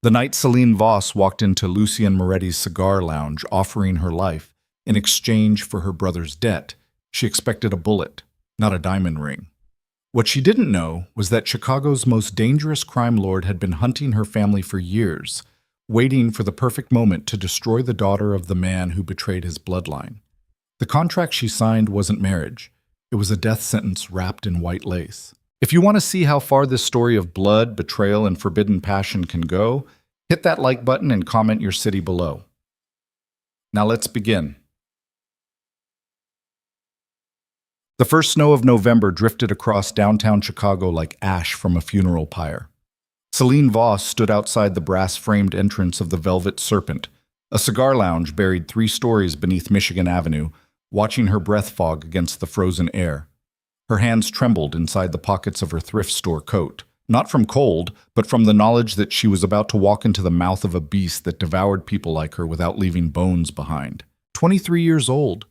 The night Celine Voss walked into Lucien Moretti's cigar lounge offering her life in exchange for her brother's debt, she expected a bullet, not a diamond ring. What she didn't know was that Chicago's most dangerous crime lord had been hunting her family for years, waiting for the perfect moment to destroy the daughter of the man who betrayed his bloodline. The contract she signed wasn't marriage. It was a death sentence wrapped in white lace. If you want to see how far this story of blood, betrayal, and forbidden passion can go, hit that like button and comment your city below. Now let's begin. The first snow of November drifted across downtown Chicago like ash from a funeral pyre. Celine Voss stood outside the brass-framed entrance of the Velvet Serpent, a cigar lounge buried 3 stories beneath Michigan Avenue, watching her breath fog against the frozen air. Her hands trembled inside the pockets of her thrift store coat, not from cold, but from the knowledge that she was about to walk into the mouth of a beast that devoured people like her without leaving bones behind. 23 years old,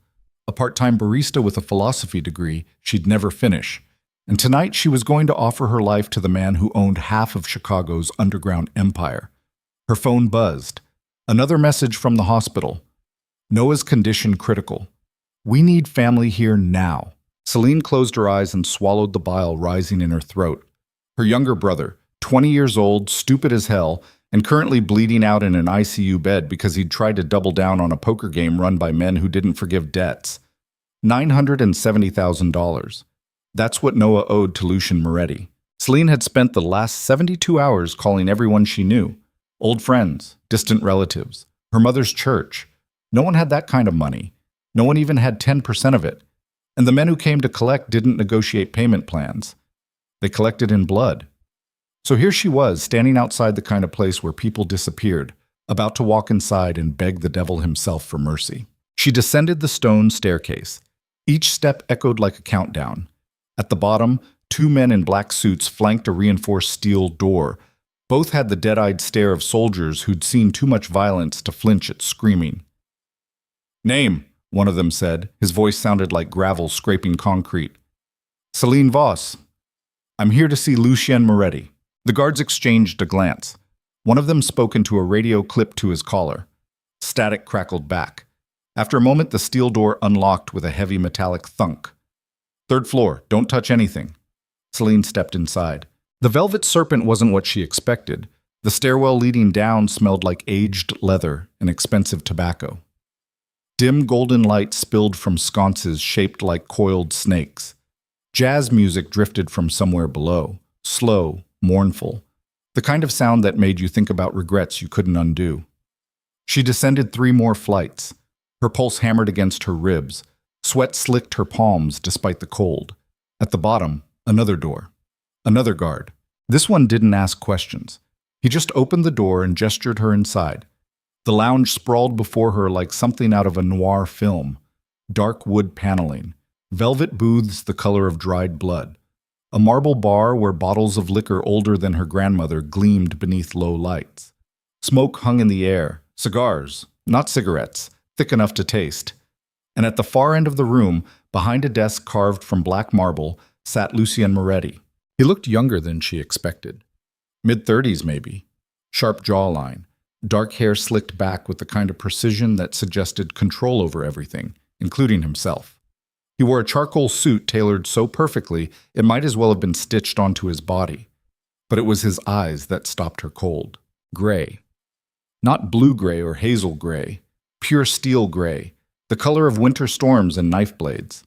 a part-time barista with a philosophy degree she'd never finish, and tonight she was going to offer her life to the man who owned half of Chicago's underground empire. Her phone buzzed. Another message from the hospital. Noah's condition critical. We need family here now. Celine closed her eyes and swallowed the bile rising in her throat. Her younger brother, 20 years old, stupid as hell, and currently bleeding out in an ICU bed because he'd tried to double down on a poker game run by men who didn't forgive debts. $970,000. That's what Noah owed to Lucien Moretti. Celine had spent the last 72 hours calling everyone she knew. Old friends, distant relatives, her mother's church. No one had that kind of money. No one even had 10% of it. And the men who came to collect didn't negotiate payment plans. They collected in blood. So here she was, standing outside the kind of place where people disappeared, about to walk inside and beg the devil himself for mercy. She descended the stone staircase. Each step echoed like a countdown. At the bottom, 2 men in black suits flanked a reinforced steel door. Both had the dead-eyed stare of soldiers who'd seen too much violence to flinch at screaming. "Name," one of them said. His voice sounded like gravel scraping concrete. "Celine Voss. I'm here to see Lucien Moretti." The guards exchanged a glance. One of them spoke into a radio clipped to his collar. Static crackled back. After a moment, the steel door unlocked with a heavy metallic thunk. "3rd floor, don't touch anything." Celine stepped inside. The Velvet Serpent wasn't what she expected. The stairwell leading down smelled like aged leather and expensive tobacco. Dim golden light spilled from sconces shaped like coiled snakes. Jazz music drifted from somewhere below, slow, mournful, the kind of sound that made you think about regrets you couldn't undo. She descended 3 more flights. Her pulse hammered against her ribs. Sweat slicked her palms despite the cold. At the bottom, another door. Another guard. This one didn't ask questions. He just opened the door and gestured her inside. The lounge sprawled before her like something out of a noir film. Dark wood paneling. Velvet booths the color of dried blood. A marble bar where bottles of liquor older than her grandmother gleamed beneath low lights. Smoke hung in the air. Cigars, not cigarettes, thick enough to taste. And at the far end of the room, behind a desk carved from black marble, sat Lucien Moretti. He looked younger than she expected. Mid-30s maybe. Sharp jawline. Dark hair slicked back with the kind of precision that suggested control over everything, including himself. He wore a charcoal suit tailored so perfectly it might as well have been stitched onto his body. But it was his eyes that stopped her cold. Gray. Not blue-gray or hazel gray. Pure steel gray. The color of winter storms and knife blades.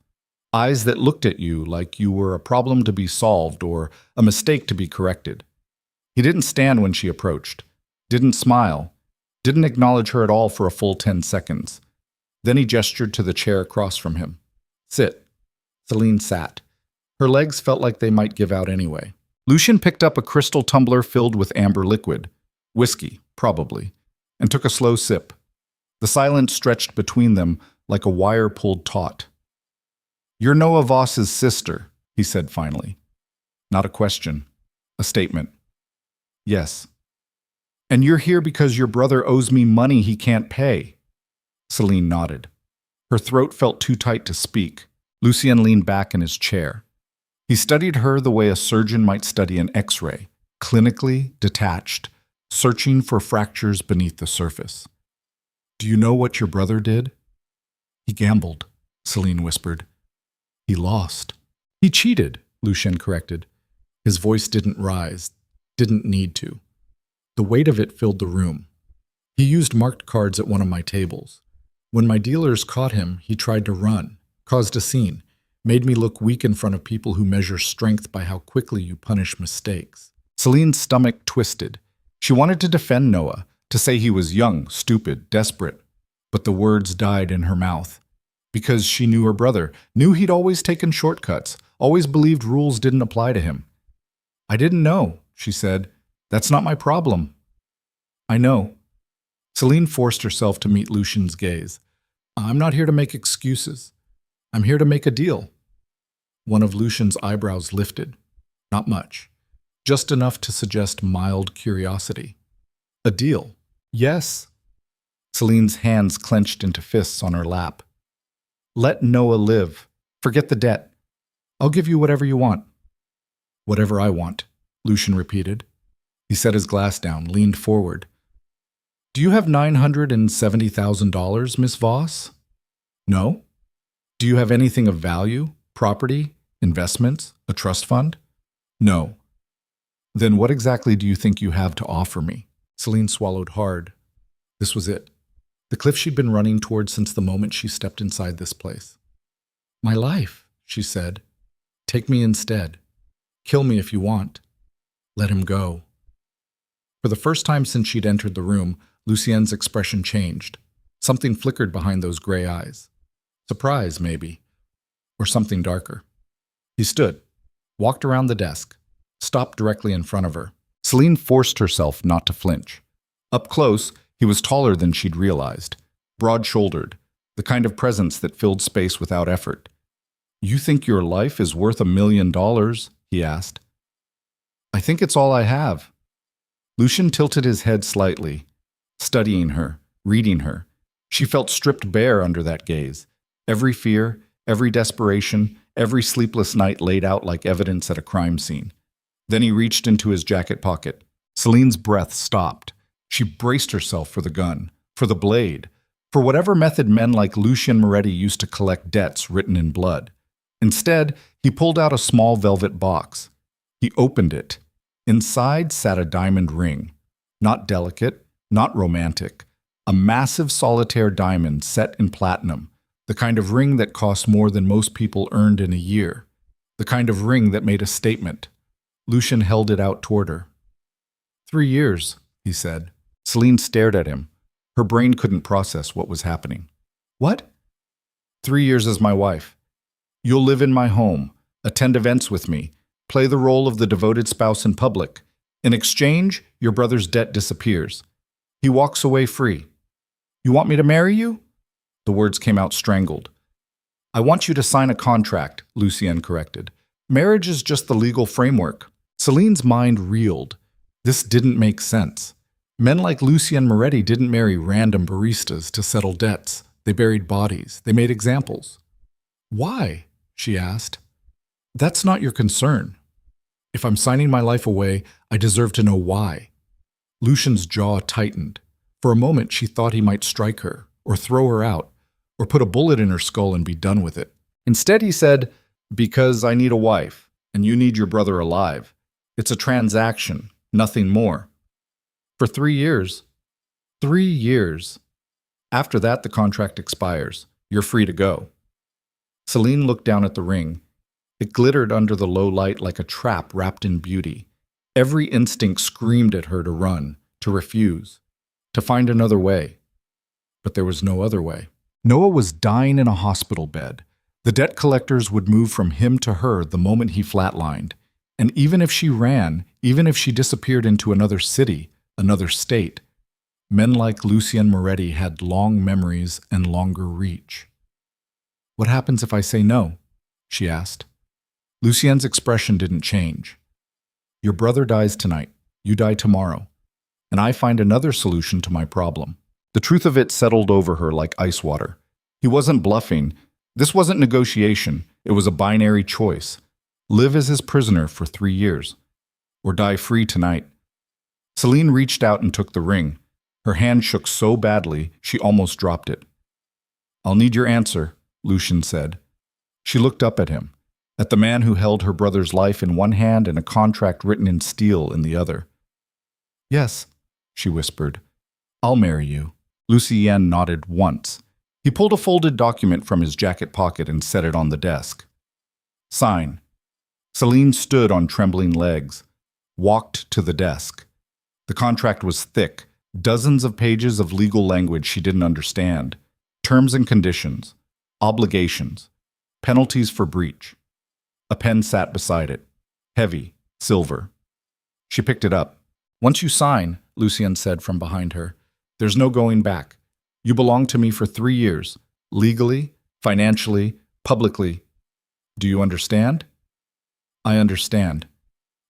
Eyes that looked at you like you were a problem to be solved or a mistake to be corrected. He didn't stand when she approached. Didn't smile. Didn't acknowledge her at all for a full 10 seconds. Then he gestured to the chair across from him. "Sit." Celine sat. Her legs felt like they might give out anyway. Lucien picked up a crystal tumbler filled with amber liquid. Whiskey, probably. And took a slow sip. The silence stretched between them like a wire pulled taut. "You're Noah Voss's sister," he said finally. Not a question. A statement. "Yes." "And you're here because your brother owes me money he can't pay." Celine nodded. Her throat felt too tight to speak. Lucien leaned back in his chair. He studied her the way a surgeon might study an X-ray, clinically detached, searching for fractures beneath the surface. Do you know what your brother did? He gambled, Celine whispered. He lost. He cheated, Lucien corrected. His voice didn't rise, didn't need to. The weight of it filled the room. He used marked cards at one of my tables. When my dealers caught him, he tried to run, caused a scene, made me look weak in front of people who measure strength by how quickly you punish mistakes. Celine's stomach twisted. She wanted to defend Noah, to say he was young, stupid, desperate. But the words died in her mouth. Because she knew her brother, knew he'd always taken shortcuts, always believed rules didn't apply to him. I didn't know, she said. That's not my problem. I know. Celine forced herself to meet Lucien's gaze. I'm not here to make excuses. I'm here to make a deal. One of Lucien's eyebrows lifted. Not much. Just enough to suggest mild curiosity. A deal. Yes. Celine's hands clenched into fists on her lap. Let Noah live. Forget the debt. I'll give you whatever you want. Whatever I want, Lucien repeated. He set his glass down, leaned forward. Do you have $970,000, Miss Voss? No. Do you have anything of value? Property? Investments? A trust fund? No. Then what exactly do you think you have to offer me? Celine swallowed hard. This was it. The cliff she'd been running toward since the moment she stepped inside this place. My life, she said. Take me instead. Kill me if you want. Let him go. For the first time since she'd entered the room, Lucien's expression changed. Something flickered behind those gray eyes. Surprise, maybe. Or something darker. He stood, walked around the desk, stopped directly in front of her. Celine forced herself not to flinch. Up close, he was taller than she'd realized, broad-shouldered, the kind of presence that filled space without effort. You think your life is worth $1 million? He asked. I think it's all I have. Lucien tilted his head slightly, studying her, reading her. She felt stripped bare under that gaze. Every fear, every desperation, every sleepless night laid out like evidence at a crime scene. Then he reached into his jacket pocket. Celine's breath stopped. She braced herself for the gun, for the blade, for whatever method men like Lucien Moretti used to collect debts written in blood. Instead, he pulled out a small velvet box. He opened it. Inside sat a diamond ring. Not delicate, not romantic. A massive solitaire diamond set in platinum. The kind of ring that cost more than most people earned in a year. The kind of ring that made a statement. Lucien held it out toward her. 3 years, he said. Celine stared at him. Her brain couldn't process what was happening. What? 3 years as my wife. You'll live in my home, attend events with me, play the role of the devoted spouse in public. In exchange, your brother's debt disappears. He walks away free. You want me to marry you? The words came out strangled. I want you to sign a contract, Lucien corrected. Marriage is just the legal framework. Celine's mind reeled. This didn't make sense. Men like Lucien Moretti didn't marry random baristas to settle debts. They buried bodies. They made examples. Why? She asked. That's not your concern. If I'm signing my life away, I deserve to know why. Lucien's jaw tightened. For a moment, she thought he might strike her, or throw her out, or put a bullet in her skull and be done with it. Instead, he said, because I need a wife, and you need your brother alive. It's a transaction, nothing more. For 3 years. 3 years. After that, the contract expires. You're free to go. Celine looked down at the ring. It glittered under the low light like a trap wrapped in beauty. Every instinct screamed at her to run, to refuse, to find another way. But there was no other way. Noah was dying in a hospital bed. The debt collectors would move from him to her the moment he flatlined. And even if she ran, even if she disappeared into another city, another state, men like Lucien Moretti had long memories and longer reach. What happens if I say no? She asked. Lucien's expression didn't change. Your brother dies tonight. You die tomorrow. And I find another solution to my problem. The truth of it settled over her like ice water. He wasn't bluffing. This wasn't negotiation. It was a binary choice. Live as his prisoner for 3 years. Or die free tonight. Celine reached out and took the ring. Her hand shook so badly she almost dropped it. "I'll need your answer," Lucian said. She looked up at him, at the man who held her brother's life in one hand and a contract written in steel in the other. "Yes," she whispered. "I'll marry you." Lucien nodded once. He pulled a folded document from his jacket pocket and set it on the desk. "Sign." Celine stood on trembling legs, walked to the desk. The contract was thick, dozens of pages of legal language she didn't understand, terms and conditions, obligations, penalties for breach. A pen sat beside it, heavy, silver. She picked it up. "Once you sign," Lucien said from behind her, "there's no going back. You belong to me for 3 years, legally, financially, publicly. Do you understand?" "I understand."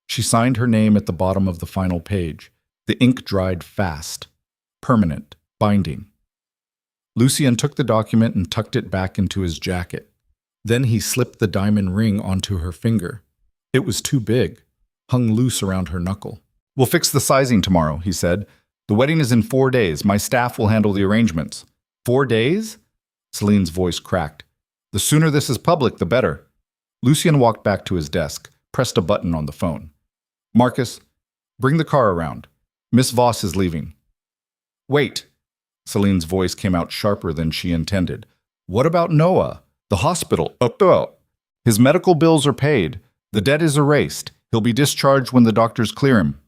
She signed her name at the bottom of the final page. The ink dried fast. Permanent, binding. Lucien took the document and tucked it back into his jacket. Then he slipped the diamond ring onto her finger. It was too big, hung loose around her knuckle. "We'll fix the sizing tomorrow," he said. "The wedding is in 4 days. My staff will handle the arrangements." 4 days? Celine's voice cracked. "The sooner this is public, the better." Lucien walked back to his desk, pressed a button on the phone. "Marcus, bring the car around. Miss Voss is leaving." "Wait." Celine's voice came out sharper than she intended. "What about Noah? The hospital? His medical bills are paid. The debt is erased. He'll be discharged when the doctors clear him."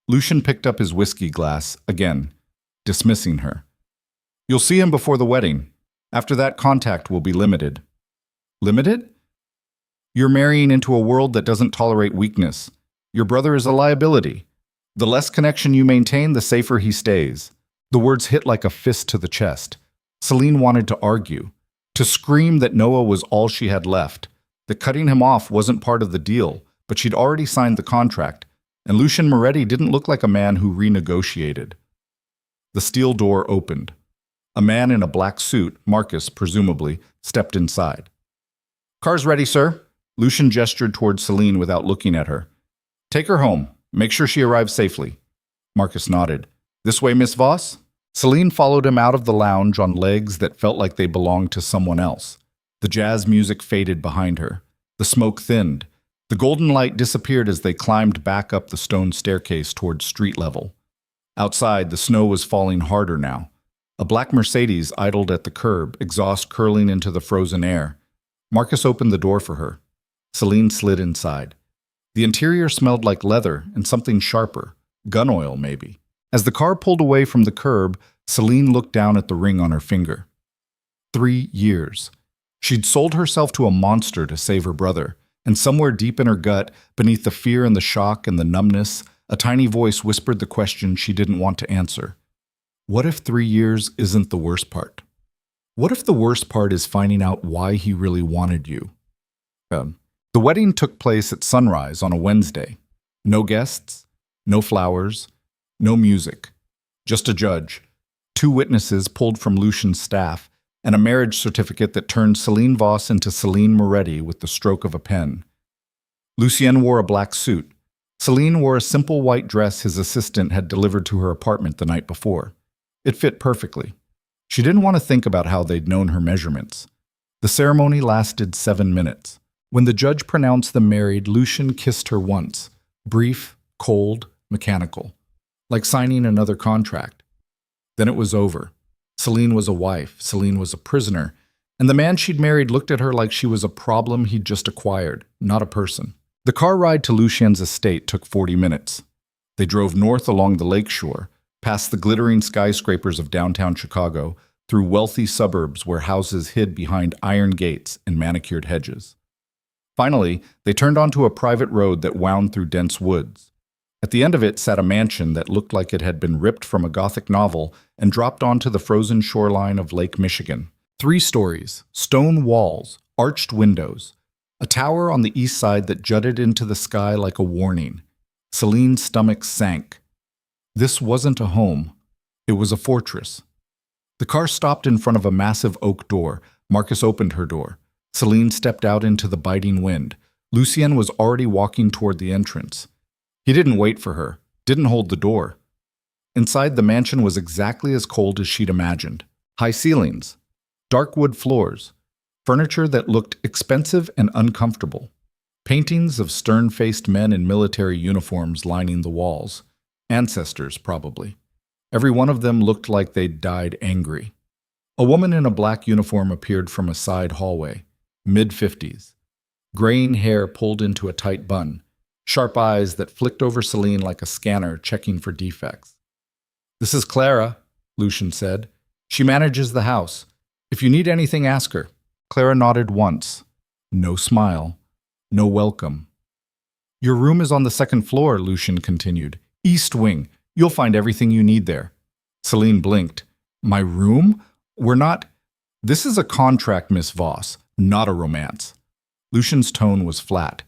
Lucien picked up his whiskey glass, again, dismissing her. "You'll see him before the wedding. After that, contact will be limited." "Limited?" "You're marrying into a world that doesn't tolerate weakness. Your brother is a liability. The less connection you maintain, the safer he stays." The words hit like a fist to the chest. Celine wanted to argue, to scream that Noah was all she had left, that cutting him off wasn't part of the deal, but she'd already signed the contract, and Lucien Moretti didn't look like a man who renegotiated. The steel door opened. A man in a black suit, Marcus presumably, stepped inside. "Car's ready, sir." Lucien gestured toward Celine without looking at her. "Take her home. Make sure she arrives safely." Marcus nodded. "This way, Miss Voss?" Celine followed him out of the lounge on legs that felt like they belonged to someone else. The jazz music faded behind her. The smoke thinned. The golden light disappeared as they climbed back up the stone staircase toward street level. Outside, the snow was falling harder now. A black Mercedes idled at the curb, exhaust curling into the frozen air. Marcus opened the door for her. Celine slid inside. The interior smelled like leather and something sharper, gun oil maybe. As the car pulled away from the curb, Celine looked down at the ring on her finger. 3 years. She'd sold herself to a monster to save her brother, and somewhere deep in her gut, beneath the fear and the shock and the numbness, a tiny voice whispered the question she didn't want to answer. What if 3 years isn't the worst part? What if the worst part is finding out why he really wanted you? The wedding took place at sunrise on a Wednesday. No guests, no flowers, no music. Just a judge, 2 witnesses pulled from Lucien's staff, and a marriage certificate that turned Celine Voss into Celine Moretti with the stroke of a pen. Lucien wore a black suit. Celine wore a simple white dress his assistant had delivered to her apartment the night before. It fit perfectly. She didn't want to think about how they'd known her measurements. The ceremony lasted 7 minutes. When the judge pronounced them married, Lucien kissed her once, brief, cold, mechanical, like signing another contract. Then it was over. Celine was a wife, Celine was a prisoner, and the man she'd married looked at her like she was a problem he'd just acquired, not a person. The car ride to Lucien's estate took 40 minutes. They drove north along the lakeshore, past the glittering skyscrapers of downtown Chicago, through wealthy suburbs where houses hid behind iron gates and manicured hedges. Finally, they turned onto a private road that wound through dense woods. At the end of it sat a mansion that looked like it had been ripped from a Gothic novel and dropped onto the frozen shoreline of Lake Michigan. 3 stories, stone walls, arched windows, a tower on the east side that jutted into the sky like a warning. Celine's stomach sank. This wasn't a home. It was a fortress. The car stopped in front of a massive oak door. Marcus opened her door. Celine stepped out into the biting wind. Lucien was already walking toward the entrance. He didn't wait for her, didn't hold the door. Inside, the mansion was exactly as cold as she'd imagined. High ceilings, dark wood floors, furniture that looked expensive and uncomfortable. Paintings of stern-faced men in military uniforms lining the walls. Ancestors, probably. Every one of them looked like they'd died angry. A woman in a black uniform appeared from a side hallway, mid-50s. Graying hair pulled into a tight bun, sharp eyes that flicked over Celine like a scanner checking for defects. "This is Clara," Lucian said. "She manages the house. If you need anything, ask her." Clara nodded once. No smile. No welcome. "Your room is on the second floor," Lucian continued. "East wing. You'll find everything you need there." Celine blinked. "My room? We're not—" "This is a contract, Miss Voss, not a romance." Lucian's tone was flat.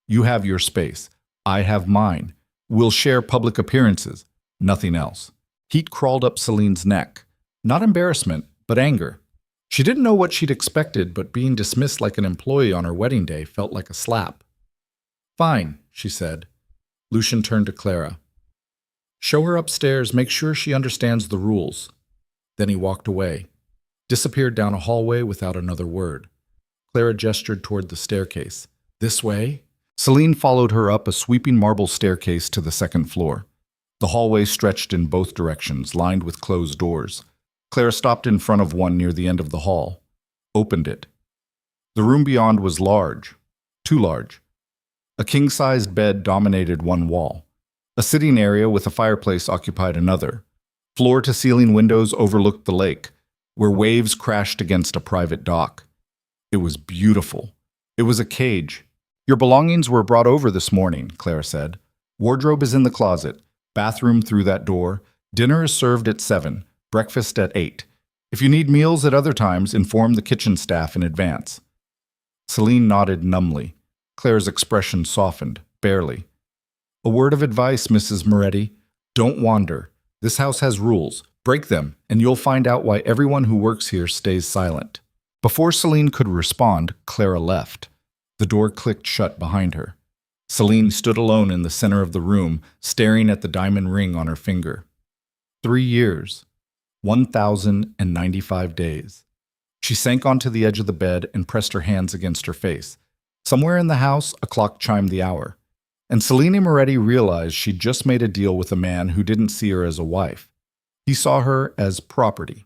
"You have your space. I have mine. We'll share public appearances. Nothing else." Heat crawled up Celine's neck. Not embarrassment, but anger. She didn't know what she'd expected, but being dismissed like an employee on her wedding day felt like a slap. "Fine," she said. Lucian turned to Clara. "Show her upstairs, make sure she understands the rules." Then he walked away, disappeared down a hallway without another word. Clara gestured toward the staircase. "This way?" Celine followed her up a sweeping marble staircase to the second floor. The hallway stretched in both directions, lined with closed doors. Clara stopped in front of one near the end of the hall, opened it. The room beyond was large, too large. A king-sized bed dominated one wall. A sitting area with a fireplace occupied another. Floor-to-ceiling windows overlooked the lake, where waves crashed against a private dock. It was beautiful. It was a cage. "Your belongings were brought over this morning," Clara said. "Wardrobe is in the closet. Bathroom through that door. Dinner is served at 7. Breakfast at 8. If you need meals at other times, inform the kitchen staff in advance." Celine nodded numbly. Clara's expression softened, barely. "A word of advice, Mrs. Moretti. Don't wander. This house has rules. Break them, and you'll find out why everyone who works here stays silent." Before Celine could respond, Clara left. The door clicked shut behind her. Celine stood alone in the center of the room, staring at the diamond ring on her finger. 3 years. 1,095 days. She sank onto the edge of the bed and pressed her hands against her face. Somewhere in the house, a clock chimed the hour. And Celine Moretti realized she'd just made a deal with a man who didn't see her as a wife. He saw her as property.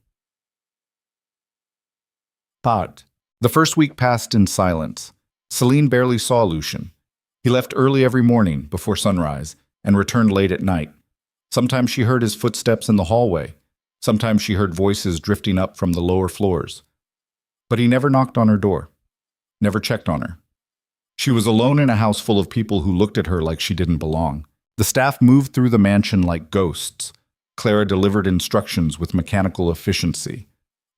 The first week passed in silence. Celine barely saw Lucian. He left early every morning, before sunrise, and returned late at night. Sometimes she heard his footsteps in the hallway. Sometimes she heard voices drifting up from the lower floors. But he never knocked on her door, never checked on her. She was alone in a house full of people who looked at her like she didn't belong. The staff moved through the mansion like ghosts. Clara delivered instructions with mechanical efficiency.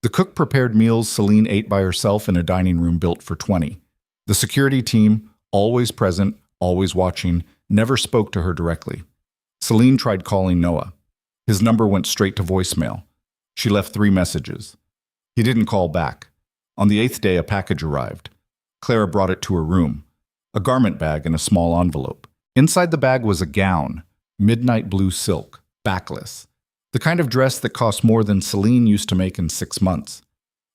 The cook prepared meals Celine ate by herself in a dining room built for 20. The security team, always present, always watching, never spoke to her directly. Celine tried calling Noah. His number went straight to voicemail. She left 3 messages. He didn't call back. On the 8th day, a package arrived. Clara brought it to her room. A garment bag and a small envelope. Inside the bag was a gown, midnight blue silk, backless. The kind of dress that cost more than Celine used to make in 6 months.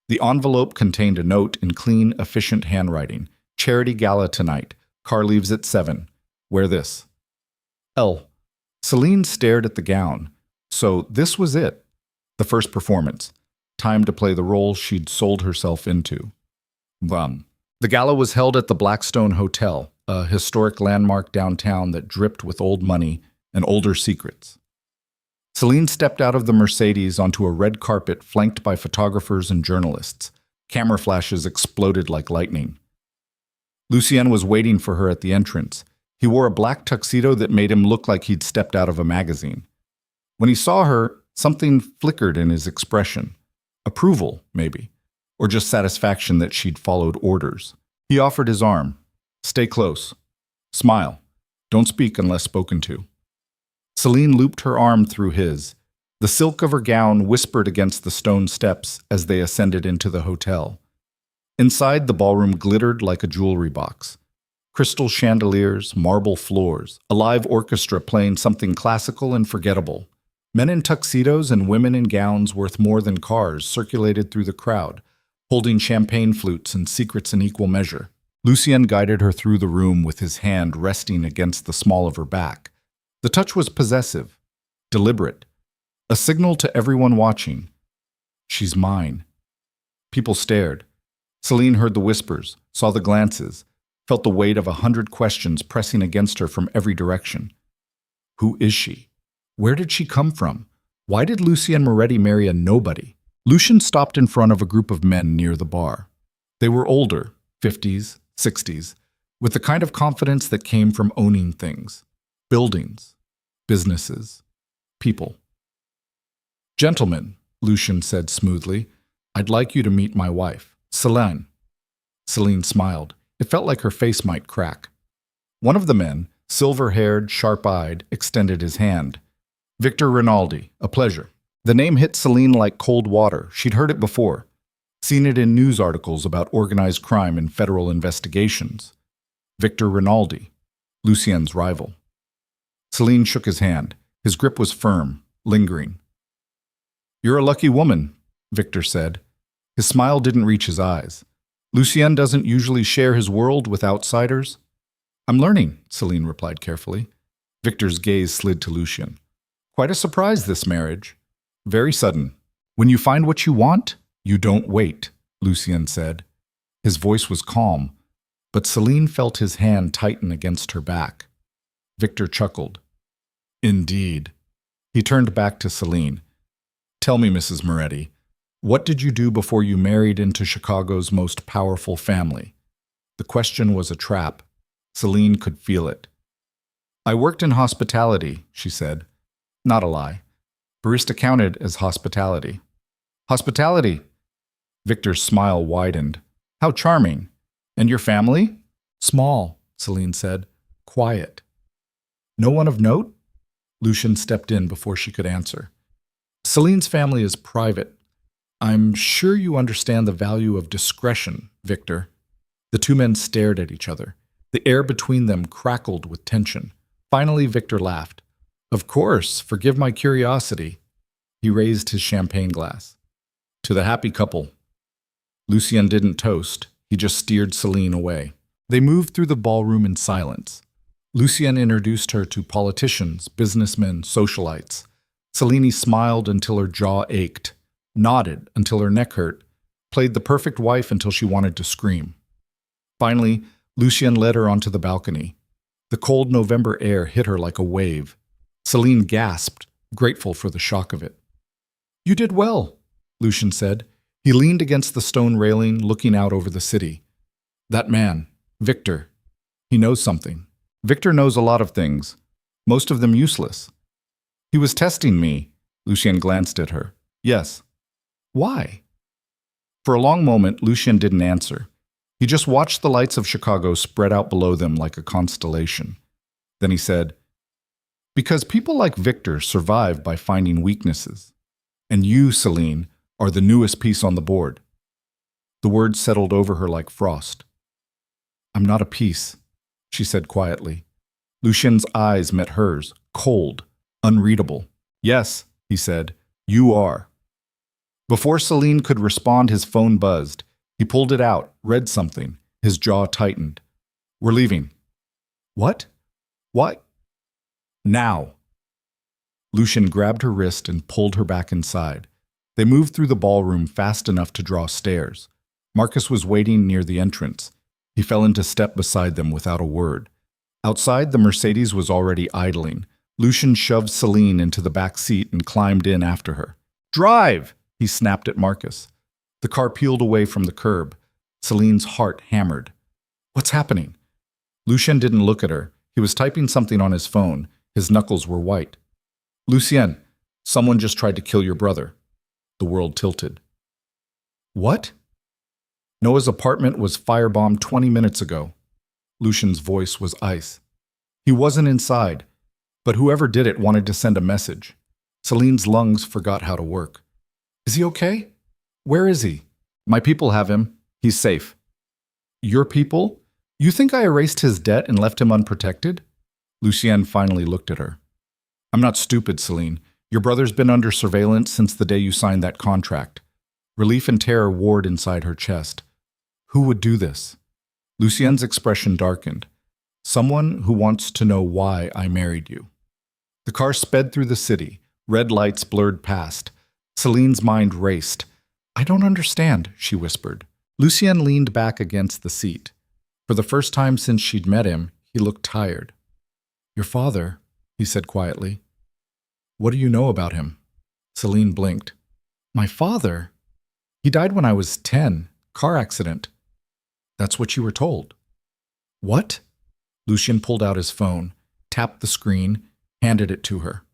The envelope contained a note in clean, efficient handwriting. "Charity gala tonight. Car leaves at 7. Wear this." L. Celine stared at the gown. So this was it. The first performance. Time to play the role she'd sold herself into. The gala was held at the Blackstone Hotel, a historic landmark downtown that dripped with old money and older secrets. Celine stepped out of the Mercedes onto a red carpet flanked by photographers and journalists. Camera flashes exploded like lightning. Lucien was waiting for her at the entrance. He wore a black tuxedo that made him look like he'd stepped out of a magazine. When he saw her, something flickered in his expression. Approval, maybe, or just satisfaction that she'd followed orders. He offered his arm. "Stay close. Smile. Don't speak unless spoken to." Celine looped her arm through his. The silk of her gown whispered against the stone steps as they ascended into the hotel. Inside, the ballroom glittered like a jewelry box. Crystal chandeliers, marble floors, a live orchestra playing something classical and forgettable. Men in tuxedos and women in gowns worth more than cars circulated through the crowd, holding champagne flutes and secrets in equal measure. Lucien guided her through the room with his hand resting against the small of her back. The touch was possessive, deliberate, a signal to everyone watching. She's mine. People stared. Celine heard the whispers, saw the glances, felt the weight of 100 questions pressing against her from every direction. Who is she? Where did she come from? Why did Lucien Moretti marry a nobody? Lucien stopped in front of a group of men near the bar. They were older, 50s, 60s, with the kind of confidence that came from owning things. Buildings, businesses, people. "Gentlemen," Lucien said smoothly, "I'd like you to meet my wife, Celine." Celine smiled. It felt like her face might crack. One of the men, silver-haired, sharp-eyed, extended his hand. "Victor Rinaldi, a pleasure." The name hit Celine like cold water. She'd heard it before, seen it in news articles about organized crime and federal investigations. Victor Rinaldi, Lucien's rival. Celine shook his hand. His grip was firm, lingering. "You're a lucky woman," Victor said. His smile didn't reach his eyes. "Lucien doesn't usually share his world with outsiders." "I'm learning," Celine replied carefully. Victor's gaze slid to Lucien. "Quite a surprise, this marriage. Very sudden. When you find what you want, you don't wait," Lucien said. His voice was calm, but Celine felt his hand tighten against her back. Victor chuckled. "Indeed." He turned back to Celine. "Tell me, Mrs. Moretti, what did you do before you married into Chicago's most powerful family?" The question was a trap. Celine could feel it. "I worked in hospitality," she said. Not a lie. Barista counted as hospitality. "Hospitality?" Victor's smile widened. "How charming. And your family?" "Small," Celine said. "Quiet." "No one of note?" Lucien stepped in before she could answer. "Celine's family is private. I'm sure you understand the value of discretion, Victor." The two men stared at each other. The air between them crackled with tension. Finally, Victor laughed. "Of course, forgive my curiosity." He raised his champagne glass. "To the happy couple." Lucien didn't toast. He just steered Celine away. They moved through the ballroom in silence. Lucien introduced her to politicians, businessmen, socialites. Celine smiled until her jaw ached, nodded until her neck hurt, played the perfect wife until she wanted to scream. Finally, Lucien led her onto the balcony. The cold November air hit her like a wave. Celine gasped, grateful for the shock of it. "You did well," Lucien said. He leaned against the stone railing, looking out over the city. "That man, Victor, he knows something. Victor knows a lot of things, most of them useless." "He was testing me," Lucien glanced at her. "Yes." "Why?" For a long moment, Lucien didn't answer. He just watched the lights of Chicago spread out below them like a constellation. Then he said, "Because people like Victor survive by finding weaknesses. And you, Celine, are the newest piece on the board." The words settled over her like frost. "I'm not a piece," she said quietly. Lucien's eyes met hers, cold, unreadable. "Yes," he said, "you are." Before Celine could respond, his phone buzzed. He pulled it out, read something. His jaw tightened. "We're leaving." "What? Why?" "Now." Lucien grabbed her wrist and pulled her back inside. They moved through the ballroom fast enough to draw stairs. Marcus was waiting near the entrance. He fell into step beside them without a word. Outside, the Mercedes was already idling. Lucien shoved Celine into the back seat and climbed in after her. "Drive!" he snapped at Marcus. The car peeled away from the curb. Celine's heart hammered. "What's happening?" Lucien didn't look at her. He was typing something on his phone. His knuckles were white. "Lucien, someone just tried to kill your brother." The world tilted. "What?" "Noah's apartment was firebombed 20 minutes ago." Lucien's voice was ice. "He wasn't inside, but whoever did it wanted to send a message." Celine's lungs forgot how to work. "Is he okay? Where is he?" "My people have him. He's safe." "Your people? You think I erased his debt and left him unprotected?" Lucien finally looked at her. "I'm not stupid, Celine. Your brother's been under surveillance since the day you signed that contract. Relief and terror warred inside her chest. Who would do this? Lucien's expression darkened. Someone who wants to know why I married you. The car sped through the city. Red lights blurred past. Celine's mind raced. I don't understand, she whispered. Lucien leaned back against the seat. For the first time since she'd met him, he looked tired. Your father, he said quietly. What do you know about him? Celine blinked. My father? He died when I was 10. Car accident. That's what you were told. What? Lucien pulled out his phone, tapped the screen, handed it to her.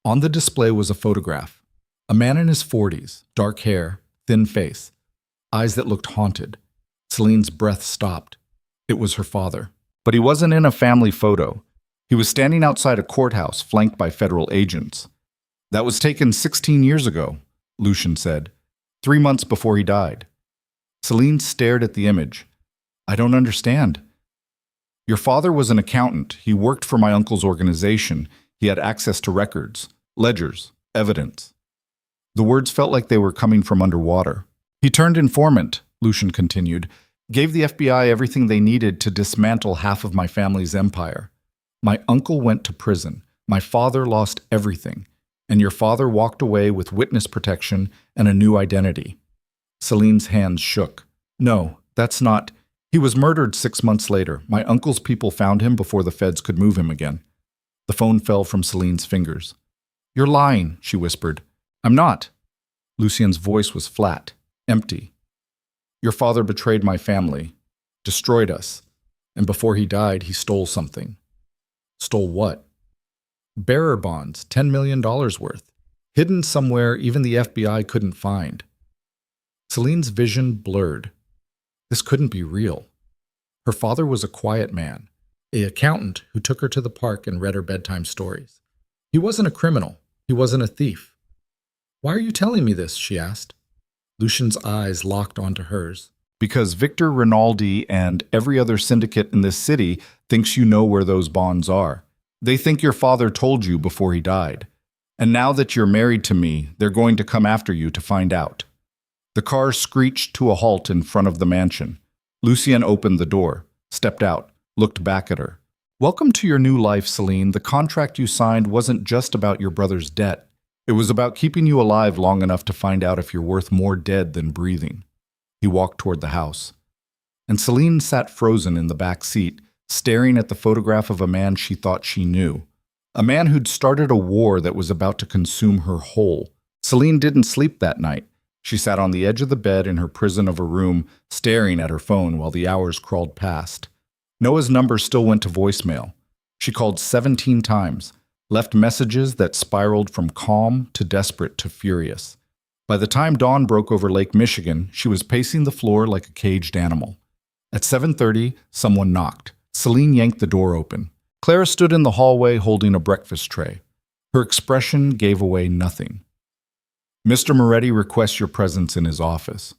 On the display was a photograph. A man in his 40s, dark hair, thin face, eyes that looked haunted. Celine's breath stopped. It was her father. But he wasn't in a family photo. He was standing outside a courthouse flanked by federal agents. That was taken 16 years ago, Lucien said, 3 months before he died. Celine stared at the image. I don't understand. Your father was an accountant. He worked for my uncle's organization. He had access to records, ledgers, evidence. The words felt like they were coming from underwater. He turned informant, Lucien continued, gave the FBI everything they needed to dismantle half of my family's empire. My uncle went to prison. My father lost everything. And your father walked away with witness protection and a new identity. Celine's hands shook. No, that's not. He was murdered 6 months later. My uncle's people found him before the feds could move him again. The phone fell from Celine's fingers. You're lying, she whispered. I'm not. Lucien's voice was flat, empty. Your father betrayed my family, destroyed us, and before he died, he stole something. Stole what? Bearer bonds, $10 million worth, hidden somewhere even the FBI couldn't find. Celine's vision blurred. This couldn't be real. Her father was a quiet man, an accountant who took her to the park and read her bedtime stories. He wasn't a criminal. He wasn't a thief. Why are you telling me this? She asked. Lucien's eyes locked onto hers. Because Victor Rinaldi and every other syndicate in this city thinks you know where those bonds are. They think your father told you before he died. And now that you're married to me, they're going to come after you to find out. The car screeched to a halt in front of the mansion. Lucien opened the door, stepped out, looked back at her. Welcome to your new life, Celine. The contract you signed wasn't just about your brother's debt. It was about keeping you alive long enough to find out if you're worth more dead than breathing. He walked toward the house. And Celine sat frozen in the back seat, staring at the photograph of a man she thought she knew. A man who'd started a war that was about to consume her whole. Celine didn't sleep that night. She sat on the edge of the bed in her prison of a room, staring at her phone while the hours crawled past. Noah's number still went to voicemail. She called 17 times, left messages that spiraled from calm to desperate to furious. By the time dawn broke over Lake Michigan, she was pacing the floor like a caged animal. At 7:30, someone knocked. Celine yanked the door open. Clara stood in the hallway holding a breakfast tray. Her expression gave away nothing. Mr. Moretti requests your presence in his office.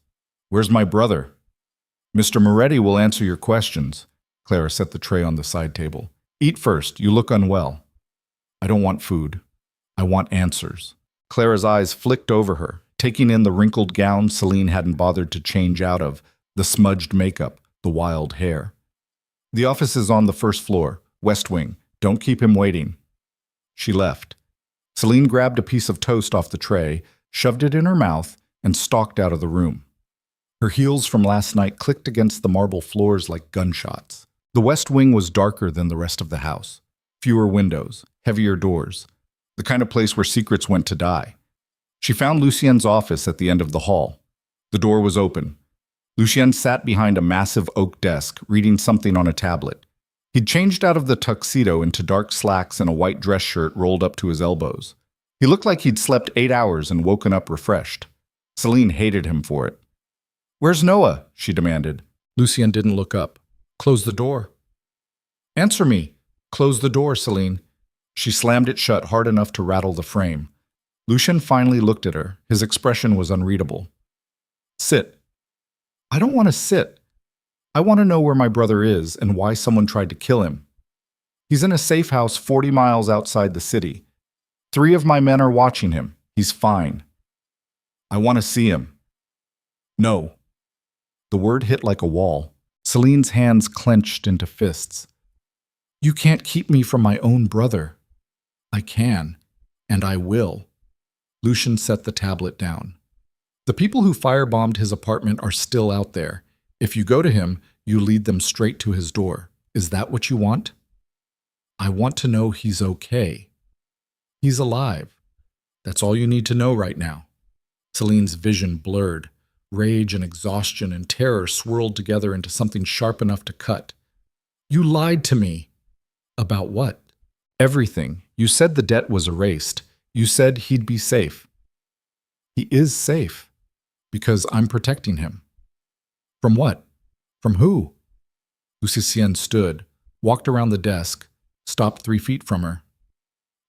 Where's my brother? Mr. Moretti will answer your questions. Clara set the tray on the side table. Eat first. You look unwell. I don't want food. I want answers. Clara's eyes flicked over her, taking in the wrinkled gown Celine hadn't bothered to change out of, the smudged makeup, the wild hair. The office is on the first floor, West Wing. Don't keep him waiting. She left. Celine grabbed a piece of toast off the tray, shoved it in her mouth, and stalked out of the room. Her heels from last night clicked against the marble floors like gunshots. The West Wing was darker than the rest of the house. Fewer windows, heavier doors. The kind of place where secrets went to die. She found Lucien's office at the end of the hall. The door was open. Lucien sat behind a massive oak desk, reading something on a tablet. He'd changed out of the tuxedo into dark slacks and a white dress shirt rolled up to his elbows. He looked like he'd slept 8 hours and woken up refreshed. Celine hated him for it. Where's Noah? She demanded. Lucien didn't look up. Close the door. Answer me. Close the door, Celine. She slammed it shut hard enough to rattle the frame. Lucien finally looked at her. His expression was unreadable. Sit. I don't want to sit. I want to know where my brother is and why someone tried to kill him. He's in a safe house 40 miles outside the city. 3 of my men are watching him. He's fine. I want to see him. No. The word hit like a wall. Celine's hands clenched into fists. You can't keep me from my own brother. I can, and I will. Lucian set the tablet down. The people who firebombed his apartment are still out there. If you go to him, you lead them straight to his door. Is that what you want? I want to know he's okay. He's alive. That's all you need to know right now. Celine's vision blurred. Rage and exhaustion and terror swirled together into something sharp enough to cut. You lied to me. About what? Everything. You said the debt was erased. You said he'd be safe. He is safe. Because I'm protecting him. From what? From who? Lucien stood, walked around the desk, stopped 3 feet from her.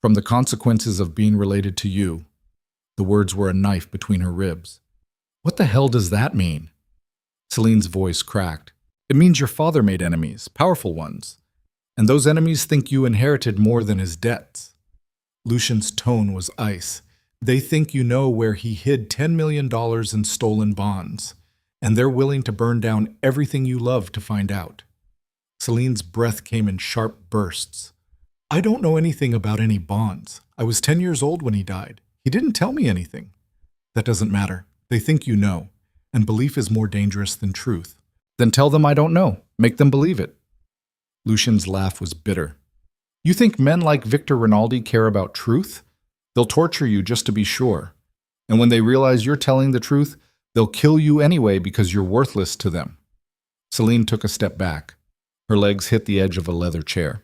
From the consequences of being related to you. The words were a knife between her ribs. What the hell does that mean? Celine's voice cracked. It means your father made enemies, powerful ones. And those enemies think you inherited more than his debts. Lucian's tone was ice. They think you know where he hid $10 million in stolen bonds, and they're willing to burn down everything you love to find out. Celine's breath came in sharp bursts. I don't know anything about any bonds. I was 10 years old when he died. He didn't tell me anything. That doesn't matter. They think you know, and belief is more dangerous than truth. Then tell them I don't know. Make them believe it. Lucian's laugh was bitter. You think men like Victor Rinaldi care about truth? They'll torture you just to be sure. And when they realize you're telling the truth, they'll kill you anyway because you're worthless to them. Celine took a step back. Her legs hit the edge of a leather chair.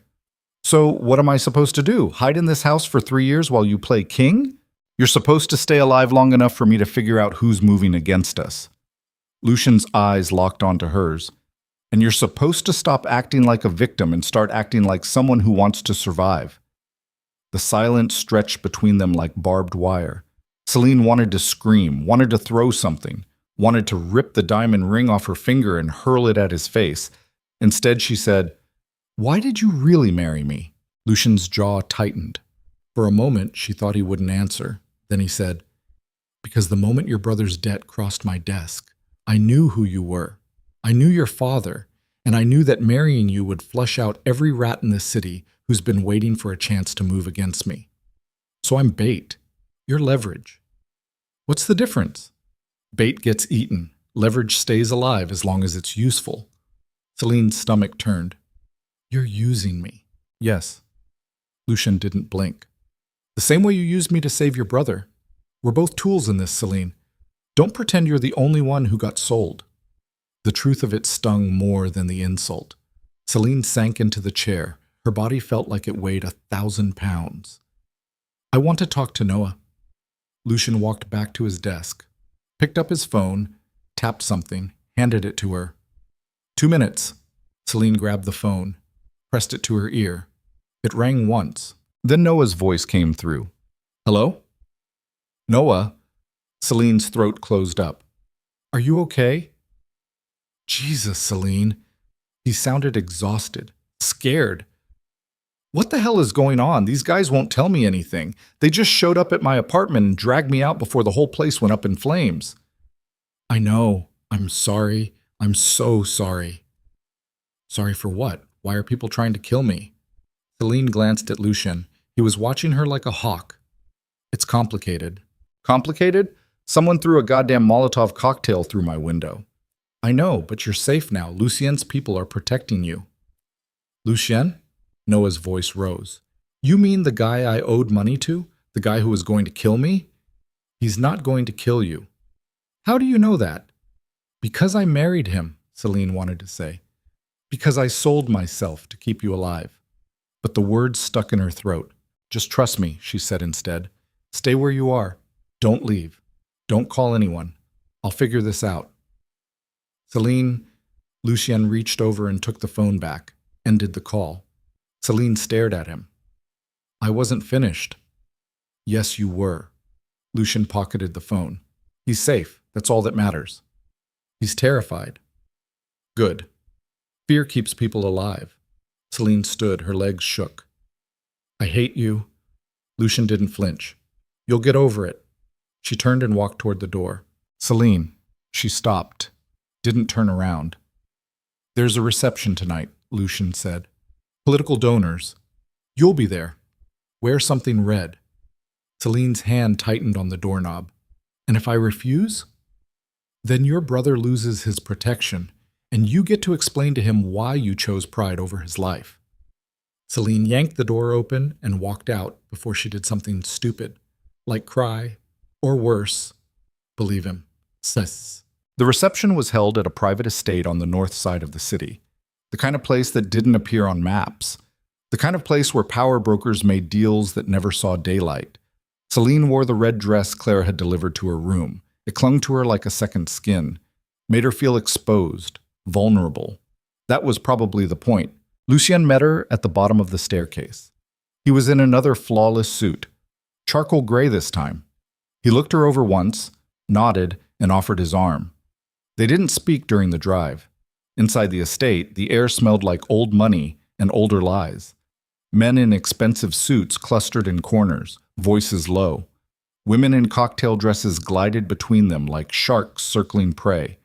So what am I supposed to do? Hide in this house for 3 years while you play king? You're supposed to stay alive long enough for me to figure out who's moving against us. Lucian's eyes locked onto hers. And you're supposed to stop acting like a victim and start acting like someone who wants to survive. The silence stretched between them like barbed wire. Celine wanted to scream, wanted to throw something, wanted to rip the diamond ring off her finger and hurl it at his face. Instead, she said, Why did you really marry me? Lucian's jaw tightened. For a moment, she thought he wouldn't answer. Then he said, Because the moment your brother's debt crossed my desk, I knew who you were. I knew your father, and I knew that marrying you would flush out every rat in this city who's been waiting for a chance to move against me. So I'm bait. You're leverage. What's the difference? Bait gets eaten. Leverage stays alive as long as it's useful. Celine's stomach turned. You're using me. Yes. Lucian didn't blink. The same way you used me to save your brother. We're both tools in this, Celine. Don't pretend you're the only one who got sold. The truth of it stung more than the insult. Celine sank into the chair. Her body felt like it weighed 1,000 pounds. I want to talk to Noah. Lucian walked back to his desk, picked up his phone, tapped something, handed it to her. 2 minutes. Celine grabbed the phone, pressed it to her ear. It rang once. Then Noah's voice came through. Hello? Noah? Celine's throat closed up. Are you okay? Jesus, Celine. He sounded exhausted, scared. What the hell is going on? These guys won't tell me anything. They just showed up at my apartment and dragged me out before the whole place went up in flames. I know. I'm sorry. I'm so sorry. Sorry for what? Why are people trying to kill me? Celine glanced at Lucian. He was watching her like a hawk. It's complicated. Complicated? Someone threw a goddamn Molotov cocktail through my window. I know, but you're safe now. Lucien's people are protecting you. Lucien? Noah's voice rose. You mean the guy I owed money to? The guy who was going to kill me? He's not going to kill you. How do you know that? Because I married him, Celine wanted to say. Because I sold myself to keep you alive. But the words stuck in her throat. Just trust me, she said instead. Stay where you are. Don't leave. Don't call anyone. I'll figure this out. Celine, Lucien reached over and took the phone back, ended the call. Celine stared at him. I wasn't finished. Yes, you were. Lucien pocketed the phone. He's safe. That's all that matters. He's terrified. Good. Fear keeps people alive. Celine stood, her legs shook. I hate you. Lucian didn't flinch. You'll get over it. She turned and walked toward the door. Celine. She stopped. Didn't turn around. There's a reception tonight, Lucian said. Political donors. You'll be there. Wear something red. Celine's hand tightened on the doorknob. And if I refuse? Then your brother loses his protection, and you get to explain to him why you chose pride over his life. Celine yanked the door open and walked out before she did something stupid, like cry, or worse, believe him, sis. The reception was held at a private estate on the north side of the city, the kind of place that didn't appear on maps, the kind of place where power brokers made deals that never saw daylight. Celine wore the red dress Claire had delivered to her room. It clung to her like a second skin, made her feel exposed, vulnerable. That was probably the point. Lucien met her at the bottom of the staircase. He was in another flawless suit, charcoal gray this time. He looked her over once, nodded, and offered his arm. They didn't speak during the drive. Inside the estate, the air smelled like old money and older lies. Men in expensive suits clustered in corners, voices low. Women in cocktail dresses glided between them like sharks circling prey.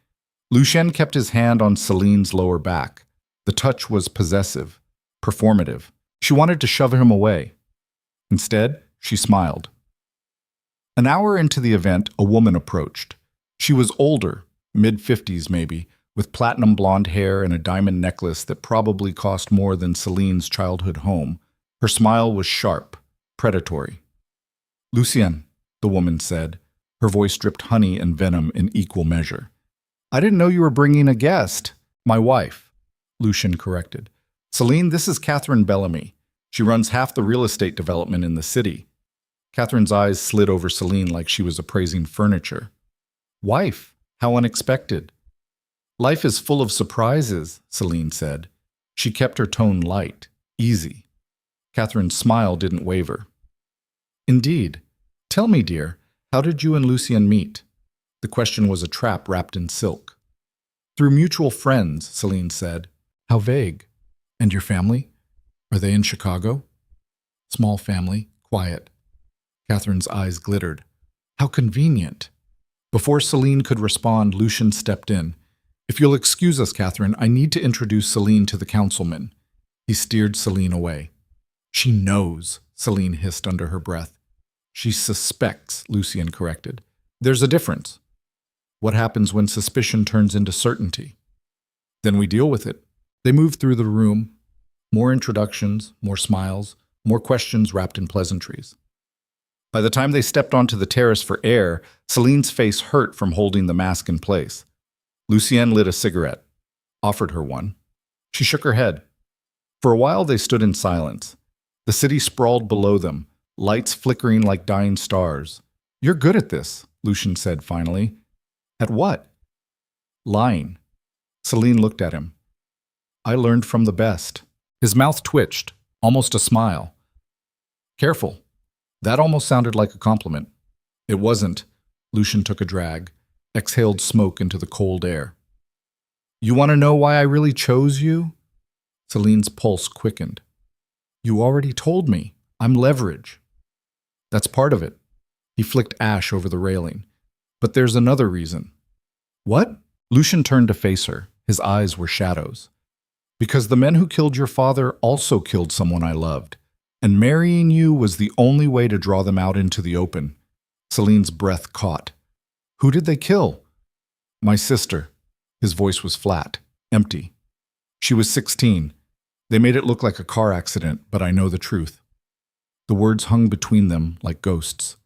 Lucien kept his hand on Celine's lower back. The touch was possessive, performative. She wanted to shove him away. Instead, she smiled. An hour into the event, a woman approached. She was older, mid-50s maybe, with platinum blonde hair and a diamond necklace that probably cost more than Celine's childhood home. Her smile was sharp, predatory. Lucien, the woman said. Her voice dripped honey and venom in equal measure. I didn't know you were bringing a guest. My wife, Lucien corrected. Celine, this is Catherine Bellamy. She runs half the real estate development in the city. Catherine's eyes slid over Celine like she was appraising furniture. Wife, how unexpected. Life is full of surprises, Celine said. She kept her tone light, easy. Catherine's smile didn't waver. Indeed. Tell me, dear, how did you and Lucien meet? The question was a trap wrapped in silk. Through mutual friends, Celine said. How vague. And your family? Are they in Chicago? Small family, quiet. Catherine's eyes glittered. How convenient. Before Celine could respond, Lucien stepped in. If you'll excuse us, Catherine, I need to introduce Celine to the councilman. He steered Celine away. She knows, Celine hissed under her breath. She suspects, Lucien corrected. There's a difference. What happens when suspicion turns into certainty? Then we deal with it. They moved through the room. More introductions, more smiles, more questions wrapped in pleasantries. By the time they stepped onto the terrace for air, Celine's face hurt from holding the mask in place. Lucien lit a cigarette, offered her one. She shook her head. For a while they stood in silence. The city sprawled below them, lights flickering like dying stars. You're good at this, Lucien said finally. At what? Lying. Celine looked at him. I learned from the best. His mouth twitched, almost a smile. Careful. That almost sounded like a compliment. It wasn't. Lucien took a drag, exhaled smoke into the cold air. You want to know why I really chose you? Celine's pulse quickened. You already told me. I'm leverage. That's part of it. He flicked ash over the railing. But there's another reason. What? Lucien turned to face her. His eyes were shadows. Because the men who killed your father also killed someone I loved. And marrying you was the only way to draw them out into the open. Celine's breath caught. Who did they kill? My sister. His voice was flat, empty. She was 16. They made it look like a car accident, but I know the truth. The words hung between them like ghosts.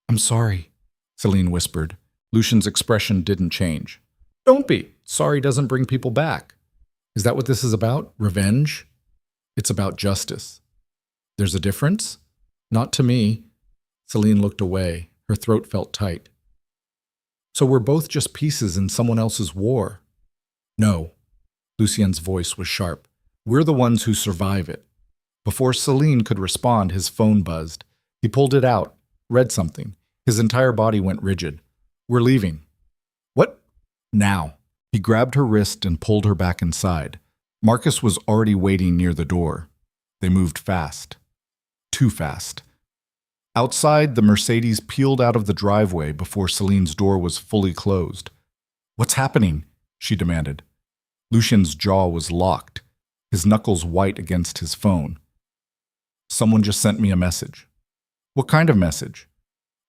I'm sorry, Celine whispered. Lucien's expression didn't change. Don't be. Sorry doesn't bring people back. Is that what this is about? Revenge? It's about justice. There's a difference? Not to me. Celine looked away. Her throat felt tight. So we're both just pieces in someone else's war. No. Lucien's voice was sharp. We're the ones who survive it. Before Celine could respond, his phone buzzed. He pulled it out, read something. His entire body went rigid. We're leaving. What? Now. He grabbed her wrist and pulled her back inside. Marcus was already waiting near the door. They moved fast. Too fast. Outside, the Mercedes peeled out of the driveway before Celine's door was fully closed. "What's happening?" she demanded. Lucian's jaw was locked, his knuckles white against his phone. "Someone just sent me a message." "What kind of message?"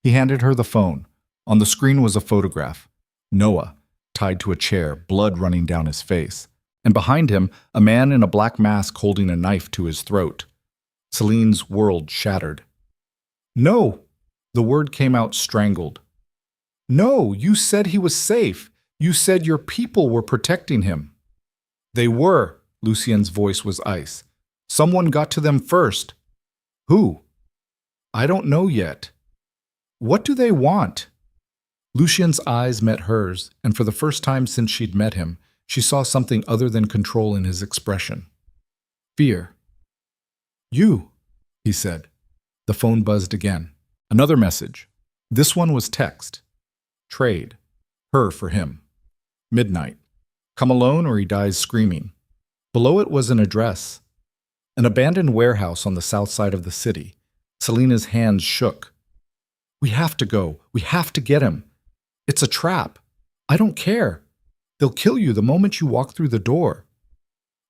He handed her the phone. On the screen was a photograph. Noah, tied to a chair, blood running down his face. And behind him, a man in a black mask holding a knife to his throat. Celine's world shattered. "No!" The word came out strangled. "No, you said he was safe. You said your people were protecting him." "They were." Lucien's voice was ice. "Someone got to them first." "Who?" "I don't know yet." "What do they want?" Lucien's eyes met hers, and for the first time since she'd met him, she saw something other than control in his expression. Fear. "You," he said. The phone buzzed again. Another message. This one was text. Trade. Her for him. Midnight. Come alone or he dies screaming. Below it was an address. An abandoned warehouse on the south side of the city. Selena's hands shook. "We have to go. We have to get him. It's a trap. I don't care. They'll kill you the moment you walk through the door."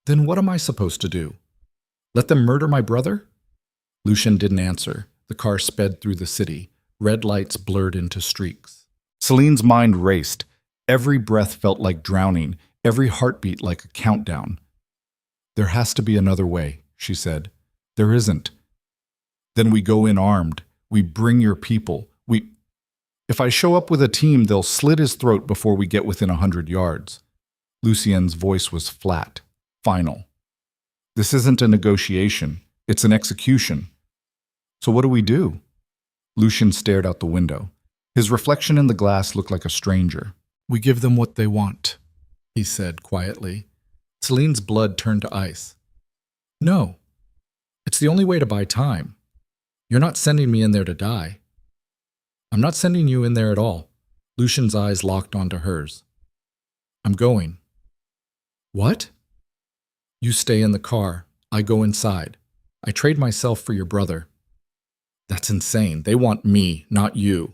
"Then what am I supposed to do? Let them murder my brother?" Lucian didn't answer. The car sped through the city. Red lights blurred into streaks. Celine's mind raced. Every breath felt like drowning, every heartbeat like a countdown. "There has to be another way," she said. "There isn't." "Then we go in armed. We bring your people. If I show up with a team, they'll slit his throat before we get within 100 yards. Lucien's voice was flat, final. "This isn't a negotiation. It's an execution." "So what do we do?" Lucian stared out the window. His reflection in the glass looked like a stranger. "We give them what they want," he said quietly. Celine's blood turned to ice. "No. It's the only way to buy time. You're not sending me in there to die." "I'm not sending you in there at all." Lucian's eyes locked onto hers. "I'm going." "What?" "You stay in the car. I go inside. I trade myself for your brother." "That's insane. They want me, not you."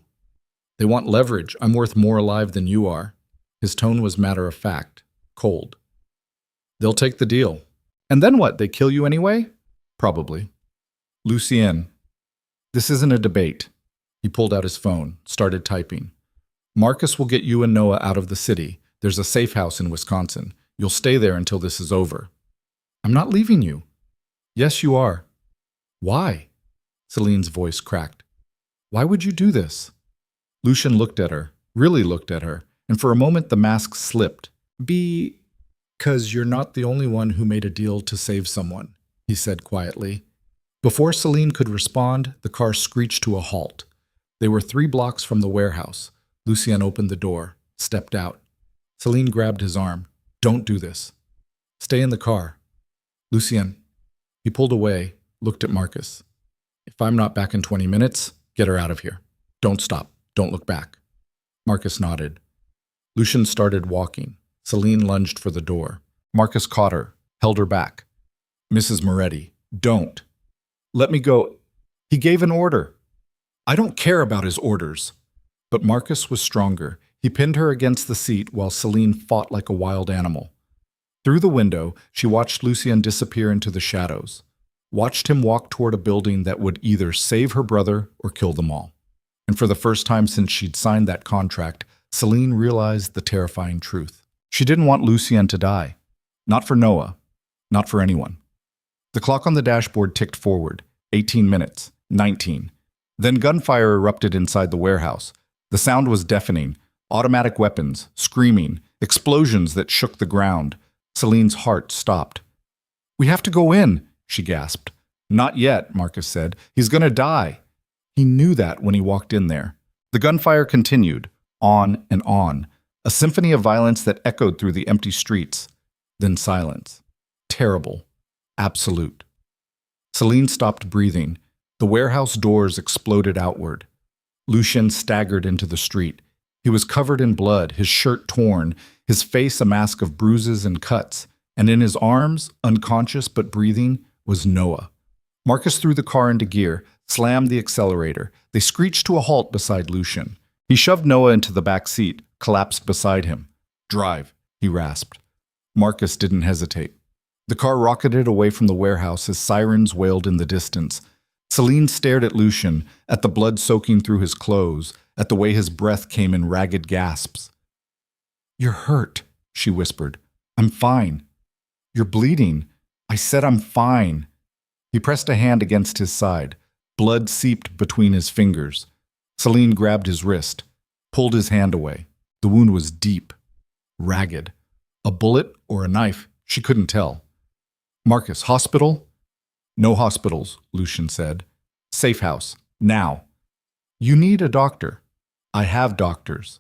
"They want leverage. I'm worth more alive than you are." His tone was matter of fact, cold. "They'll take the deal." "And then what? They kill you anyway?" "Probably." "Lucien, this isn't a debate." He pulled out his phone, started typing. "Marcus will get you and Noah out of the city. There's a safe house in Wisconsin. You'll stay there until this is over." "I'm not leaving you." "Yes, you are." "Why?" Celine's voice cracked. "Why would you do this?" Lucian looked at her, really looked at her, and for a moment the mask slipped. "Because you're not the only one who made a deal to save someone," he said quietly. Before Celine could respond, the car screeched to a halt. They were 3 blocks from the warehouse. Lucien opened the door, stepped out. Celine grabbed his arm. "Don't do this. Stay in the car." "Lucien." He pulled away, looked at Marcus. "If I'm not back in 20 minutes, get her out of here. Don't stop. Don't look back." Marcus nodded. Lucien started walking. Celine lunged for the door. Marcus caught her, held her back. "Mrs. Moretti, don't." "Let me go." He gave an order. "I don't care about his orders." But Marcus was stronger. He pinned her against the seat while Celine fought like a wild animal. Through the window, she watched Lucien disappear into the shadows, watched him walk toward a building that would either save her brother or kill them all. And for the first time since she'd signed that contract, Celine realized the terrifying truth. She didn't want Lucien to die. Not for Noah. Not for anyone. The clock on the dashboard ticked forward. 18 minutes. 19. Then gunfire erupted inside the warehouse. The sound was deafening. Automatic weapons, screaming, explosions that shook the ground. Celine's heart stopped. "We have to go in," she gasped. "Not yet," Marcus said. "He's gonna die." He knew that when he walked in there. The gunfire continued, on and on, a symphony of violence that echoed through the empty streets. Then silence. Terrible. Absolute. Celine stopped breathing. The warehouse doors exploded outward. Lucien staggered into the street. He was covered in blood, his shirt torn, his face a mask of bruises and cuts, and in his arms, unconscious but breathing, was Noah. Marcus threw the car into gear. slammed the accelerator. They screeched to a halt beside Lucian. He shoved Noah into the back seat, collapsed beside him. "Drive," he rasped. Marcus didn't hesitate. The car rocketed away from the warehouse as sirens wailed in the distance. Celine stared at Lucian, at the blood soaking through his clothes, at the way his breath came in ragged gasps. "You're hurt," she whispered. "I'm fine." "You're bleeding." "I said I'm fine." He pressed a hand against his side. Blood seeped between his fingers. Celine grabbed his wrist, pulled his hand away. The wound was deep, ragged. A bullet or a knife, she couldn't tell. "Marcus, hospital?" "No hospitals," Lucian said. "Safe house, now." "You need a doctor." "I have doctors."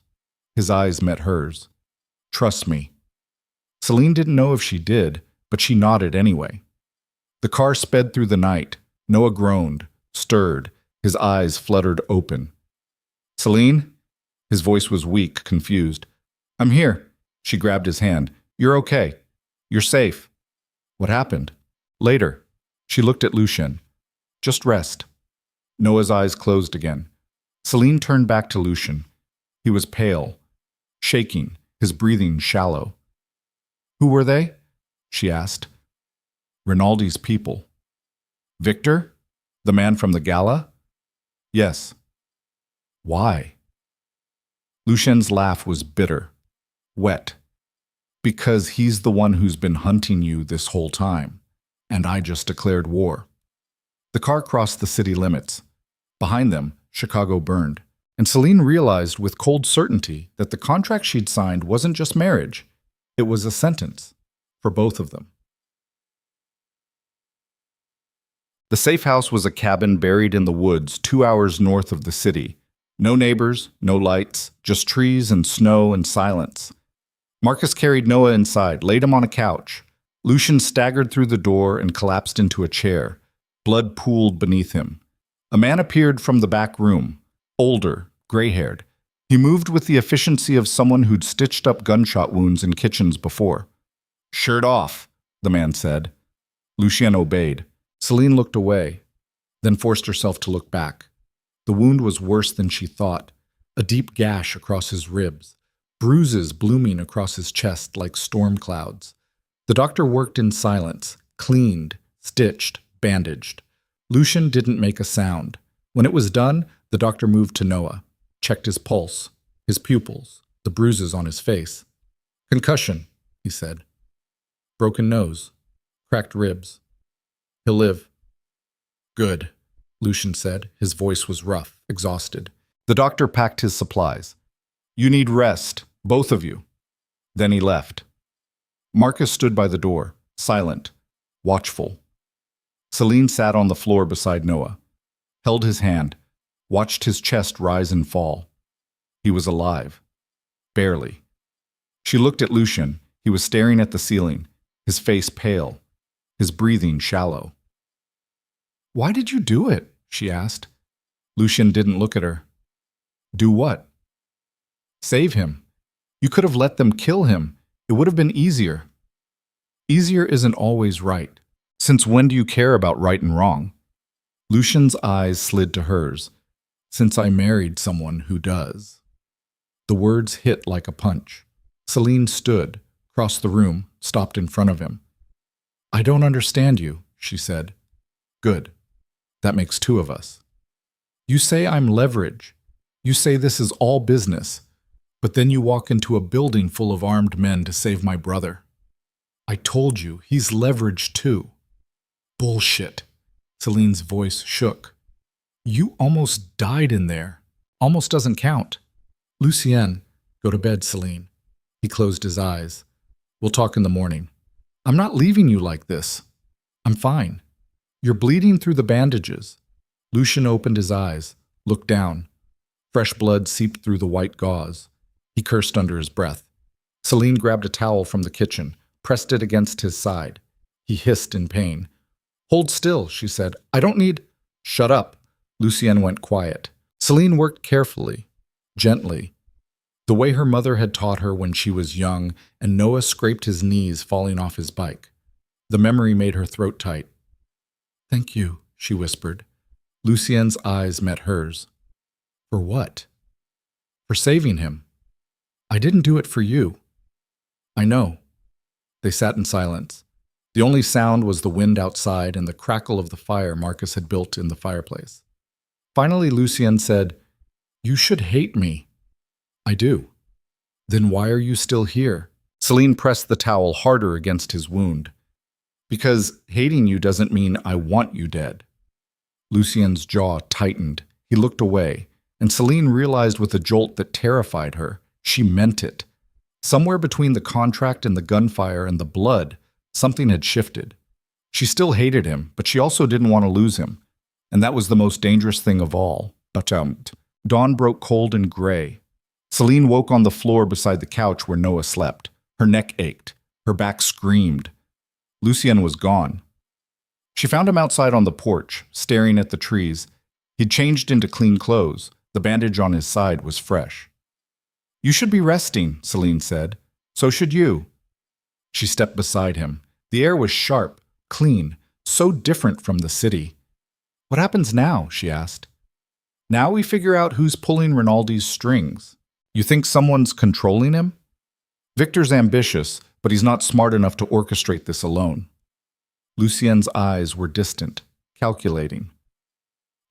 His eyes met hers. "Trust me." Celine didn't know if she did, but she nodded anyway. The car sped through the night. Noah groaned, stirred. His eyes fluttered open. "Celine?" His voice was weak, confused. "I'm here." She grabbed his hand. "You're okay. You're safe." "What happened?" "Later." She looked at Lucian. "Just rest." Noah's eyes closed again. Celine turned back to Lucian. He was pale, shaking, his breathing shallow. "Who were they?" she asked. "Rinaldi's people." "Victor? The man from the gala?" "Yes." "Why?" Lucian's laugh was bitter, wet. "Because he's the one who's been hunting you this whole time, and I just declared war." The car crossed the city limits. Behind them, Chicago burned, and Celine realized with cold certainty that the contract she'd signed wasn't just marriage, it was a sentence for both of them. The safe house was a cabin buried in the woods 2 hours north of the city. No neighbors, no lights, just trees and snow and silence. Marcus carried Noah inside, laid him on a couch. Lucian staggered through the door and collapsed into a chair. Blood pooled beneath him. A man appeared from the back room, older, gray-haired. He moved with the efficiency of someone who'd stitched up gunshot wounds in kitchens before. "Shirt off," the man said. Lucian obeyed. Celine looked away, then forced herself to look back. The wound was worse than she thought. A deep gash across his ribs, bruises blooming across his chest like storm clouds. The doctor worked in silence, cleaned, stitched, bandaged. Lucian didn't make a sound. When it was done, the doctor moved to Noah, checked his pulse, his pupils, the bruises on his face. "Concussion," he said. "Broken nose, cracked ribs. He'll live." "Good," Lucian said. His voice was rough, exhausted. The doctor packed his supplies. "You need rest, both of you." Then he left. Marcus stood by the door, silent, watchful. Celine sat on the floor beside Noah, held his hand, watched his chest rise and fall. He was alive. Barely. She looked at Lucian. He was staring at the ceiling, his face pale, his breathing shallow. "Why did you do it?" she asked. Lucian didn't look at her. "Do what?" "Save him. You could have let them kill him. It would have been easier." "Easier isn't always right. Since when do you care about right and wrong?" Lucian's eyes slid to hers. "Since I married someone who does." The words hit like a punch. Celine stood, crossed the room, stopped in front of him. "I don't understand you," she said. "Good. That makes two of us. You say I'm leverage. You say this is all business. But then you walk into a building full of armed men to save my brother. I told you, he's leverage too." "Bullshit." Celine's voice shook. "You almost died in there. Almost doesn't count." "Lucien, go to bed, Celine." He closed his eyes. "We'll talk in the morning. I'm not leaving you like this. I'm fine. You're bleeding through the bandages." Lucian opened his eyes, looked down. Fresh blood seeped through the white gauze. He cursed under his breath. Celine grabbed a towel from the kitchen, pressed it against his side. He hissed in pain. "Hold still," she said. "I don't need—" "Shut up." Lucien went quiet. Celine worked carefully, gently, the way her mother had taught her when she was young, and Noah scraped his knees falling off his bike. The memory made her throat tight. "Thank you," she whispered. Lucien's eyes met hers. For what? For saving him. I didn't do it for you. I know. They sat in silence. The only sound was the wind outside and the crackle of the fire Marcus had built in the fireplace. Finally, Lucien said, You should hate me. I do. Then why are you still here? Celine pressed the towel harder against his wound. Because hating you doesn't mean I want you dead. Lucien's jaw tightened. He looked away, and Celine realized with a jolt that terrified her, she meant it. Somewhere between the contract and the gunfire and the blood, something had shifted. She still hated him, but she also didn't want to lose him. And that was the most dangerous thing of all. But dawn broke cold and gray. Celine woke on the floor beside the couch where Noah slept. Her neck ached. Her back screamed. Lucien was gone. She found him outside on the porch, staring at the trees. He'd changed into clean clothes. The bandage on his side was fresh. You should be resting, Celine said. So should you. She stepped beside him. The air was sharp, clean, so different from the city. What happens now? She asked. Now we figure out who's pulling Rinaldi's strings. You think someone's controlling him? Victor's ambitious, but he's not smart enough to orchestrate this alone. Lucien's eyes were distant, calculating.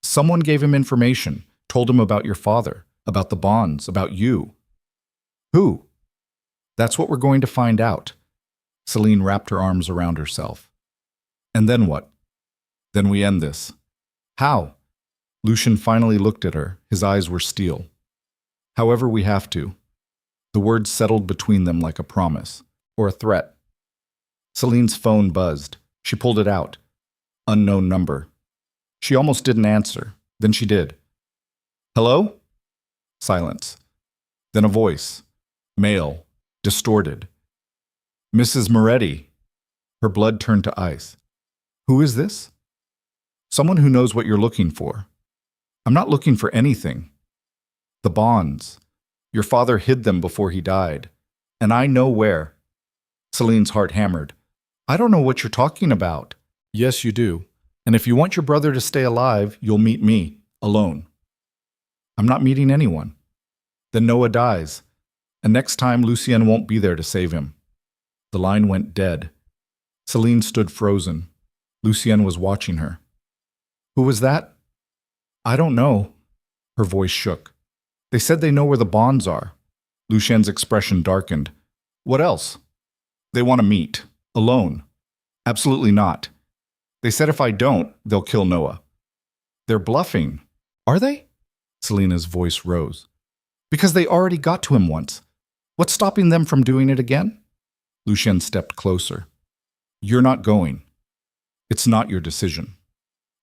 Someone gave him information, told him about your father, about the bonds, about you. Who? That's what we're going to find out. Celine wrapped her arms around herself. And then what? Then we end this. How? Lucien finally looked at her. His eyes were steel. However we have to. The words settled between them like a promise, or a threat. Celine's phone buzzed. She pulled it out. Unknown number. She almost didn't answer. Then she did. Hello? Silence. Then a voice. Male. Distorted. Mrs. Moretti. Her blood turned to ice. Who is this? Someone who knows what you're looking for. I'm not looking for anything. The bonds. Your father hid them before he died. And I know where. Celine's heart hammered. I don't know what you're talking about. Yes, you do. And if you want your brother to stay alive, you'll meet me, alone. I'm not meeting anyone. Then Noah dies. And next time, Lucien won't be there to save him. The line went dead. Celine stood frozen. Lucien was watching her. Who was that? I don't know. Her voice shook. They said they know where the bonds are. Lucien's expression darkened. What else? They want to meet. Alone. Absolutely not. They said if I don't, they'll kill Noah. They're bluffing. Are they? Selena's voice rose. Because they already got to him once. What's stopping them from doing it again? Lucien stepped closer. You're not going. It's not your decision.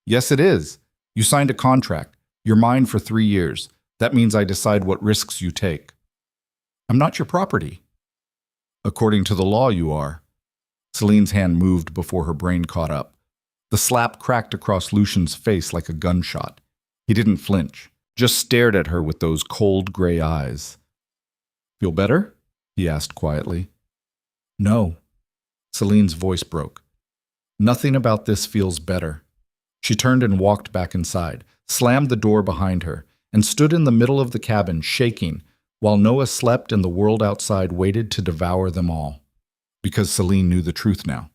Yes, it is. You signed a contract. You're mine for 3 years. That means I decide what risks you take. I'm not your property. According to the law, you are. Celine's hand moved before her brain caught up. The slap cracked across Lucien's face like a gunshot. He didn't flinch, just stared at her with those cold gray eyes. Feel better? He asked quietly. No. Celine's voice broke. Nothing about this feels better. She turned and walked back inside, slammed the door behind her, and stood in the middle of the cabin, shaking, while Noah slept and the world outside waited to devour them all. Because Celine knew the truth now.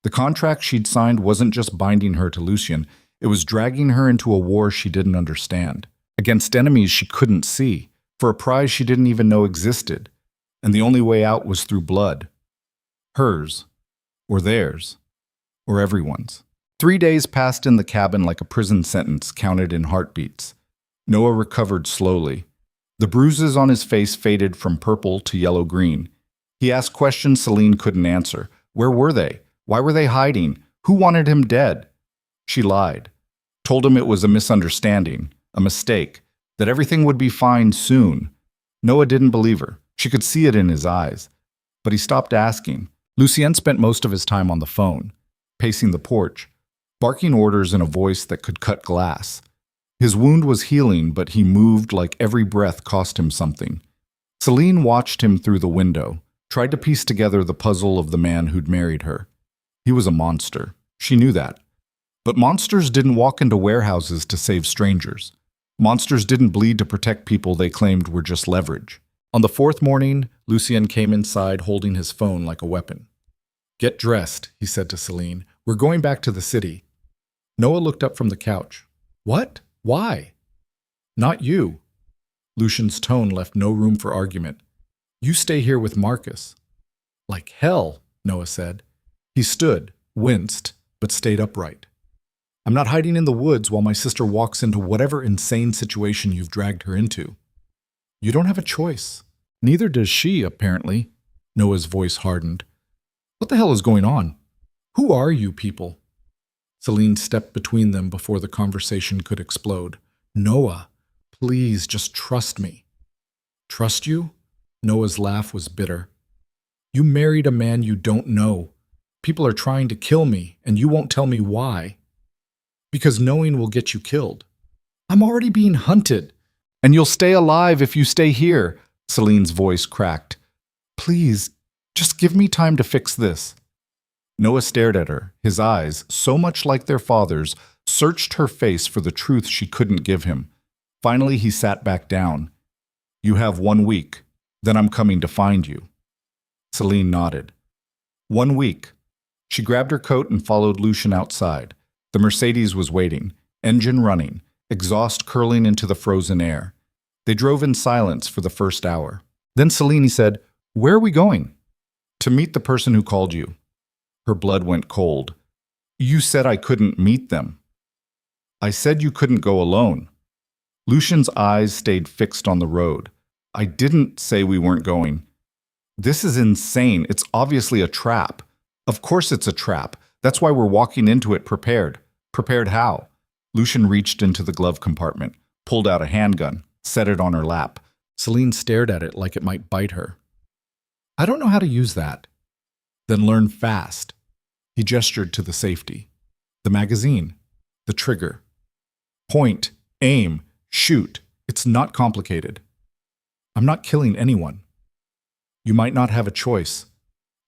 The contract she'd signed wasn't just binding her to Lucien, it was dragging her into a war she didn't understand, against enemies she couldn't see, for a prize she didn't even know existed, and the only way out was through blood. Hers, or theirs, or everyone's. 3 days passed in the cabin like a prison sentence counted in heartbeats. Noah recovered slowly. The bruises on his face faded from purple to yellow-green. He asked questions Celine couldn't answer. Where were they? Why were they hiding? Who wanted him dead? She lied. Told him it was a misunderstanding, a mistake, that everything would be fine soon. Noah didn't believe her. She could see it in his eyes. But he stopped asking. Lucien spent most of his time on the phone, pacing the porch, barking orders in a voice that could cut glass. His wound was healing, but he moved like every breath cost him something. Celine watched him through the window, tried to piece together the puzzle of the man who'd married her. He was a monster. She knew that. But monsters didn't walk into warehouses to save strangers. Monsters didn't bleed to protect people they claimed were just leverage. On the fourth morning, Lucien came inside holding his phone like a weapon. "Get dressed," he said to Celine. "We're going back to the city." Noah looked up from the couch. "What? Why?" "Not you." Lucian's tone left no room for argument. "You stay here with Marcus." "Like hell," Noah said. He stood, winced, but stayed upright. "I'm not hiding in the woods while my sister walks into whatever insane situation you've dragged her into." "You don't have a choice." "Neither does she, apparently." Noah's voice hardened. "What the hell is going on? Who are you people?" Celine stepped between them before the conversation could explode. "Noah, please just trust me." "Trust you?" Noah's laugh was bitter. "You married a man you don't know. People are trying to kill me, and you won't tell me why." "Because knowing will get you killed." "I'm already being hunted." "And you'll stay alive if you stay here," Celine's voice cracked. "Please, just give me time to fix this." Noah stared at her. His eyes, so much like their father's, searched her face for the truth she couldn't give him. Finally, he sat back down. "You have 1 week. Then I'm coming to find you." Celine nodded. 1 week. She grabbed her coat and followed Lucien outside. The Mercedes was waiting, engine running, exhaust curling into the frozen air. They drove in silence for the first hour. Then Celine said, "Where are we going?" "To meet the person who called you." Her blood went cold. "You said I couldn't meet them." "I said you couldn't go alone." Lucian's eyes stayed fixed on the road. "I didn't say we weren't going." "This is insane. It's obviously a trap." "Of course it's a trap. That's why we're walking into it prepared." "Prepared how?" Lucien reached into the glove compartment, pulled out a handgun, set it on her lap. Celine stared at it like it might bite her. "I don't know how to use that." "Then learn fast." He gestured to the safety. "The magazine. The trigger. Point, aim, shoot. It's not complicated." "I'm not killing anyone." "You might not have a choice."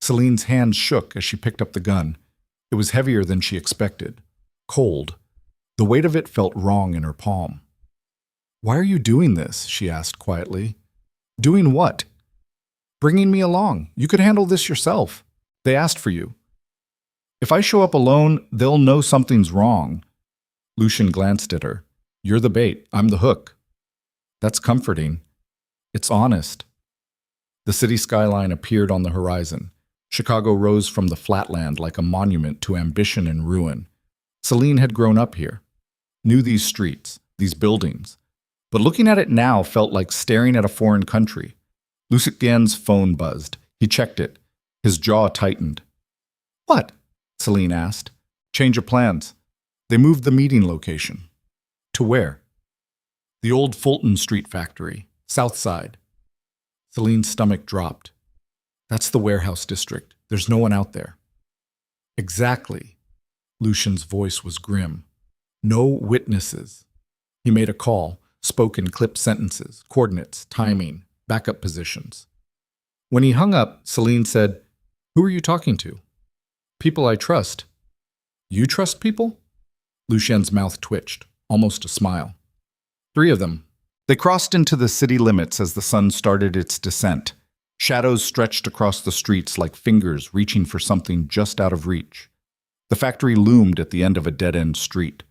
Celine's hands shook as she picked up the gun. It was heavier than she expected. Cold. The weight of it felt wrong in her palm. "Why are you doing this?" she asked quietly. "Doing what?" "Bringing me along. You could handle this yourself. They asked for you." "If I show up alone, they'll know something's wrong." Lucien glanced at her. "You're the bait. I'm the hook." "That's comforting." "It's honest." The city skyline appeared on the horizon. Chicago rose from the flatland like a monument to ambition and ruin. Celine had grown up here, knew these streets, these buildings. But looking at it now felt like staring at a foreign country. Lucien's phone buzzed. He checked it. His jaw tightened. "What?" Celine asked. "Change of plans." They moved the meeting location. "To where?" "The old Fulton Street factory, south side." Celine's stomach dropped. "That's the warehouse district. There's no one out there." "Exactly." Lucien's voice was grim. "No witnesses." He made a call, spoke in clipped sentences, coordinates, timing, backup positions. When he hung up, Celine said, "Who are you talking to?" "People I trust." "You trust people?" Lucien's mouth twitched, almost a smile. "3 of them." They crossed into the city limits as the sun started its descent. Shadows stretched across the streets like fingers reaching for something just out of reach. The factory loomed at the end of a dead-end street.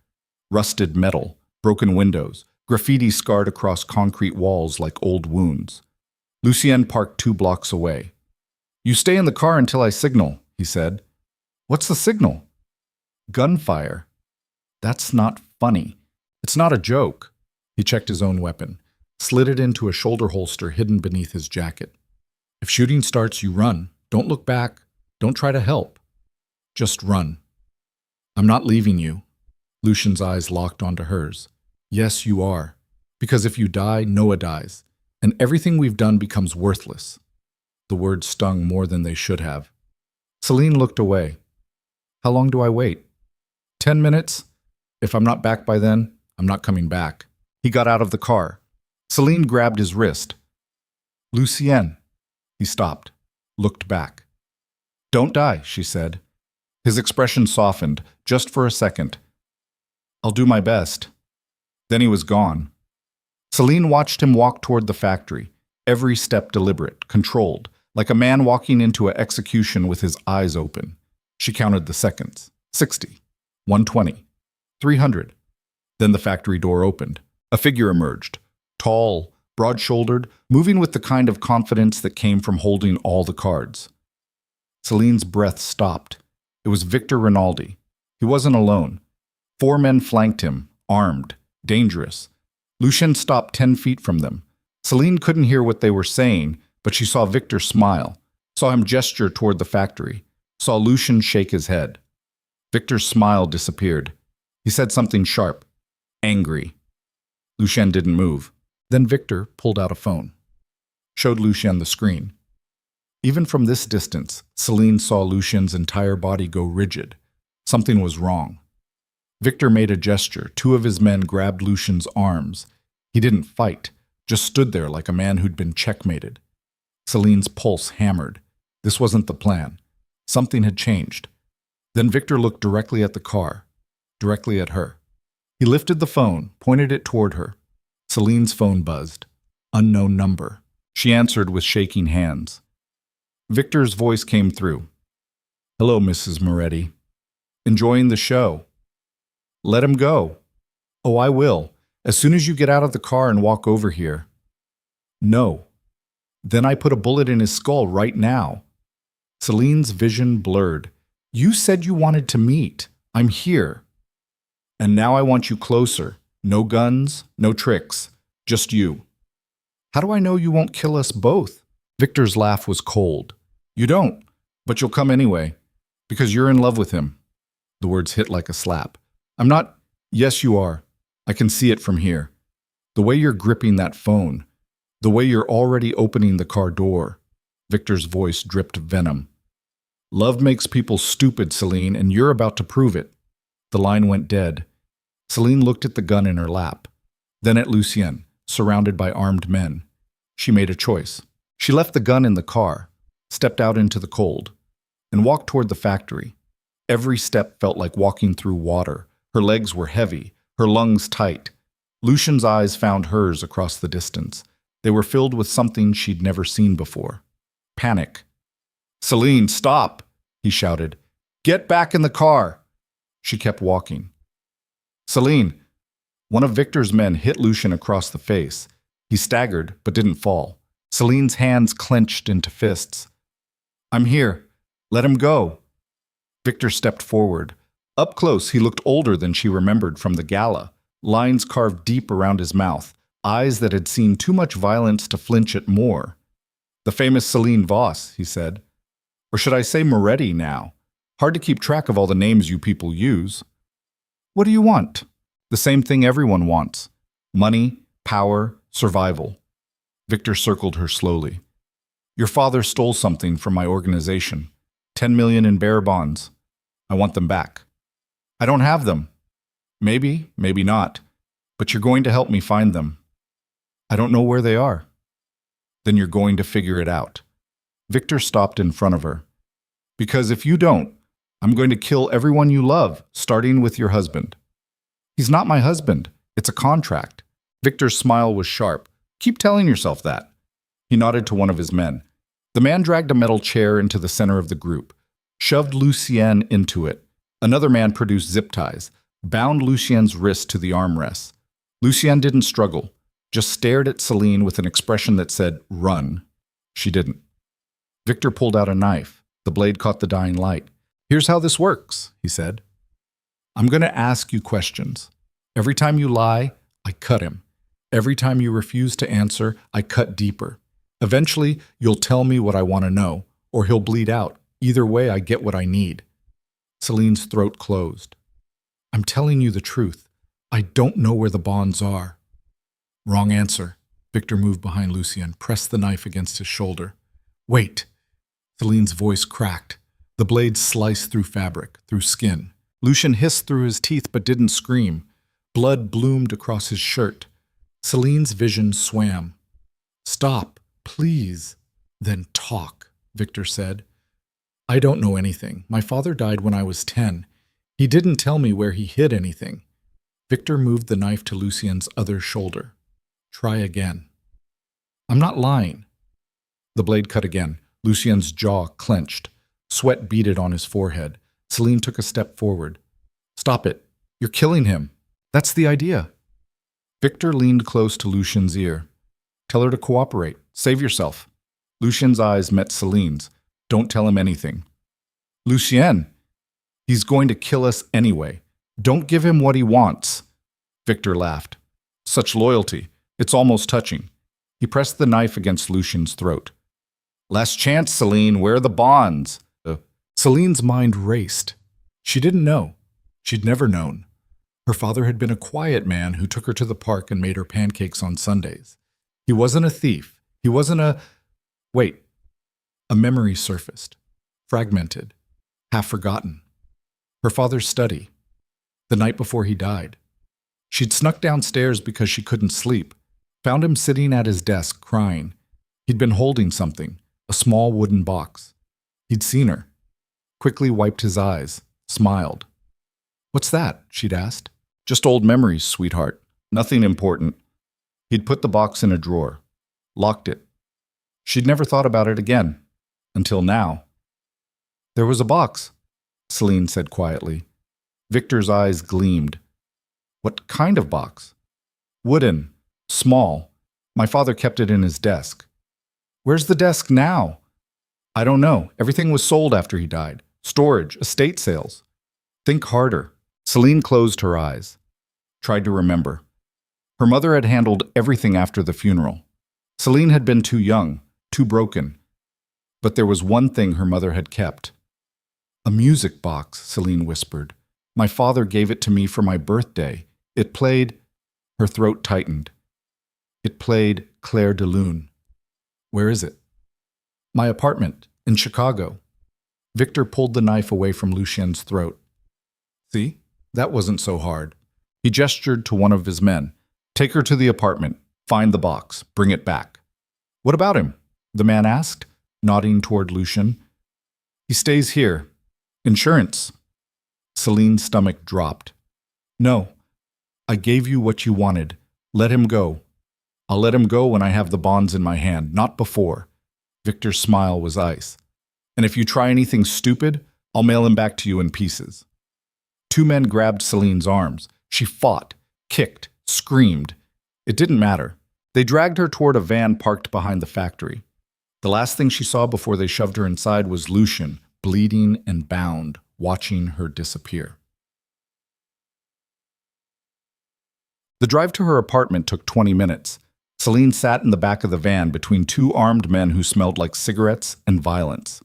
Rusted metal, broken windows, graffiti scarred across concrete walls like old wounds. Lucien parked 2 blocks away. "You stay in the car until I signal," he said. "What's the signal?" "Gunfire." "That's not funny. It's not a joke." He checked his own weapon, slid it into a shoulder holster hidden beneath his jacket. "If shooting starts, you run. Don't look back. Don't try to help. Just run." "I'm not leaving you." Lucien's eyes locked onto hers. "Yes, you are. Because if you die, Noah dies, and everything we've done becomes worthless." The words stung more than they should have. Celine looked away. "How long do I wait?" 10 minutes. If I'm not back by then, I'm not coming back." He got out of the car. Celine grabbed his wrist. "Lucien." He stopped, looked back. "Don't die," she said. His expression softened, just for a second. I'll do my best. Then he was gone. Celine watched him walk toward the factory, every step deliberate, controlled, like a man walking into an execution with his eyes open. She counted the seconds. 60, 120, 300. Then the factory door opened. A figure emerged, tall, broad-shouldered, moving with the kind of confidence that came from holding all the cards. Celine's breath stopped. It was Victor Rinaldi. He wasn't alone. 4 men flanked him, armed, dangerous. Lucien stopped 10 feet from them. Celine couldn't hear what they were saying, but she saw Victor smile, saw him gesture toward the factory, saw Lucien shake his head. Victor's smile disappeared. He said something sharp, angry. Lucien didn't move. Then Victor pulled out a phone, showed Lucien the screen. Even from this distance, Celine saw Lucien's entire body go rigid. Something was wrong. Victor made a gesture. 2 of his men grabbed Lucien's arms. He didn't fight, just stood there like a man who'd been checkmated. Celine's pulse hammered. This wasn't the plan. Something had changed. Then Victor looked directly at the car, directly at her. He lifted the phone, pointed it toward her. Celine's phone buzzed. Unknown number. She answered with shaking hands. Victor's voice came through. Hello, Mrs. Moretti. Enjoying the show. Let him go. Oh, I will. As soon as you get out of the car and walk over here. No. Then I put a bullet in his skull right now. Celine's vision blurred. You said you wanted to meet. I'm here. And now I want you closer. No guns, no tricks. Just you. How do I know you won't kill us both? Victor's laugh was cold. You don't, but you'll come anyway. Because you're in love with him. The words hit like a slap. I'm not. Yes, you are. I can see it from here. The way you're gripping that phone. The way you're already opening the car door. Victor's voice dripped venom. Love makes people stupid, Celine, and you're about to prove it. The line went dead. Celine looked at the gun in her lap. Then at Lucien, surrounded by armed men. She made a choice. She left the gun in the car, stepped out into the cold, and walked toward the factory. Every step felt like walking through water. Her legs were heavy, her lungs tight. Lucien's eyes found hers across the distance. They were filled with something she'd never seen before. Panic. Celine, stop, he shouted. Get back in the car. She kept walking. Celine. One of Victor's men hit Lucien across the face. He staggered, but didn't fall. Celine's hands clenched into fists. I'm here. Let him go. Victor stepped forward. Up close, he looked older than she remembered from the gala, lines carved deep around his mouth, eyes that had seen too much violence to flinch at more. The famous Celine Voss, he said. Or should I say Moretti now? Hard to keep track of all the names you people use. What do you want? The same thing everyone wants. Money, power, survival. Victor circled her slowly. Your father stole something from my organization. 10 million in bearer bonds. I want them back. I don't have them. Maybe, maybe not. But you're going to help me find them. I don't know where they are. Then you're going to figure it out. Victor stopped in front of her. Because if you don't, I'm going to kill everyone you love, starting with your husband. He's not my husband. It's a contract. Victor's smile was sharp. Keep telling yourself that. He nodded to one of his men. The man dragged a metal chair into the center of the group, shoved Lucien into it. Another man produced zip ties, bound Lucien's wrist to the armrests. Lucien didn't struggle, just stared at Celine with an expression that said, run. She didn't. Victor pulled out a knife. The blade caught the dying light. Here's how this works, he said. I'm going to ask you questions. Every time you lie, I cut him. Every time you refuse to answer, I cut deeper. Eventually, you'll tell me what I want to know, or he'll bleed out. Either way, I get what I need. Celine's throat closed. I'm telling you the truth. I don't know where the bonds are. Wrong answer. Victor moved behind Lucien, pressed the knife against his shoulder. Wait. Celine's voice cracked. The blade sliced through fabric, through skin. Lucien hissed through his teeth but didn't scream. Blood bloomed across his shirt. Celine's vision swam. Stop, please. Then talk, Victor said. I don't know anything. My father died when I was 10. He didn't tell me where he hid anything. Victor moved the knife to Lucien's other shoulder. Try again. I'm not lying. The blade cut again. Lucien's jaw clenched. Sweat beaded on his forehead. Celine took a step forward. Stop it. You're killing him. That's the idea. Victor leaned close to Lucien's ear. Tell her to cooperate. Save yourself. Lucien's eyes met Celine's. Don't tell him anything. Lucien, he's going to kill us anyway. Don't give him what he wants. Victor laughed. Such loyalty. It's almost touching. He pressed the knife against Lucien's throat. Last chance, Celine. Where are the bonds? Celine's mind raced. She didn't know. She'd never known. Her father had been a quiet man who took her to the park and made her pancakes on Sundays. He wasn't a thief. He wasn't a... Wait. A memory surfaced. Fragmented. Half forgotten. Her father's study. The night before he died. She'd snuck downstairs because she couldn't sleep. Found him sitting at his desk, crying. He'd been holding something. A small wooden box. He'd seen her. Quickly wiped his eyes. Smiled. What's that? She'd asked. Just old memories, sweetheart. Nothing important. He'd put the box in a drawer. Locked it. She'd never thought about it again. Until now. There was a box, Celine said quietly. Victor's eyes gleamed. What kind of box? Wooden. Small. My father kept it in his desk. Where's the desk now? I don't know. Everything was sold after he died. Storage, estate sales. Think harder. Celine closed her eyes. Tried to remember. Her mother had handled everything after the funeral. Celine had been too young, too broken. But there was one thing her mother had kept. A music box, Celine whispered. My father gave it to me for my birthday. It played... Her throat tightened. It played Claire de Lune. Where is it? My apartment, in Chicago. Victor pulled the knife away from Lucien's throat. See? That wasn't so hard. He gestured to one of his men. Take her to the apartment. Find the box. Bring it back. What about him? The man asked, nodding toward Lucien. He stays here. Insurance. Celine's stomach dropped. No. I gave you what you wanted. Let him go. I'll let him go when I have the bonds in my hand, not before. Victor's smile was ice. And if you try anything stupid, I'll mail him back to you in pieces. Two men grabbed Celine's arms. She fought, kicked, screamed. It didn't matter. They dragged her toward a van parked behind the factory. The last thing she saw before they shoved her inside was Lucien, bleeding and bound, watching her disappear. The drive to her apartment took 20 minutes. Celine sat in the back of the van between two armed men who smelled like cigarettes and violence.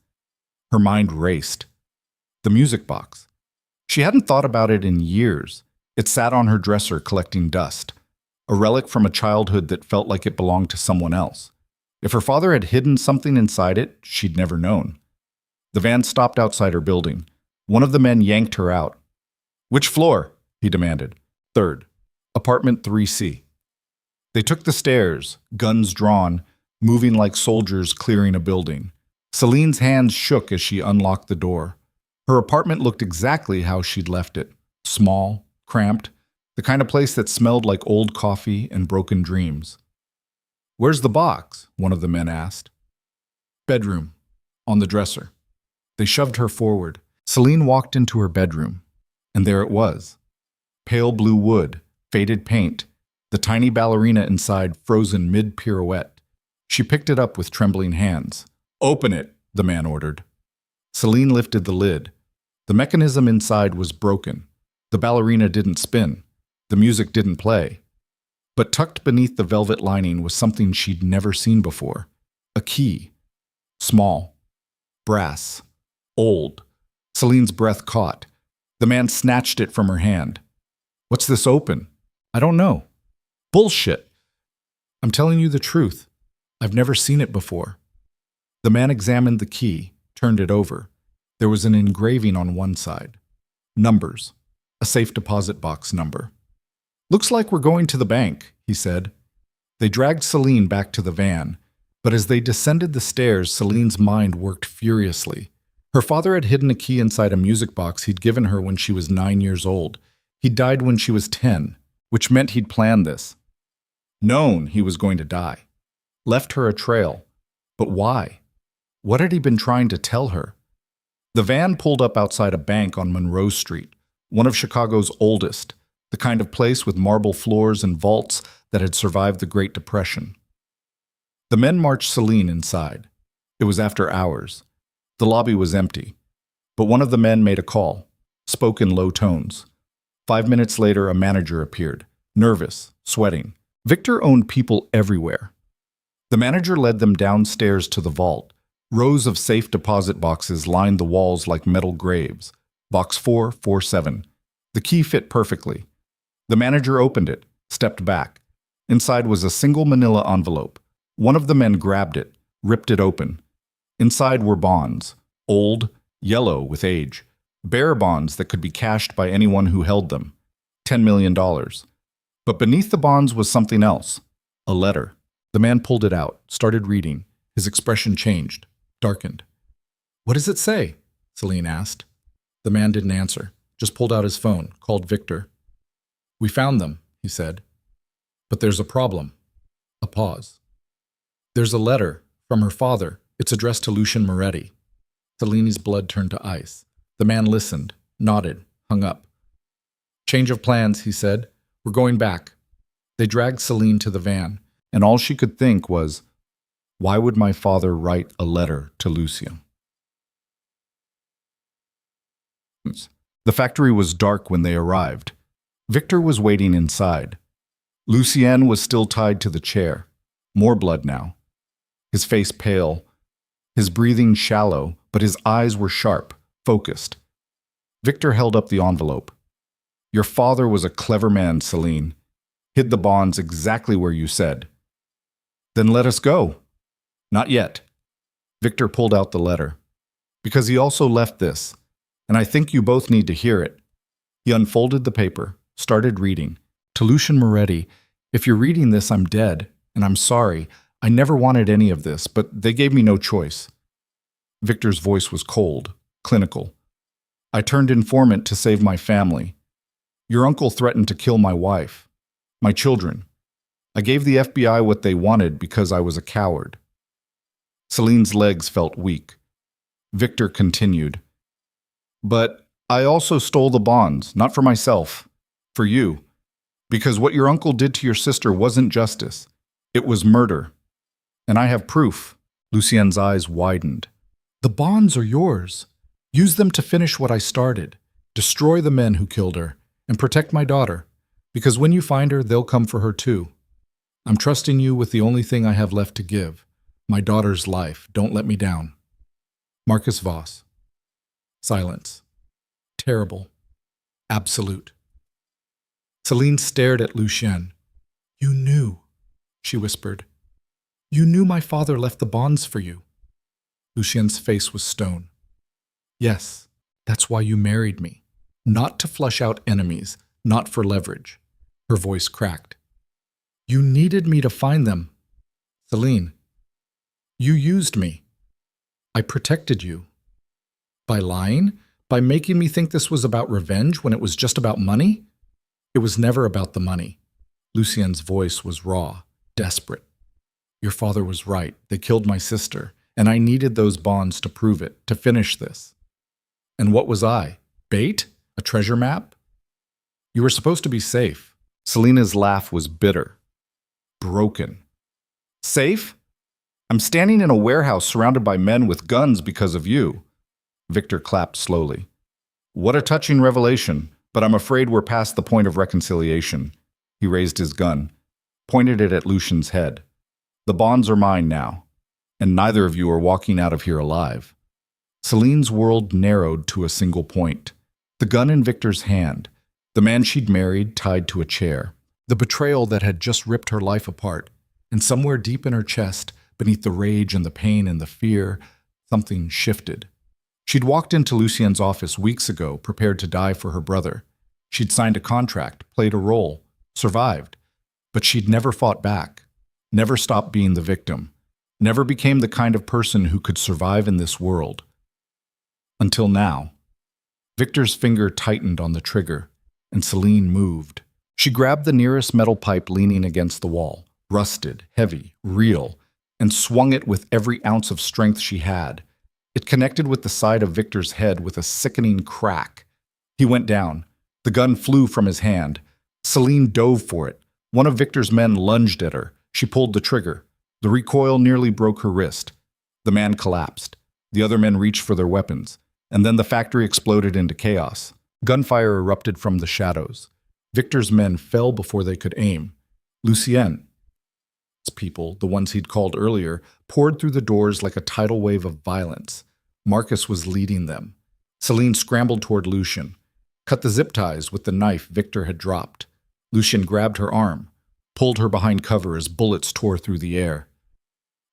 Her mind raced. The music box. She hadn't thought about it in years. It sat on her dresser collecting dust, a relic from a childhood that felt like it belonged to someone else. If her father had hidden something inside it, she'd never known. The van stopped outside her building. One of the men yanked her out. Which floor? He demanded. Third. Apartment 3C. They took the stairs, guns drawn, moving like soldiers clearing a building. Celine's hands shook as she unlocked the door. Her apartment looked exactly how she'd left it. Small, cramped, the kind of place that smelled like old coffee and broken dreams. Where's the box? One of the men asked. Bedroom. On the dresser. They shoved her forward. Celine walked into her bedroom. And there it was. Pale blue wood, faded paint, the tiny ballerina inside frozen mid-pirouette. She picked it up with trembling hands. Open it, the man ordered. Celine lifted the lid. The mechanism inside was broken. The ballerina didn't spin. The music didn't play. But tucked beneath the velvet lining was something she'd never seen before. A key. Small. Brass. Old. Celine's breath caught. The man snatched it from her hand. What's this open? I don't know. Bullshit. I'm telling you the truth. I've never seen it before. The man examined the key, turned it over. There was an engraving on one side. Numbers. A safe deposit box number. Looks like we're going to the bank, he said. They dragged Celine back to the van, but as they descended the stairs, Celine's mind worked furiously. Her father had hidden a key inside a music box he'd given her when she was 9 years old. He died when she was 10. which meant he'd planned this. Known he was going to die. Left her a trail. But why? What had he been trying to tell her? The van pulled up outside a bank on Monroe Street, one of Chicago's oldest, the kind of place with marble floors and vaults that had survived the Great Depression. The men marched Celine inside. It was after hours. The lobby was empty, but one of the men made a call, spoke in low tones. 5 minutes later, a manager appeared, nervous, sweating. Victor owned people everywhere. The manager led them downstairs to the vault. Rows of safe deposit boxes lined the walls like metal graves. Box 447. The key fit perfectly. The manager opened it, stepped back. Inside was a single manila envelope. One of the men grabbed it, ripped it open. Inside were bonds, old, yellow with age. Bare bonds that could be cashed by anyone who held them. $10 million. But beneath the bonds was something else. A letter. The man pulled it out, started reading. His expression changed, darkened. "What does it say?" Celine asked. The man didn't answer, just pulled out his phone, called Victor. "We found them," he said. "But there's a problem." A pause. "There's a letter from her father. It's addressed to Lucien Moretti." Celine's blood turned to ice. The man listened, nodded, hung up. "Change of plans," he said. "We're going back." They dragged Celine to the van, and all she could think was, why would my father write a letter to Lucien? The factory was dark when they arrived. Victor was waiting inside. Lucien was still tied to the chair. More blood now. His face pale, his breathing shallow, but his eyes were sharp, focused. Victor held up the envelope. "Your father was a clever man, Celine. Hid the bonds exactly where you said." "Then let us go." "Not yet." Victor pulled out the letter. "Because he also left this, and I think you both need to hear it." He unfolded the paper, started reading. "To Lucien Moretti, if you're reading this, I'm dead, and I'm sorry. I never wanted any of this, but they gave me no choice." Victor's voice was cold, clinical. "I turned informant to save my family. Your uncle threatened to kill my wife, my children. I gave the FBI what they wanted because I was a coward." Celine's legs felt weak. Victor continued. "But I also stole the bonds, not for myself, for you. Because what your uncle did to your sister wasn't justice. It was murder. And I have proof." Lucien's eyes widened. "The bonds are yours. Use them to finish what I started. Destroy the men who killed her, and protect my daughter. Because when you find her, they'll come for her too. I'm trusting you with the only thing I have left to give. My daughter's life. Don't let me down." Marcus Voss. Silence. Terrible. Absolute. Celine stared at Lucien. "You knew," she whispered. "You knew my father left the bonds for you." Lucien's face was stone. "Yes, that's why you married me. Not to flush out enemies, not for leverage." Her voice cracked. "You needed me to find them. Celine, you used me. I protected you. By lying? By making me think this was about revenge when it was just about money? It was never about the money." Lucien's voice was raw, desperate. "Your father was right. They killed my sister, and I needed those bonds to prove it, to finish this. And what was I? Bait? A treasure map? You were supposed to be safe." Selena's laugh was bitter, broken. "Safe? I'm standing in a warehouse surrounded by men with guns because of you." Victor clapped slowly. "What a touching revelation, but I'm afraid we're past the point of reconciliation." He raised his gun, pointed it at Lucien's head. "The bonds are mine now, and neither of you are walking out of here alive." Celine's world narrowed to a single point. The gun in Victor's hand, the man she'd married tied to a chair, the betrayal that had just ripped her life apart, and somewhere deep in her chest, beneath the rage and the pain and the fear, something shifted. She'd walked into Lucien's office weeks ago, prepared to die for her brother. She'd signed a contract, played a role, survived, but she'd never fought back, never stopped being the victim, never became the kind of person who could survive in this world. Until now. Victor's finger tightened on the trigger, and Celine moved, She grabbed the nearest metal pipe leaning against the wall, rusted, heavy, real, and swung it with every ounce of strength she had. It connected with the side of Victor's head with a sickening crack. He went down. The gun flew from his hand. Celine dove for it. One of Victor's men lunged at her. She pulled the trigger. The recoil nearly broke her wrist. The man collapsed. The other men reached for their weapons. And then the factory exploded into chaos. Gunfire erupted from the shadows. Victor's men fell before they could aim. Lucien's people, the ones he'd called earlier, poured through the doors like a tidal wave of violence. Marcus was leading them. Celine scrambled toward Lucien, cut the zip ties with the knife Victor had dropped. Lucien grabbed her arm, pulled her behind cover as bullets tore through the air.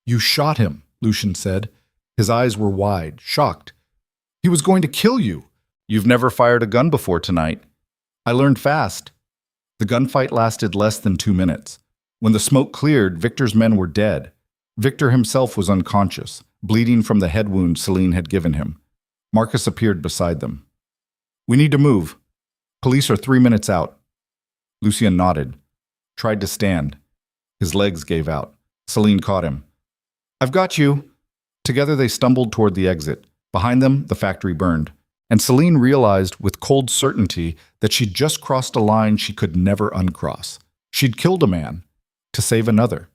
"You shot him," Lucien said. His eyes were wide, shocked. "He was going to kill you." "You've never fired a gun before tonight." "I learned fast." The gunfight lasted less than 2 minutes. When the smoke cleared, Victor's men were dead. Victor himself was unconscious, bleeding from the head wound Celine had given him. Marcus appeared beside them. "We need to move. Police are 3 minutes out." Lucien nodded, tried to stand. His legs gave out. Celine caught him. "I've got you." Together they stumbled toward the exit. Behind them, the factory burned. And Celine realized with cold certainty that she'd just crossed a line she could never uncross. She'd killed a man to save another.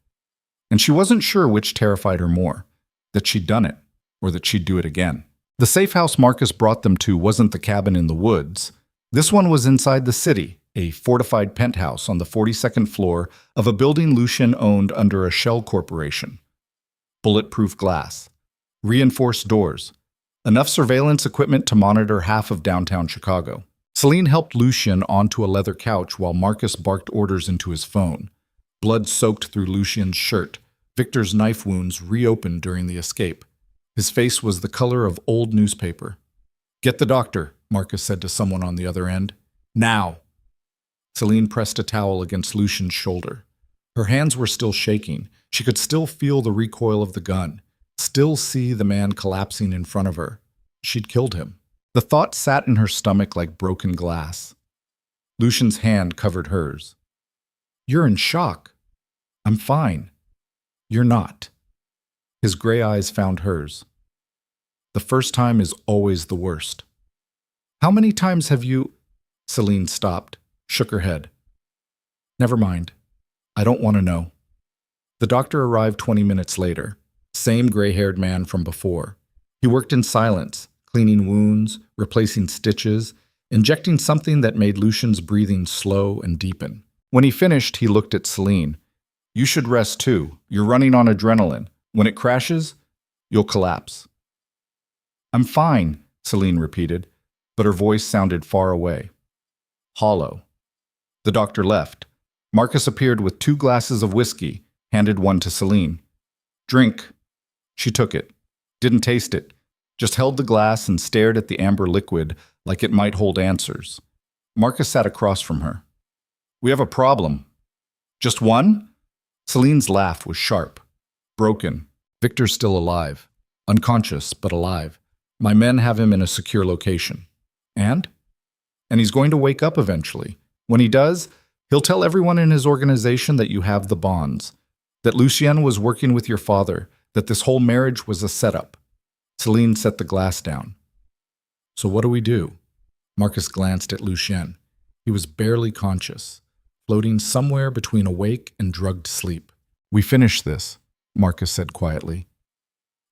And she wasn't sure which terrified her more, that she'd done it or that she'd do it again. The safe house Marcus brought them to wasn't the cabin in the woods. This one was inside the city, a fortified penthouse on the 42nd floor of a building Lucien owned under a shell corporation. Bulletproof glass, reinforced doors, enough surveillance equipment to monitor half of downtown Chicago. Celine helped Lucien onto a leather couch while Marcus barked orders into his phone. Blood soaked through Lucien's shirt. Victor's knife wounds reopened during the escape. His face was the color of old newspaper. "Get the doctor," Marcus said to someone on the other end. "Now." Celine pressed a towel against Lucien's shoulder. Her hands were still shaking. She could still feel the recoil of the gun, still see the man collapsing in front of her. She'd killed him. The thought sat in her stomach like broken glass. Lucien's hand covered hers. "You're in shock." "I'm fine." "You're not." His gray eyes found hers. "The first time is always the worst." "How many times have you—" Celine stopped, shook her head. "Never mind. I don't want to know." The doctor arrived 20 minutes later. Same gray-haired man from before. He worked in silence, cleaning wounds, replacing stitches, injecting something that made Lucien's breathing slow and deepen. When he finished, he looked at Celine. "You should rest too. You're running on adrenaline. When it crashes, you'll collapse." "I'm fine," Celine repeated, but her voice sounded far away. Hollow. The doctor left. Marcus appeared with 2 glasses of whiskey, handed one to Celine. "Drink." She took it. Didn't taste it. Just held the glass and stared at the amber liquid like it might hold answers. Marcus sat across from her. "We have a problem." "Just one?" Celine's laugh was sharp. "Broken. Victor's still alive. Unconscious, but alive. My men have him in a secure location." "And?" "And he's going to wake up eventually. When he does, he'll tell everyone in his organization that you have the bonds, that Lucien was working with your father, that this whole marriage was a setup." Celine set the glass down. "So what do we do?" Marcus glanced at Lucien. He was barely conscious, floating somewhere between awake and drugged sleep. "We finish this," Marcus said quietly,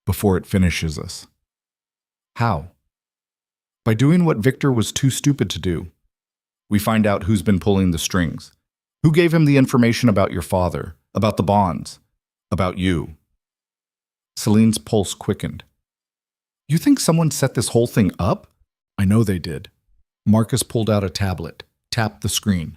"before it finishes us." "How?" "By doing what Victor was too stupid to do. We find out who's been pulling the strings. Who gave him the information about your father, about the bonds, about you." Celine's pulse quickened. "You think someone set this whole thing up?" "I know they did." Marcus pulled out a tablet, tapped the screen.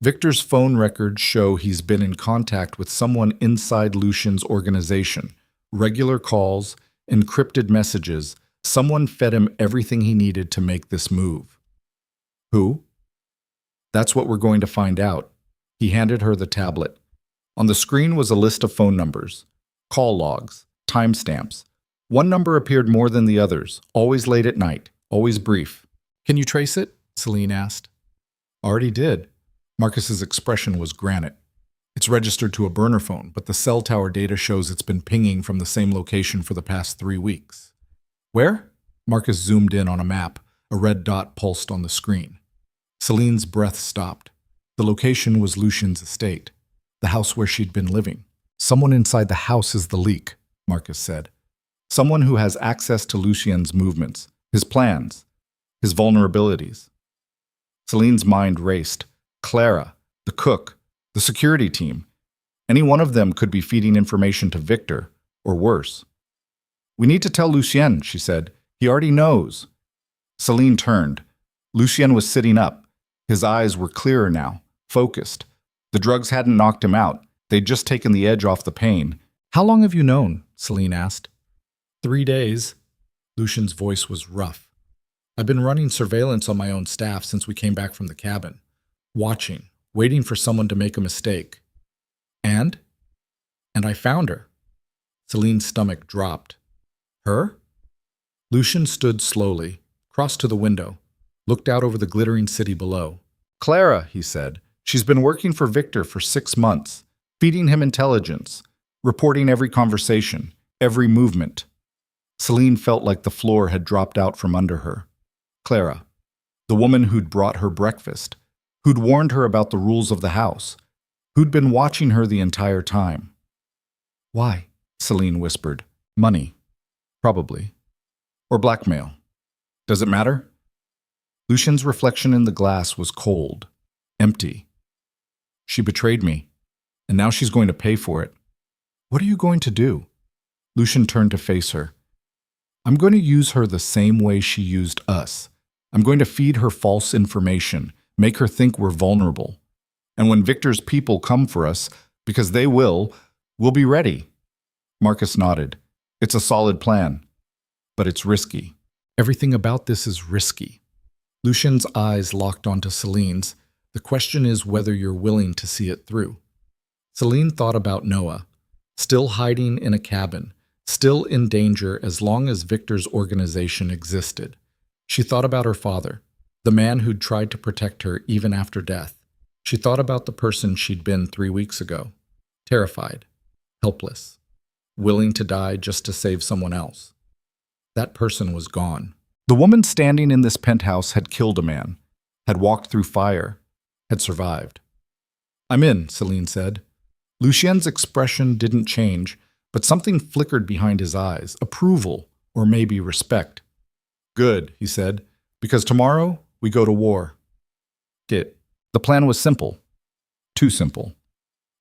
Victor's phone records show he's been in contact with someone inside Lucien's organization. Regular calls, encrypted messages. Someone fed him everything he needed to make this move. Who? "That's what we're going to find out." He handed her the tablet. On the screen was a list of phone numbers, call logs, timestamps. One number appeared more than the others, always late at night, always brief. "Can you trace it?" Celine asked. "Already did." Marcus's expression was granite. It's registered to a burner phone, but the cell tower data shows it's been pinging from the same location for the past 3 weeks. Where? Marcus zoomed in on a map. A red dot pulsed on the screen. Celine's breath stopped. The location was Lucien's estate, the house where she'd been living. Someone inside the house is the leak, Marcus said. Someone who has access to Lucien's movements, his plans, his vulnerabilities. Celine's mind raced. Clara, the cook, the security team. Any one of them could be feeding information to Victor, or worse. We need to tell Lucien, she said. He already knows. Celine turned. Lucien was sitting up. His eyes were clearer now, focused. The drugs hadn't knocked him out. They'd just taken the edge off the pain. How long have you known? Celine asked. 3 days. Lucien's voice was rough. I've been running surveillance on my own staff since we came back from the cabin. Watching, waiting for someone to make a mistake. And I found her. Celine's stomach dropped. Her? Lucien stood slowly, crossed to the window, looked out over the glittering city below. Clara, he said. She's been working for Victor for 6 months, feeding him intelligence, reporting every conversation, every movement. Celine felt like the floor had dropped out from under her. Clara, the woman who'd brought her breakfast, who'd warned her about the rules of the house, who'd been watching her the entire time. Why? Celine whispered. Money. Probably. Or blackmail. Does it matter? Lucien's reflection in the glass was cold, empty. She betrayed me, and now she's going to pay for it. What are you going to do? Lucien turned to face her. I'm going to use her the same way she used us. I'm going to feed her false information, make her think we're vulnerable. And when Victor's people come for us, because they will, we'll be ready. Marcus nodded. It's a solid plan, but it's risky. Everything about this is risky. Lucien's eyes locked onto Celine's. The question is whether you're willing to see it through. Celine thought about Noah, still hiding in a cabin, still in danger as long as Victor's organization existed. She thought about her father, the man who'd tried to protect her even after death. She thought about the person she'd been 3 weeks ago, terrified, helpless, willing to die just to save someone else. That person was gone. The woman standing in this penthouse had killed a man, had walked through fire, had survived. I'm in, Celine said. Lucien's expression didn't change, but something flickered behind his eyes, approval, or maybe respect. Good, he said, because tomorrow we go to war. The plan was simple. Too simple.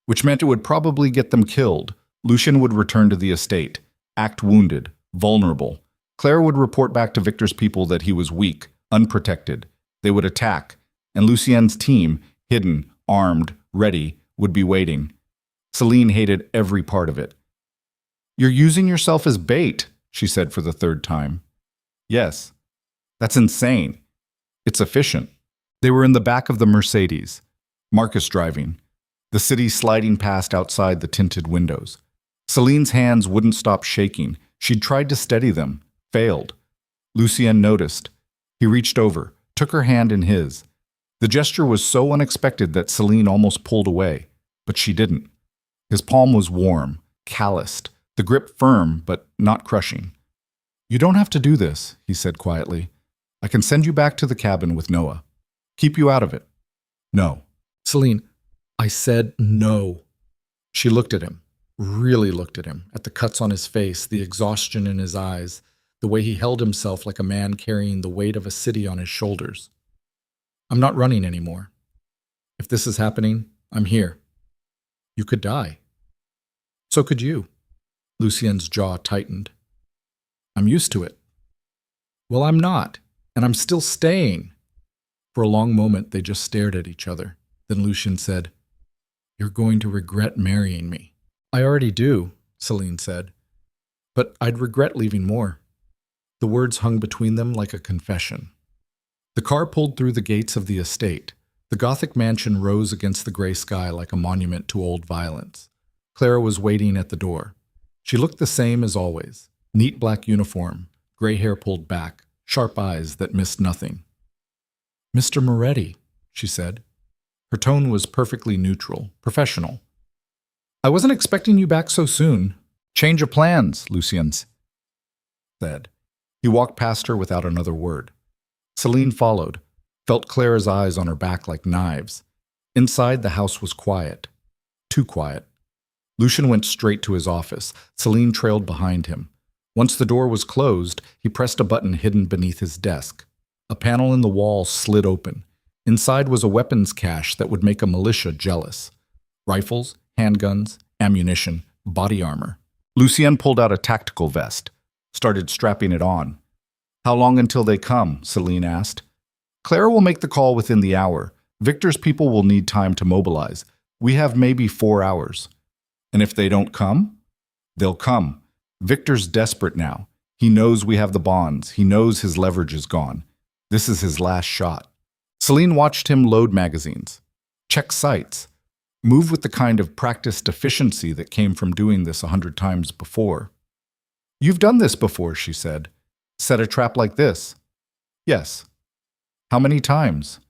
Which meant it would probably get them killed. Lucien would return to the estate, act wounded, vulnerable. Claire would report back to Victor's people that he was weak, unprotected. They would attack, and Lucien's team, hidden, armed, ready, would be waiting. Celine hated every part of it. You're using yourself as bait, she said for the 3rd time. Yes. That's insane. It's efficient. They were in the back of the Mercedes, Marcus driving, the city sliding past outside the tinted windows. Celine's hands wouldn't stop shaking. She'd tried to steady them, failed. Lucien noticed. He reached over, took her hand in his. The gesture was so unexpected that Celine almost pulled away, but she didn't. His palm was warm, calloused, the grip firm but not crushing. You don't have to do this, he said quietly. I can send you back to the cabin with Noah. Keep you out of it. No. Celine, I said no. She looked at him, really looked at him, at the cuts on his face, the exhaustion in his eyes, the way he held himself like a man carrying the weight of a city on his shoulders. I'm not running anymore. If this is happening, I'm here. You could die. So could you. Lucien's jaw tightened. I'm used to it. Well, I'm not, and I'm still staying. For a long moment, they just stared at each other. Then Lucien said, You're going to regret marrying me. I already do, Celine said. But I'd regret leaving more. The words hung between them like a confession. The car pulled through the gates of the estate. The Gothic mansion rose against the gray sky like a monument to old violence. Clara was waiting at the door. She looked the same as always. Neat black uniform, gray hair pulled back, sharp eyes that missed nothing. Mr. Moretti, she said. Her tone was perfectly neutral, professional. I wasn't expecting you back so soon. Change of plans, Lucien said. He walked past her without another word. Celine followed, felt Clara's eyes on her back like knives. Inside, the house was quiet. Too quiet. Lucien went straight to his office. Celine trailed behind him. Once the door was closed, he pressed a button hidden beneath his desk. A panel in the wall slid open. Inside was a weapons cache that would make a militia jealous. Rifles, handguns, ammunition, body armor. Lucien pulled out a tactical vest, started strapping it on. How long until they come? Celine asked. Clara will make the call within the hour. Victor's people will need time to mobilize. We have maybe 4 hours. And if they don't come? They'll come. Victor's desperate now. He knows we have the bonds. He knows his leverage is gone. This is his last shot. Celine watched him load magazines, check sights, move with the kind of practiced efficiency that came from doing this 100 times before. You've done this before, she said. Set a trap like this. Yes. How many times?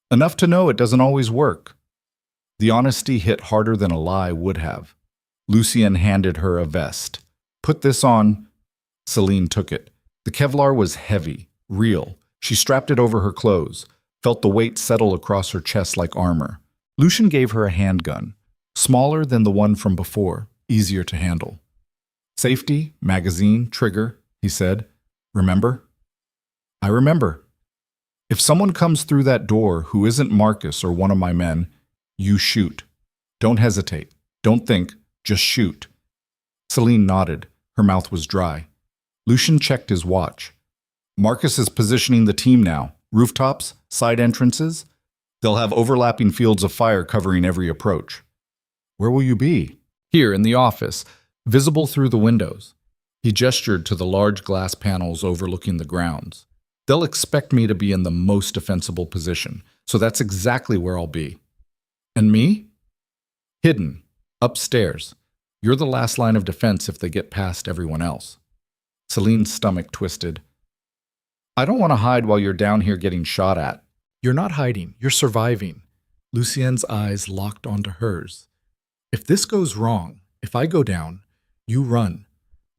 Enough to know it doesn't always work. The honesty hit harder than a lie would have. Lucien handed her a vest. Put this on. Celine took it. The Kevlar was heavy, real. She strapped it over her clothes, felt the weight settle across her chest like armor. Lucien gave her a handgun, smaller than the one from before, easier to handle. Safety, magazine, trigger, he said. Remember? I remember. If someone comes through that door who isn't Marcus or one of my men, you shoot. Don't hesitate. Don't think. Just shoot. Celine nodded. Her mouth was dry. Lucien checked his watch. Marcus is positioning the team now. Rooftops, side entrances. They'll have overlapping fields of fire covering every approach. Where will you be? Here, in the office, visible through the windows. He gestured to the large glass panels overlooking the grounds. They'll expect me to be in the most defensible position, so that's exactly where I'll be. And me? Hidden, upstairs. You're the last line of defense if they get past everyone else. Celine's stomach twisted. I don't want to hide while you're down here getting shot at. You're not hiding, you're surviving. Lucien's eyes locked onto hers. If this goes wrong, if I go down, you run.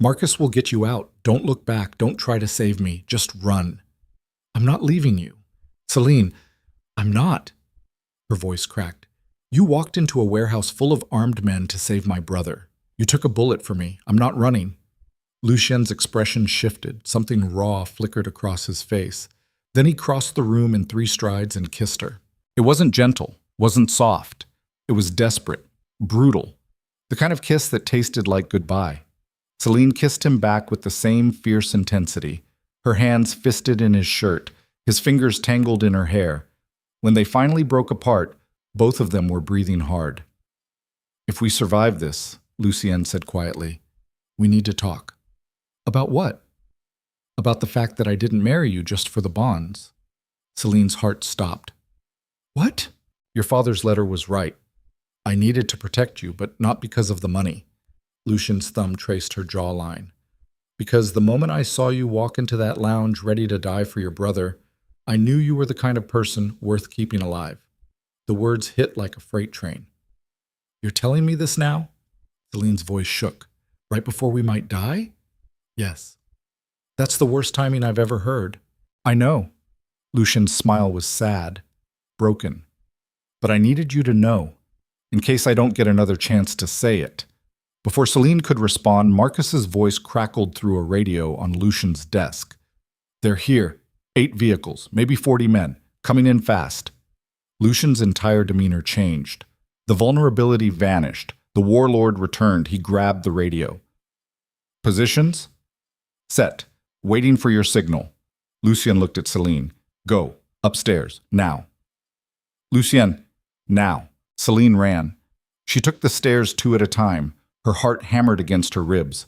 Marcus will get you out. Don't look back. Don't try to save me. Just run. I'm not leaving you. Celine, I'm not. Her voice cracked. You walked into a warehouse full of armed men to save my brother. You took a bullet for me. I'm not running. Lucien's expression shifted. Something raw flickered across his face. Then he crossed the room in 3 strides and kissed her. It wasn't gentle, wasn't soft. It was desperate, brutal. The kind of kiss that tasted like goodbye. Celine kissed him back with the same fierce intensity, her hands fisted in his shirt, his fingers tangled in her hair. When they finally broke apart, both of them were breathing hard. If we survive this, Lucien said quietly, we need to talk. About what? About the fact that I didn't marry you just for the bonds. Celine's heart stopped. What? Your father's letter was right. I needed to protect you, but not because of the money. Lucien's thumb traced her jawline. Because the moment I saw you walk into that lounge ready to die for your brother, I knew you were the kind of person worth keeping alive. The words hit like a freight train. You're telling me this now? Celine's voice shook. Right before we might die? Yes. That's the worst timing I've ever heard. I know. Lucien's smile was sad, broken. But I needed you to know, in case I don't get another chance to say it. Before Celine could respond, Marcus's voice crackled through a radio on Lucien's desk. They're here. 8 vehicles, maybe 40 men, coming in fast. Lucien's entire demeanor changed. The vulnerability vanished. The warlord returned. He grabbed the radio. Positions? Set. Waiting for your signal. Lucien looked at Celine. Go. Upstairs. Now. Lucien. Now. Celine ran. She took the stairs 2 at a time. Her heart hammered against her ribs.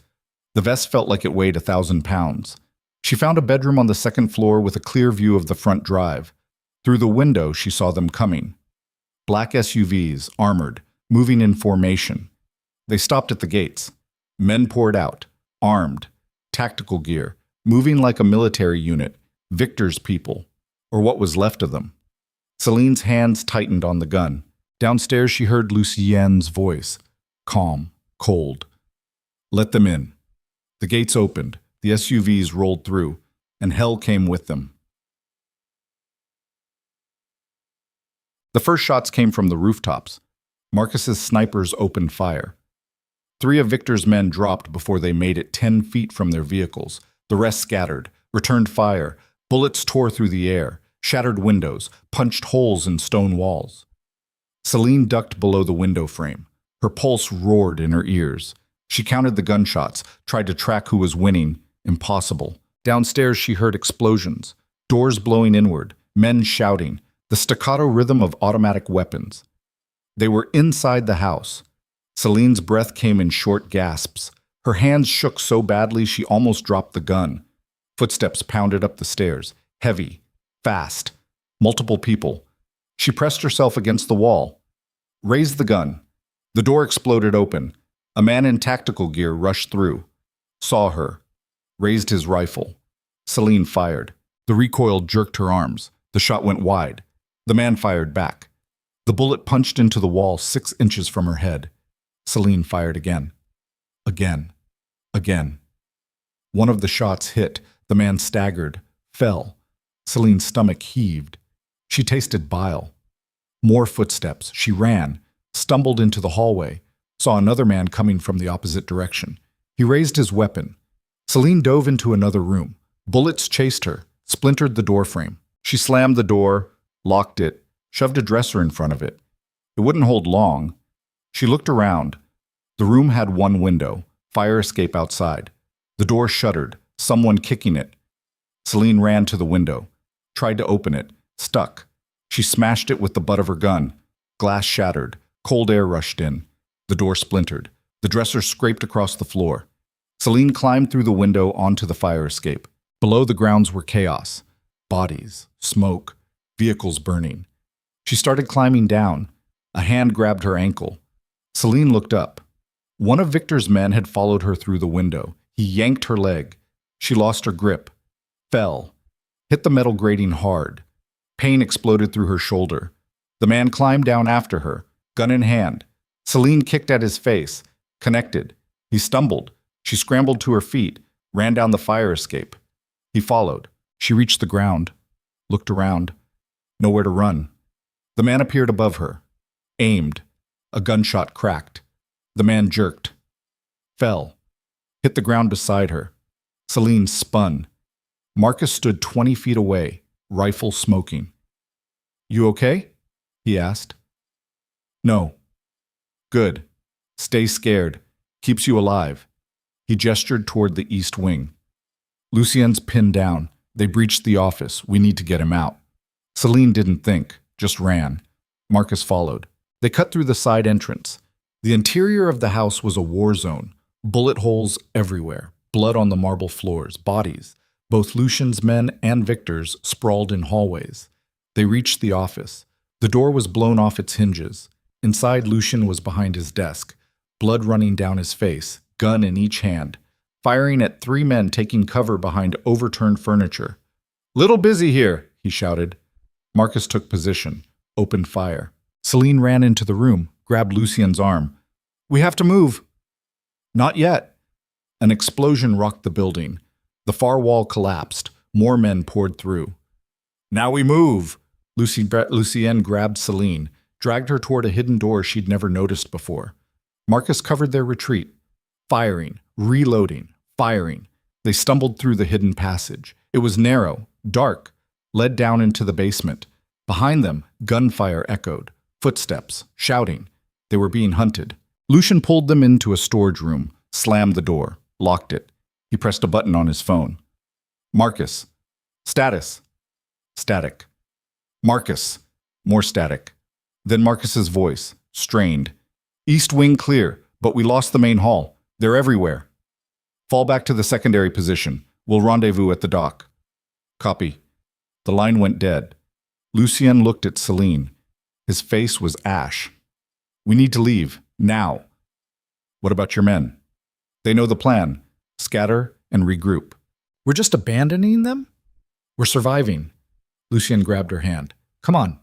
The vest felt like it weighed 1,000 pounds. She found a bedroom on the 2nd floor with a clear view of the front drive. Through the window, she saw them coming. Black SUVs, armored, moving in formation. They stopped at the gates. Men poured out, armed, tactical gear, moving like a military unit, Victor's people, or what was left of them. Celine's hands tightened on the gun. Downstairs, she heard Lucienne's voice, calm, cold. Let them in. The gates opened, the SUVs rolled through, and hell came with them. The first shots came from the rooftops. Marcus's snipers opened fire. 3 of Victor's men dropped before they made it 10 feet from their vehicles. The rest scattered, returned fire. Bullets tore through the air, shattered windows, punched holes in stone walls. Celine ducked below the window frame. Her pulse roared in her ears. She counted the gunshots, tried to track who was winning. Impossible. Downstairs, she heard explosions, doors blowing inward, men shouting, the staccato rhythm of automatic weapons. They were inside the house. Celine's breath came in short gasps. Her hands shook so badly she almost dropped the gun. Footsteps pounded up the stairs, heavy, fast, multiple people. She pressed herself against the wall. Raised the gun. The door exploded open. A man in tactical gear rushed through. Saw her. Raised his rifle. Celine fired. The recoil jerked her arms. The shot went wide. The man fired back. The bullet punched into the wall 6 inches from her head. Celine fired again. Again. Again. One of the shots hit. The man staggered, fell. Celine's stomach heaved. She tasted bile. More footsteps. She ran, stumbled into the hallway, saw another man coming from the opposite direction. He raised his weapon. Celine dove into another room. Bullets chased her, splintered the doorframe. She slammed the door, locked it, shoved a dresser in front of it. It wouldn't hold long. She looked around. The room had one window, fire escape outside. The door shuttered, someone kicking it. Celine ran to the window, tried to open it, stuck. She smashed it with the butt of her gun. Glass shattered, cold air rushed in. The door splintered. The dresser scraped across the floor. Celine climbed through the window onto the fire escape. Below, the grounds were chaos. Bodies, smoke, vehicles burning. She started climbing down. A hand grabbed her ankle. Celine looked up. One of Victor's men had followed her through the window. He yanked her leg. She lost her grip. Fell. Hit the metal grating hard. Pain exploded through her shoulder. The man climbed down after her, gun in hand. Celine kicked at his face. Connected. He stumbled. She scrambled to her feet, ran down the fire escape. He followed. She reached the ground, looked around. Nowhere to run. The man appeared above her. Aimed. A gunshot cracked. The man jerked. Fell. Hit the ground beside her. Celine spun. Marcus stood 20 feet away, rifle smoking. "You okay?" he asked. "No." "Good. Stay scared. Keeps you alive." He gestured toward the east wing. "Lucien's pinned down. They breached the office. We need to get him out." Celine didn't think, just ran. Marcus followed. They cut through the side entrance. The interior of the house was a war zone. Bullet holes everywhere, blood on the marble floors, bodies. Both Lucien's men and Victor's sprawled in hallways. They reached the office. The door was blown off its hinges. Inside, Lucien was behind his desk, blood running down his face, gun in each hand, firing at 3 men taking cover behind overturned furniture. "Little busy here," he shouted. Marcus took position, opened fire. Celine ran into the room, grabbed Lucien's arm. "We have to move." "Not yet." An explosion rocked the building. The far wall collapsed. More men poured through. "Now we move." Lucienne grabbed Celine, dragged her toward a hidden door she'd never noticed before. Marcus covered their retreat. Firing, reloading, firing. They stumbled through the hidden passage. It was narrow, dark, led down into the basement. Behind them, gunfire echoed. Footsteps, shouting. They were being hunted. Lucien pulled them into a storage room, slammed the door, locked it. He pressed a button on his phone. "Marcus. Status." Static. "Marcus." More static. Then Marcus's voice, strained. "East wing clear, but we lost the main hall. They're everywhere. Fall back to the secondary position. We'll rendezvous at the dock." "Copy." The line went dead. Lucien looked at Celine. His face was ash. "We need to leave, now." "What about your men?" "They know the plan. Scatter and regroup." "We're just abandoning them?" "We're surviving." Lucien grabbed her hand. "Come on."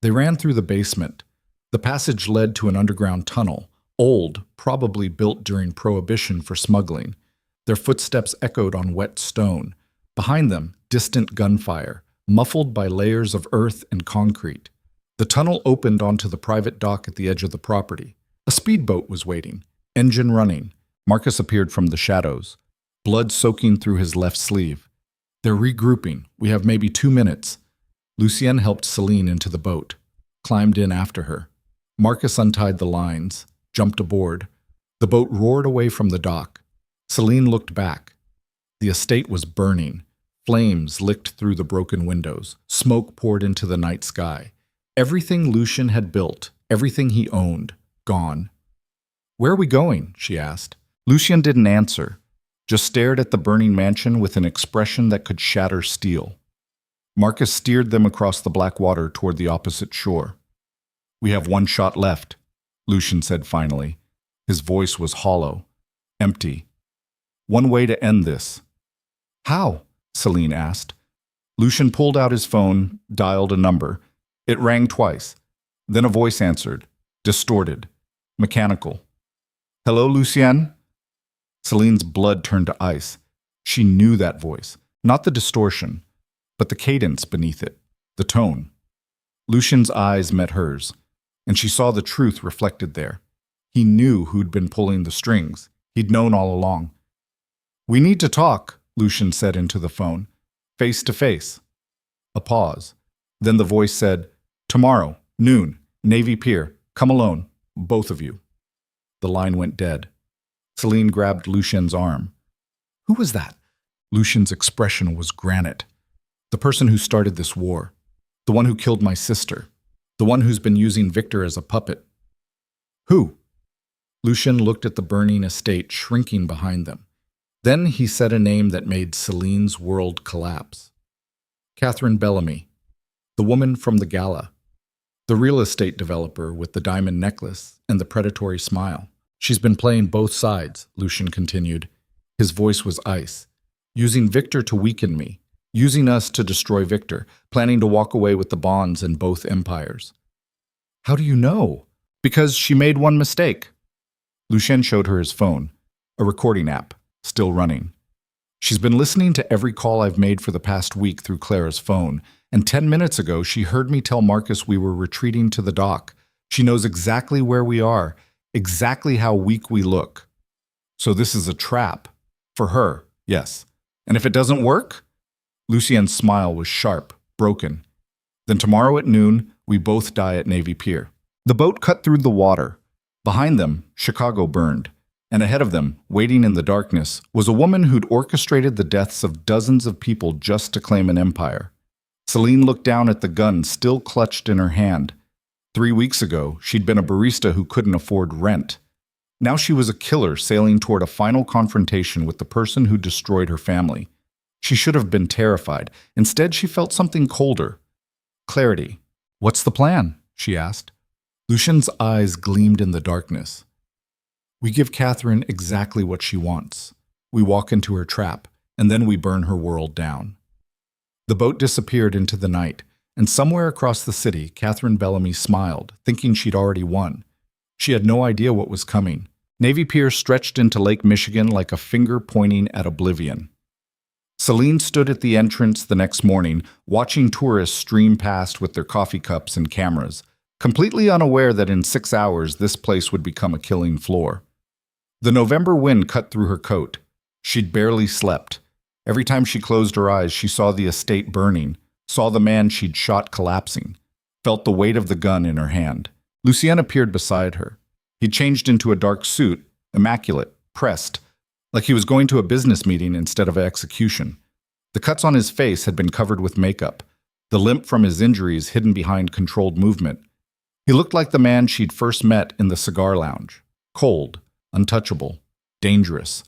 They ran through the basement. The passage led to an underground tunnel, old, probably built during Prohibition for smuggling. Their footsteps echoed on wet stone. Behind them, distant gunfire, muffled by layers of earth and concrete. The tunnel opened onto the private dock at the edge of the property. A speedboat was waiting, engine running. Marcus appeared from the shadows, blood soaking through his left sleeve. They're regrouping. We have maybe 2 minutes. Lucienne helped Celine into the boat, climbed in after her. Marcus untied the lines, jumped aboard. The boat roared away from the dock. Celine looked back. The estate was burning. Flames licked through the broken windows. Smoke poured into the night sky. Everything Lucien had built, everything he owned, gone. "Where are we going?" she asked. Lucien didn't answer, just stared at the burning mansion with an expression that could shatter steel. Marcus steered them across the black water toward the opposite shore. "We have 1 shot left," Lucien said finally. His voice was hollow, empty. "One way to end this." "How?" Celine asked. Lucien pulled out his phone, dialed a number. It rang twice. Then a voice answered, distorted, mechanical. "Hello, Lucienne?" Celine's blood turned to ice. She knew that voice, not the distortion, but the cadence beneath it, the tone. Lucien's eyes met hers, and she saw the truth reflected there. He knew who'd been pulling the strings. He'd known all along. "We need to talk," Lucien said into the phone, "face to face." A pause. Then the voice said, "Tomorrow, noon, Navy Pier. Come alone, both of you." The line went dead. Celine grabbed Lucien's arm. "Who was that?" Lucien's expression was granite. "The person who started this war. The one who killed my sister. The one who's been using Victor as a puppet." "Who?" Lucien looked at the burning estate shrinking behind them. Then he said a name that made Celine's world collapse. Catherine Bellamy, the woman from the gala. The real estate developer with the diamond necklace and the predatory smile. "She's been playing both sides," Lucien continued. His voice was ice. "Using Victor to weaken me. Using us to destroy Victor. Planning to walk away with the bonds in both empires." "How do you know?" "Because she made one mistake." Lucien showed her his phone, a recording app, still running. "She's been listening to every call I've made for the past week through Clara's phone, and 10 minutes ago she heard me tell Marcus we were retreating to the dock. She knows exactly where we are, exactly how weak we look. So this is a trap. For her, yes. And if it doesn't work?" Lucien's smile was sharp, broken. "Then tomorrow at noon, we both die at Navy Pier." The boat cut through the water. Behind them, Chicago burned. And ahead of them, waiting in the darkness, was a woman who'd orchestrated the deaths of dozens of people just to claim an empire. Celine looked down at the gun still clutched in her hand. 3 weeks ago, she'd been a barista who couldn't afford rent. Now she was a killer sailing toward a final confrontation with the person who destroyed her family. She should have been terrified. Instead, she felt something colder. Clarity. "What's the plan?" she asked. Lucien's eyes gleamed in the darkness. "We give Catherine exactly what she wants. We walk into her trap, and then we burn her world down." The boat disappeared into the night, and somewhere across the city, Catherine Bellamy smiled, thinking she'd already won. She had no idea what was coming. Navy Pier stretched into Lake Michigan like a finger pointing at oblivion. Celine stood at the entrance the next morning, watching tourists stream past with their coffee cups and cameras, completely unaware that in 6 hours this place would become a killing floor. The November wind cut through her coat. She'd barely slept. Every time she closed her eyes, she saw the estate burning, saw the man she'd shot collapsing, felt the weight of the gun in her hand. Lucien appeared beside her. He'd changed into a dark suit, immaculate, pressed, like he was going to a business meeting instead of an execution. The cuts on his face had been covered with makeup, the limp from his injuries hidden behind controlled movement. He looked like the man she'd first met in the cigar lounge. Cold, untouchable, dangerous.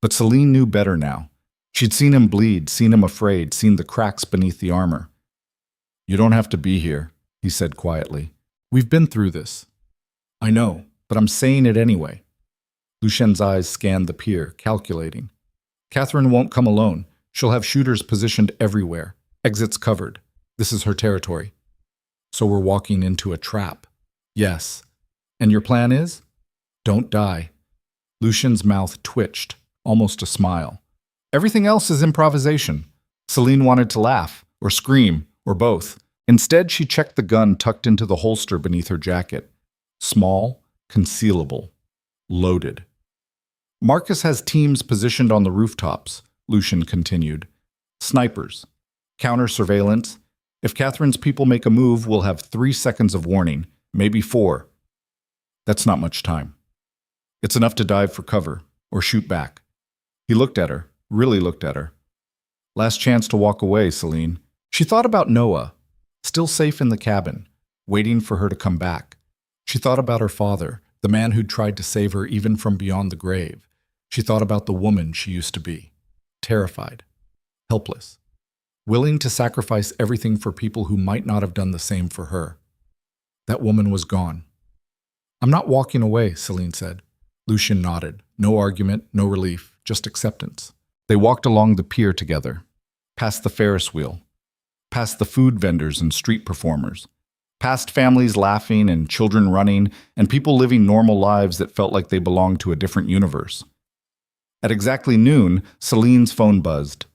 But Celine knew better now. She'd seen him bleed, seen him afraid, seen the cracks beneath the armor. "You don't have to be here," he said quietly. "We've been through this." "I know, but I'm saying it anyway." Lucien's eyes scanned the pier, calculating. "Catherine won't come alone. She'll have shooters positioned everywhere. Exits covered. This is her territory." So we're walking into a trap. Yes. And your plan is? Don't die. Lucian's mouth twitched, almost a smile. Everything else is improvisation. Celine wanted to laugh, or scream, or both. Instead, she checked the gun tucked into the holster beneath her jacket. Small, concealable, loaded. Marcus has teams positioned on the rooftops, Lucian continued. Snipers. Counter surveillance. If Catherine's people make a move, we'll have 3 seconds of warning, maybe 4. That's not much time. It's enough to dive for cover, or shoot back. He looked at her, really looked at her. Last chance to walk away, Celine. She thought about Noah, still safe in the cabin, waiting for her to come back. She thought about her father, the man who'd tried to save her even from beyond the grave. She thought about the woman she used to be. Terrified. Helpless. Willing to sacrifice everything for people who might not have done the same for her. That woman was gone. I'm not walking away, Celine said. Lucian nodded. No argument, no relief, just acceptance. They walked along the pier together, past the Ferris wheel, past the food vendors and street performers, past families laughing and children running, and people living normal lives that felt like they belonged to a different universe. At exactly noon, Celine's phone buzzed.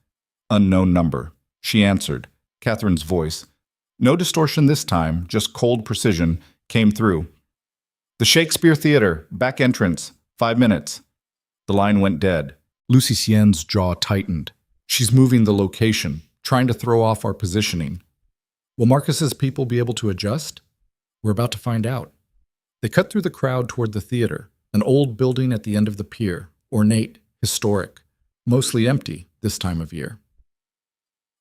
Unknown number. She answered. Catherine's voice, no distortion this time, just cold precision, came through. The Shakespeare Theater, back entrance, 5 minutes. The line went dead. Lucicienne's jaw tightened. She's moving the location, trying to throw off our positioning. Will Marcus's people be able to adjust? We're about to find out. They cut through the crowd toward the theater, an old building at the end of the pier, ornate, historic, mostly empty this time of year.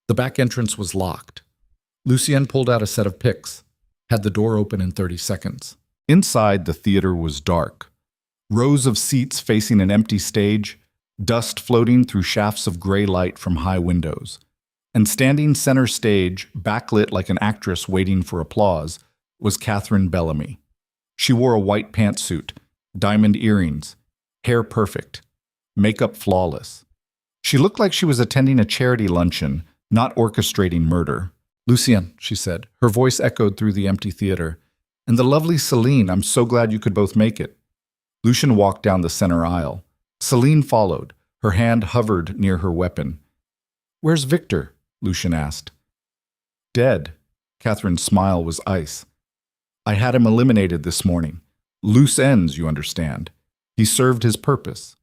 The back entrance was locked. Lucienne pulled out a set of picks, had the door open in 30 seconds. Inside, the theater was dark. Rows of seats facing an empty stage, dust floating through shafts of gray light from high windows. And standing center stage, backlit like an actress waiting for applause, was Catherine Bellamy. She wore a white pantsuit, diamond earrings, hair perfect, makeup flawless. She looked like she was attending a charity luncheon, not orchestrating murder. Lucienne, she said, her voice echoed through the empty theater. And the lovely Celine, I'm so glad you could both make it. Lucian walked down the center aisle. Celine followed. Her hand hovered near her weapon. Where's Victor? Lucian asked. Dead. Catherine's smile was ice. I had him eliminated this morning. Loose ends, you understand. He served his purpose.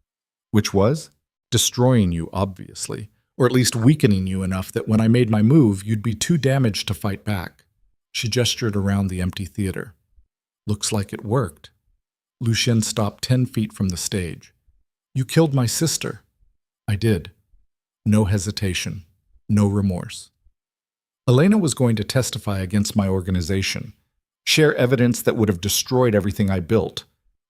Which was? Destroying you, obviously. Or at least weakening you enough that when I made my move, you'd be too damaged to fight back. She gestured around the empty theater. Looks like it worked. Lucien stopped 10 feet from the stage. You killed my sister. I did. No hesitation. No remorse. Elena was going to testify against my organization, share evidence that would have destroyed everything I built.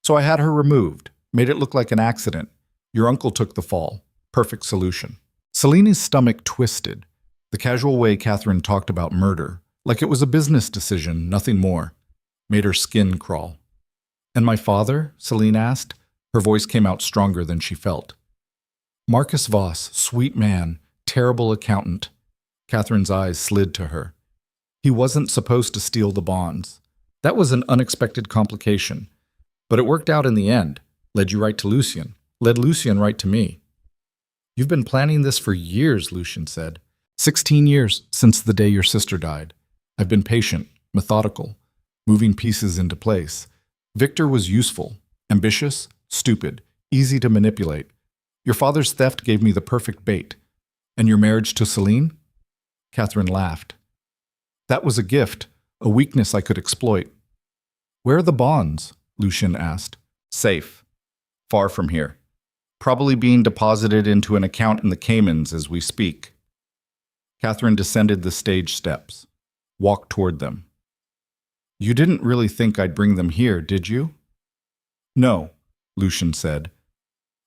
So I had her removed, made it look like an accident. Your uncle took the fall. Perfect solution. Celine's stomach twisted, the casual way Catherine talked about murder, like it was a business decision, nothing more, made her skin crawl. And my father? Celine asked. Her voice came out stronger than she felt. Marcus Voss, sweet man, terrible accountant. Catherine's eyes slid to her. He wasn't supposed to steal the bonds. That was an unexpected complication. But it worked out in the end. Led you right to Lucien. Led Lucien right to me. You've been planning this for years, Lucien said. 16 years since the day your sister died. I've been patient, methodical, moving pieces into place. Victor was useful, ambitious, stupid, easy to manipulate. Your father's theft gave me the perfect bait. And your marriage to Celine? Catherine laughed. That was a gift, a weakness I could exploit. Where are the bonds? Lucien asked. Safe. Far from here. Probably being deposited into an account in the Caymans as we speak. Catherine descended the stage steps, walked toward them. You didn't really think I'd bring them here, did you? No, Lucien said.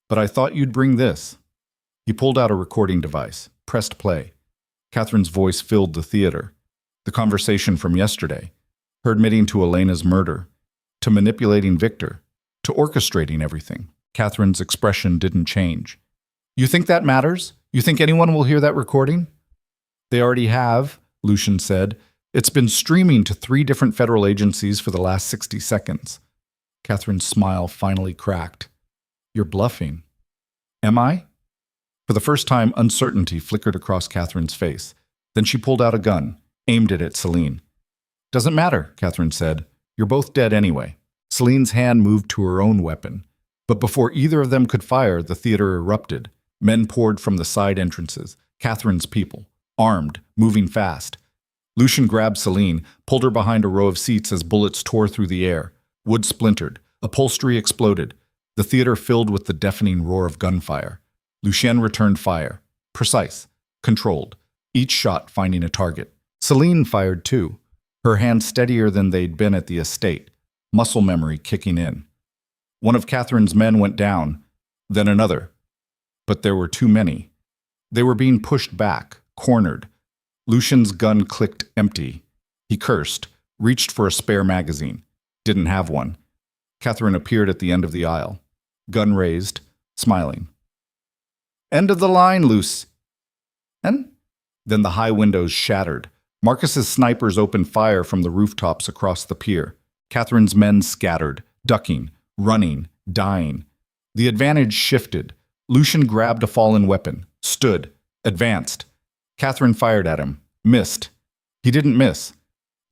But I thought you'd bring this. He pulled out a recording device, pressed play. Catherine's voice filled the theater. The conversation from yesterday, her admitting to Elena's murder, to manipulating Victor, to orchestrating everything. Catherine's expression didn't change. You think that matters? You think anyone will hear that recording? They already have, Lucien said. It's been streaming to 3 different federal agencies for the last 60 seconds. Catherine's smile finally cracked. You're bluffing. Am I? For the first time, uncertainty flickered across Catherine's face. Then she pulled out a gun, aimed it at Celine. Doesn't matter, Catherine said. You're both dead anyway. Celine's hand moved to her own weapon. But before either of them could fire, the theater erupted. Men poured from the side entrances. Catherine's people, armed, moving fast. Lucian grabbed Celine, pulled her behind a row of seats as bullets tore through the air. Wood splintered. Upholstery exploded. The theater filled with the deafening roar of gunfire. Lucien returned fire. Precise. Controlled. Each shot finding a target. Celine fired too. Her hands steadier than they'd been at the estate. Muscle memory kicking in. One of Catherine's men went down, then another. But there were too many. They were being pushed back, cornered. Lucian's gun clicked empty. He cursed, reached for a spare magazine. Didn't have one. Catherine appeared at the end of the aisle. Gun raised, smiling. End of the line, Luce. And then the high windows shattered. Marcus's snipers opened fire from the rooftops across the pier. Catherine's men scattered, ducking, running, dying. The advantage shifted. Lucian grabbed a fallen weapon, stood, advanced. Catherine fired at him, missed. He didn't miss.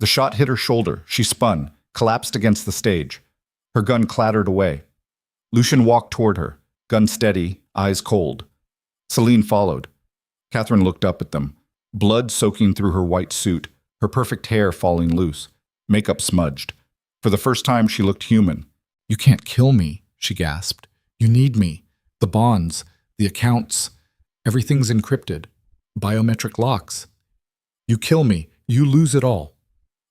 The shot hit her shoulder. She spun, collapsed against the stage. Her gun clattered away. Lucian walked toward her, gun steady, eyes cold. Celine followed. Catherine looked up at them, blood soaking through her white suit, her perfect hair falling loose, makeup smudged. For the first time, she looked human. You can't kill me, she gasped. You need me. The bonds, the accounts, everything's encrypted. Biometric locks. You kill me, you lose it all.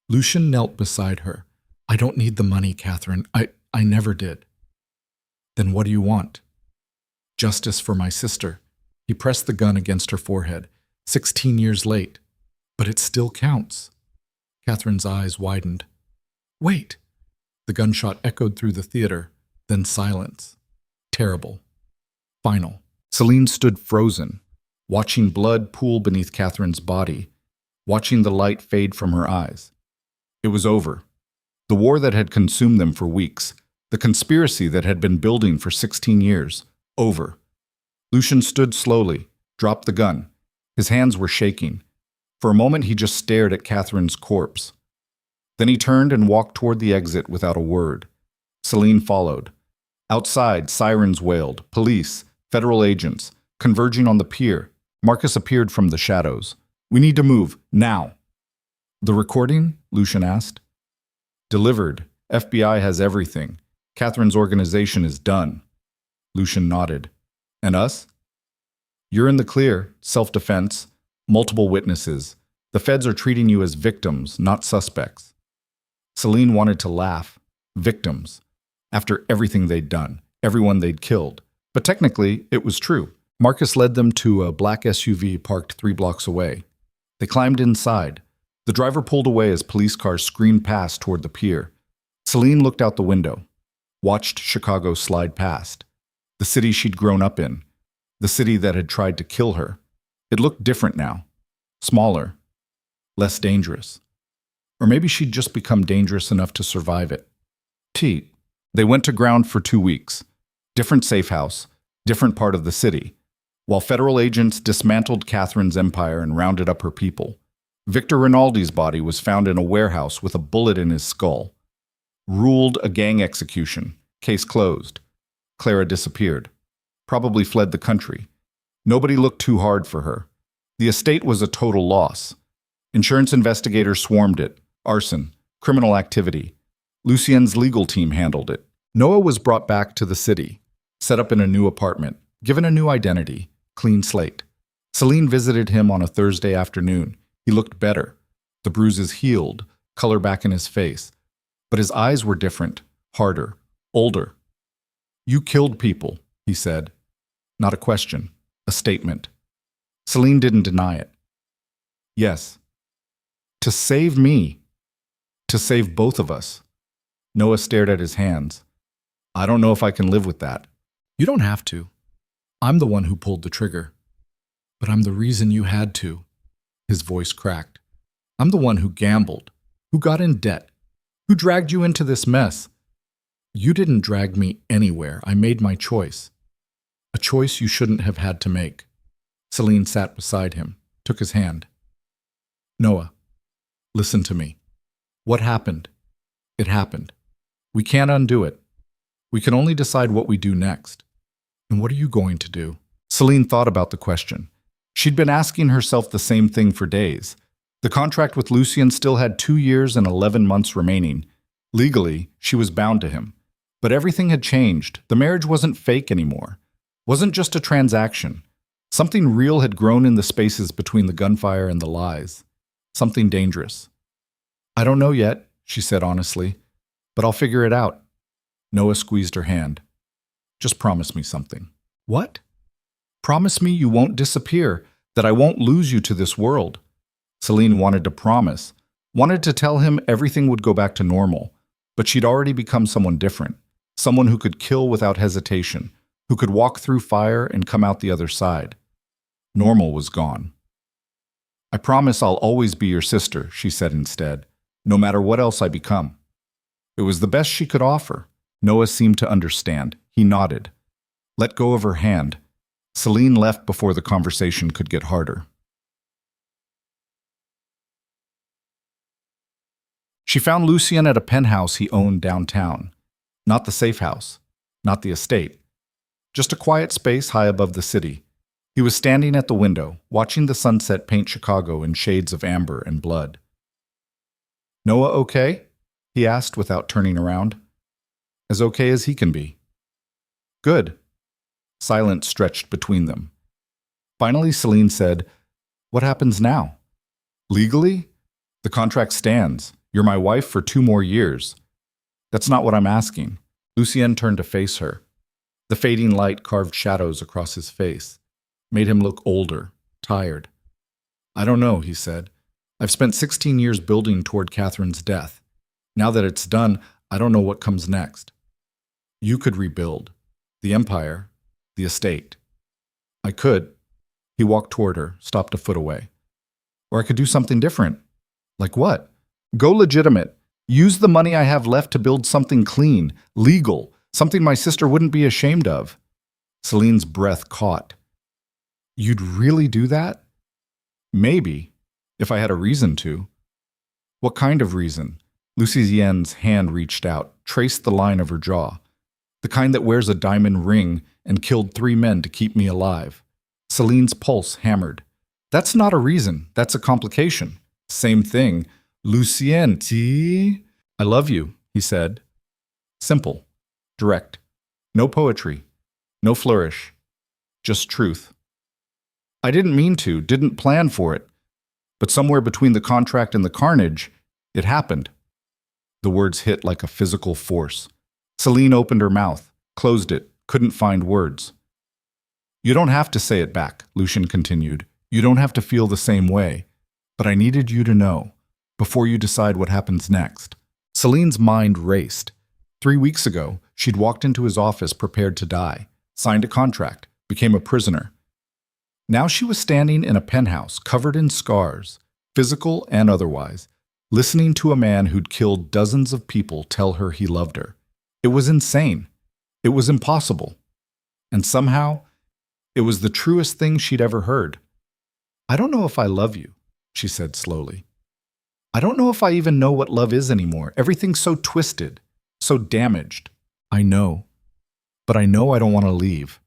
Lucian knelt beside her. I don't need the money, Catherine. I never did. Then what do you want? Justice for my sister. He pressed the gun against her forehead. 16 years late. But it still counts. Catherine's eyes widened. Wait. The gunshot echoed through the theater, then silence. Terrible. Final. Celine stood frozen, watching blood pool beneath Catherine's body, watching the light fade from her eyes. It was over. The war that had consumed them for weeks, the conspiracy that had been building for 16 years, over. Lucian stood slowly, dropped the gun. His hands were shaking. For a moment he just stared at Catherine's corpse. Then he turned and walked toward the exit without a word. Celine followed. Outside, sirens wailed, police, federal agents, converging on the pier. Marcus appeared from the shadows. We need to move, now. The recording? Lucian asked. Delivered. FBI has everything. Catherine's organization is done. Lucian nodded. And us? You're in the clear, self-defense, multiple witnesses. The feds are treating you as victims, not suspects. Celine wanted to laugh. Victims. After everything they'd done, everyone they'd killed. But technically, it was true. Marcus led them to a black SUV parked 3 blocks away. They climbed inside. The driver pulled away as police cars screamed past toward the pier. Celine looked out the window, watched Chicago slide past. The city she'd grown up in. The city that had tried to kill her. It looked different now. Smaller. Less dangerous. Or maybe she'd just become dangerous enough to survive it. They went to ground for 2 weeks. Different safe house, different part of the city. While federal agents dismantled Catherine's empire and rounded up her people. Victor Rinaldi's body was found in a warehouse with a bullet in his skull. Ruled a gang execution. Case closed. Clara disappeared. Probably fled the country. Nobody looked too hard for her. The estate was a total loss. Insurance investigators swarmed it. Arson. Criminal activity. Lucien's legal team handled it. Noah was brought back to the city, set up in a new apartment, given a new identity, clean slate. Celine visited him on a Thursday afternoon. He looked better. The bruises healed, color back in his face. But his eyes were different, harder, older. You killed people, he said. Not a question, a statement. Celine didn't deny it. Yes. To save me. To save both of us. Noah stared at his hands. I don't know if I can live with that. You don't have to. I'm the one who pulled the trigger. But I'm the reason you had to. His voice cracked. I'm the one who gambled, who got in debt, who dragged you into this mess. You didn't drag me anywhere. I made my choice. A choice you shouldn't have had to make. Celine sat beside him, took his hand. Noah, listen to me. What happened? It happened. We can't undo it. We can only decide what we do next. And what are you going to do? Celine thought about the question. She'd been asking herself the same thing for days. The contract with Lucien still had 2 years and 11 months remaining. Legally, she was bound to him. But everything had changed. The marriage wasn't fake anymore. Wasn't just a transaction. Something real had grown in the spaces between the gunfire and the lies. Something dangerous. I don't know yet, she said honestly, but I'll figure it out. Noah squeezed her hand. Just promise me something. What? Promise me you won't disappear, that I won't lose you to this world. Celine wanted to promise, wanted to tell him everything would go back to normal, but she'd already become someone different, someone who could kill without hesitation, who could walk through fire and come out the other side. Normal was gone. I promise I'll always be your sister, she said instead, no matter what else I become. It was the best she could offer. Noah seemed to understand. He nodded. Let go of her hand. Celine left before the conversation could get harder. She found Lucien at a penthouse he owned downtown. Not the safe house, not the estate. Just a quiet space high above the city. He was standing at the window, watching the sunset paint Chicago in shades of amber and blood. Noah okay? He asked without turning around. As okay as he can be. Good. Silence stretched between them. Finally, Celine said, What happens now? Legally? The contract stands. You're my wife for 2 more years. That's not what I'm asking. Lucien turned to face her. The fading light carved shadows across his face, made him look older, tired. I don't know, he said. I've spent 16 years building toward Catherine's death. Now that it's done, I don't know what comes next. You could rebuild. The empire, the estate. I could. He walked toward her, stopped a foot away. Or I could do something different. Like what? Go legitimate. Use the money I have left to build something clean, legal, something my sister wouldn't be ashamed of. Celine's breath caught. You'd really do that? Maybe, if I had a reason to. What kind of reason? Lucien's hand reached out, traced the line of her jaw. The kind that wears a diamond ring and killed 3 men to keep me alive. Celine's pulse hammered. That's not a reason, that's a complication. Same thing. Lucien, I love you, he said. Simple, direct. No poetry, no flourish. Just truth. I didn't mean to, didn't plan for it. But somewhere between the contract and the carnage, it happened. The words hit like a physical force. Celine opened her mouth, closed it, couldn't find words. You don't have to say it back, Lucien continued. You don't have to feel the same way. But I needed you to know, before you decide what happens next. Celine's mind raced. 3 weeks ago, she'd walked into his office prepared to die, signed a contract, became a prisoner. Now she was standing in a penthouse covered in scars, physical and otherwise, listening to a man who'd killed dozens of people tell her he loved her. It was insane. It was impossible. And somehow, it was the truest thing she'd ever heard. I don't know if I love you, she said slowly. I don't know if I even know what love is anymore. Everything's so twisted, so damaged. I know. But I know I don't want to leave.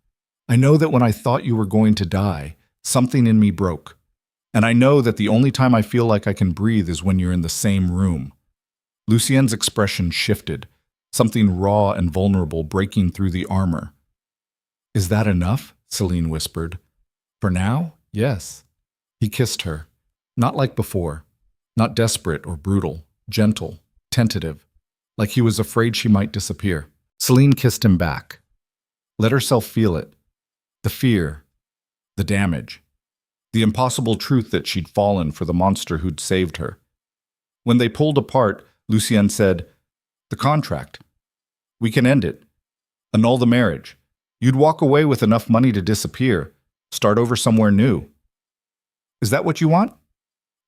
I know that when I thought you were going to die, something in me broke. And I know that the only time I feel like I can breathe is when you're in the same room. Lucien's expression shifted, something raw and vulnerable breaking through the armor. Is that enough? Celine whispered. For now, yes. He kissed her. Not like before. Not desperate or brutal. Gentle. Tentative. Like he was afraid she might disappear. Celine kissed him back. Let herself feel it. The fear. The damage. The impossible truth that she'd fallen for the monster who'd saved her. When they pulled apart, Lucien said, The contract. We can end it. Annul the marriage. You'd walk away with enough money to disappear. Start over somewhere new. Is that what you want?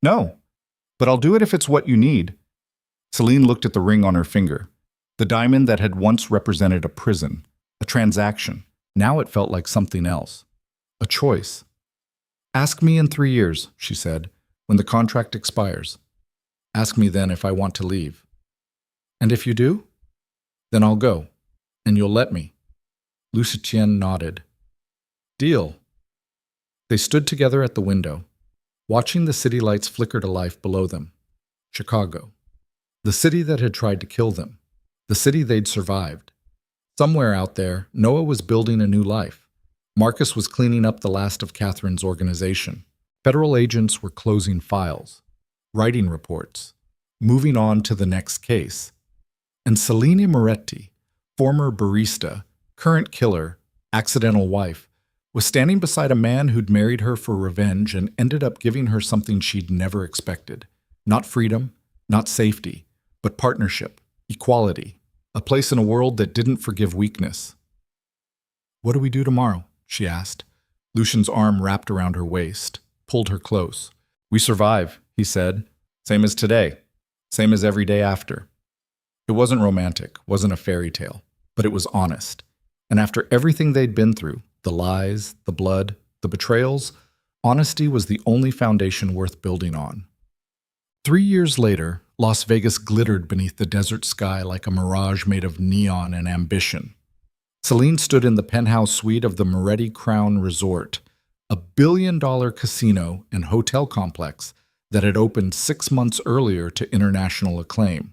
No. But I'll do it if it's what you need. Celine looked at the ring on her finger. The diamond that had once represented a prison, a transaction. Now it felt like something else. A choice. Ask me in 3 years, she said, when the contract expires. Ask me then if I want to leave. And if you do? Then I'll go, and you'll let me. Lucien nodded. Deal. They stood together at the window, watching the city lights flicker to life below them. Chicago. The city that had tried to kill them. The city they'd survived. Somewhere out there, Noah was building a new life. Marcus was cleaning up the last of Catherine's organization. Federal agents were closing files, writing reports, moving on to the next case. And Celine Moretti, former barista, current killer, accidental wife, was standing beside a man who'd married her for revenge and ended up giving her something she'd never expected. Not freedom, not safety, but partnership, equality, a place in a world that didn't forgive weakness. What do we do tomorrow? She asked. Lucian's arm wrapped around her waist, pulled her close. We survive, he said. Same as today. Same as every day after. It wasn't romantic, wasn't a fairy tale, but it was honest. And after everything they'd been through, the lies, the blood, the betrayals, honesty was the only foundation worth building on. 3 years later, Las Vegas glittered beneath the desert sky like a mirage made of neon and ambition. Celine stood in the penthouse suite of the Moretti Crown Resort, a billion-dollar casino and hotel complex that had opened 6 months earlier to international acclaim.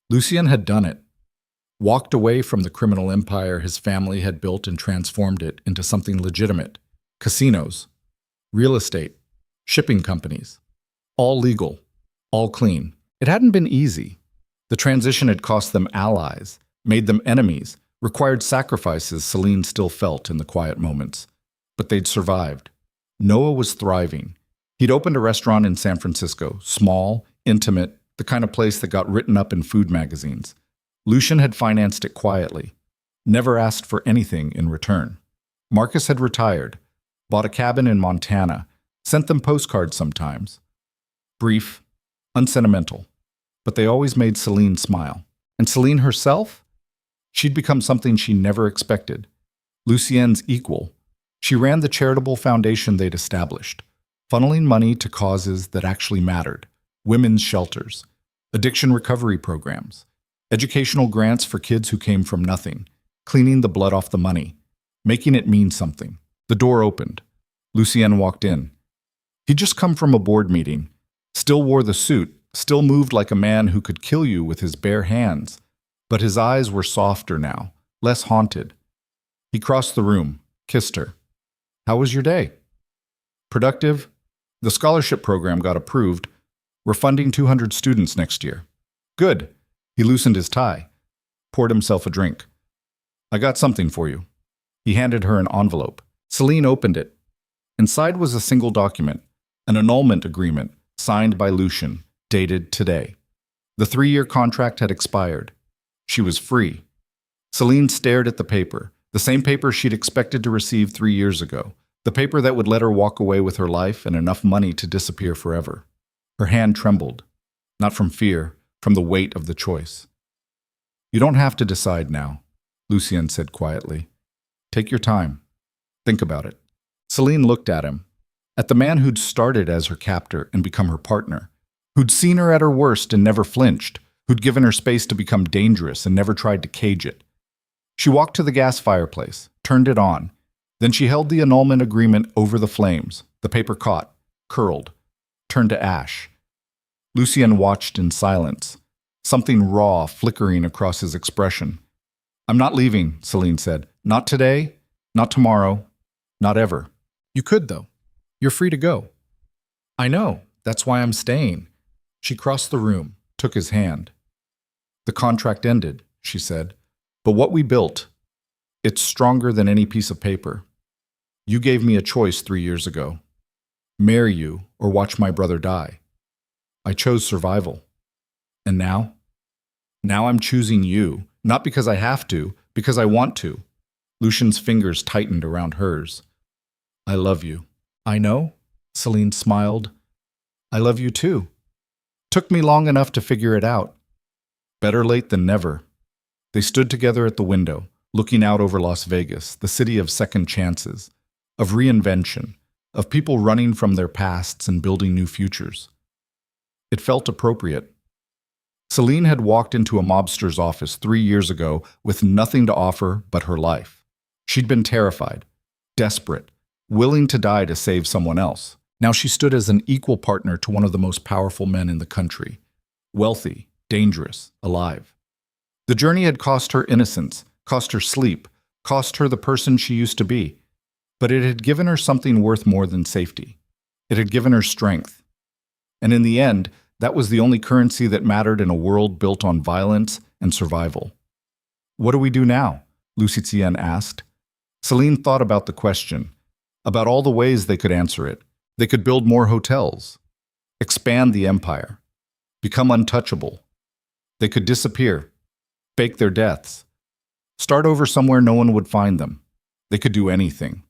Lucien had done it, walked away from the criminal empire his family had built and transformed it into something legitimate. Casinos, real estate, shipping companies, all legal, all clean. It hadn't been easy. The transition had cost them allies, made them enemies, required sacrifices Celine still felt in the quiet moments. But they'd survived. Noah was thriving. He'd opened a restaurant in San Francisco, small, intimate, the kind of place that got written up in food magazines. Lucien had financed it quietly, never asked for anything in return. Marcus had retired, bought a cabin in Montana, sent them postcards sometimes. Brief, unsentimental, but they always made Celine smile. And Celine herself? She'd become something she never expected. Lucien's equal. She ran the charitable foundation they'd established, funneling money to causes that actually mattered. Women's shelters, addiction recovery programs, educational grants for kids who came from nothing, cleaning the blood off the money, making it mean something. The door opened. Lucien walked in. He'd just come from a board meeting, still wore the suit, still moved like a man who could kill you with his bare hands. But his eyes were softer now, less haunted. He crossed the room, kissed her. How was your day? Productive? The scholarship program got approved. We're funding 200 students next year. Good. He loosened his tie, poured himself a drink. I got something for you. He handed her an envelope. Celine opened it. Inside was a single document, an annulment agreement signed by Lucien, dated today. The 3-year contract had expired. She was free. Celine stared at the paper, the same paper she'd expected to receive 3 years ago, the paper that would let her walk away with her life and enough money to disappear forever. Her hand trembled, not from fear, from the weight of the choice. You don't have to decide now, Lucien said quietly. Take your time. Think about it. Celine looked at him, at the man who'd started as her captor and become her partner, who'd seen her at her worst and never flinched, who'd given her space to become dangerous and never tried to cage it. She walked to the gas fireplace, turned it on. Then she held the annulment agreement over the flames. The paper caught, curled, turned to ash. Lucien watched in silence, something raw flickering across his expression. I'm not leaving, Celine said. Not today, not tomorrow, not ever. You could, though. You're free to go. I know. That's why I'm staying. She crossed the room, took his hand. The contract ended, she said. But what we built, it's stronger than any piece of paper. You gave me a choice 3 years ago. Marry you or watch my brother die. I chose survival. And now? Now I'm choosing you, not because I have to, because I want to. Lucien's fingers tightened around hers. I love you. I know, Celine smiled. I love you too. Took me long enough to figure it out. Better late than never. They stood together at the window, looking out over Las Vegas, the city of second chances, of reinvention, of people running from their pasts and building new futures. It felt appropriate. Celine had walked into a mobster's office 3 years ago with nothing to offer but her life. She'd been terrified, desperate, willing to die to save someone else. Now she stood as an equal partner to one of the most powerful men in the country. Wealthy, dangerous, alive. The journey had cost her innocence, cost her sleep, cost her the person she used to be. But it had given her something worth more than safety. It had given her strength. And in the end, that was the only currency that mattered in a world built on violence and survival. What do we do now? Lucy Tien asked. Celine thought about the question, about all the ways they could answer it. They could build more hotels, expand the empire, become untouchable. They could disappear, fake their deaths, start over somewhere no one would find them. They could do anything.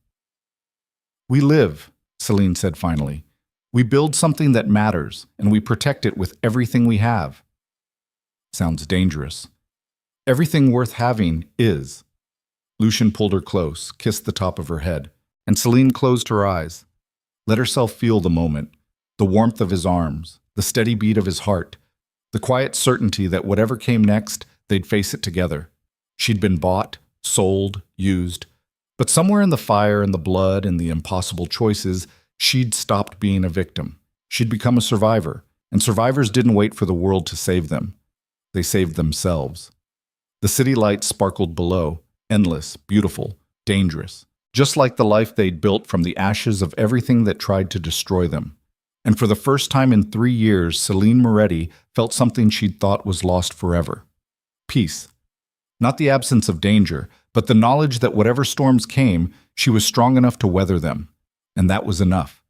We live, Celine said finally. We build something that matters, and we protect it with everything we have. Sounds dangerous. Everything worth having is. Lucien pulled her close, kissed the top of her head, and Celine closed her eyes. Let herself feel the moment, the warmth of his arms, the steady beat of his heart, the quiet certainty that whatever came next, they'd face it together. She'd been bought, sold, used, but somewhere in the fire and the blood and the impossible choices, she'd stopped being a victim. She'd become a survivor, and survivors didn't wait for the world to save them. They saved themselves. The city lights sparkled below, endless, beautiful, dangerous, just like the life they'd built from the ashes of everything that tried to destroy them. And for the first time in 3 years, Celine Moretti felt something she'd thought was lost forever. Peace. Not the absence of danger, but the knowledge that whatever storms came, she was strong enough to weather them. And that was enough.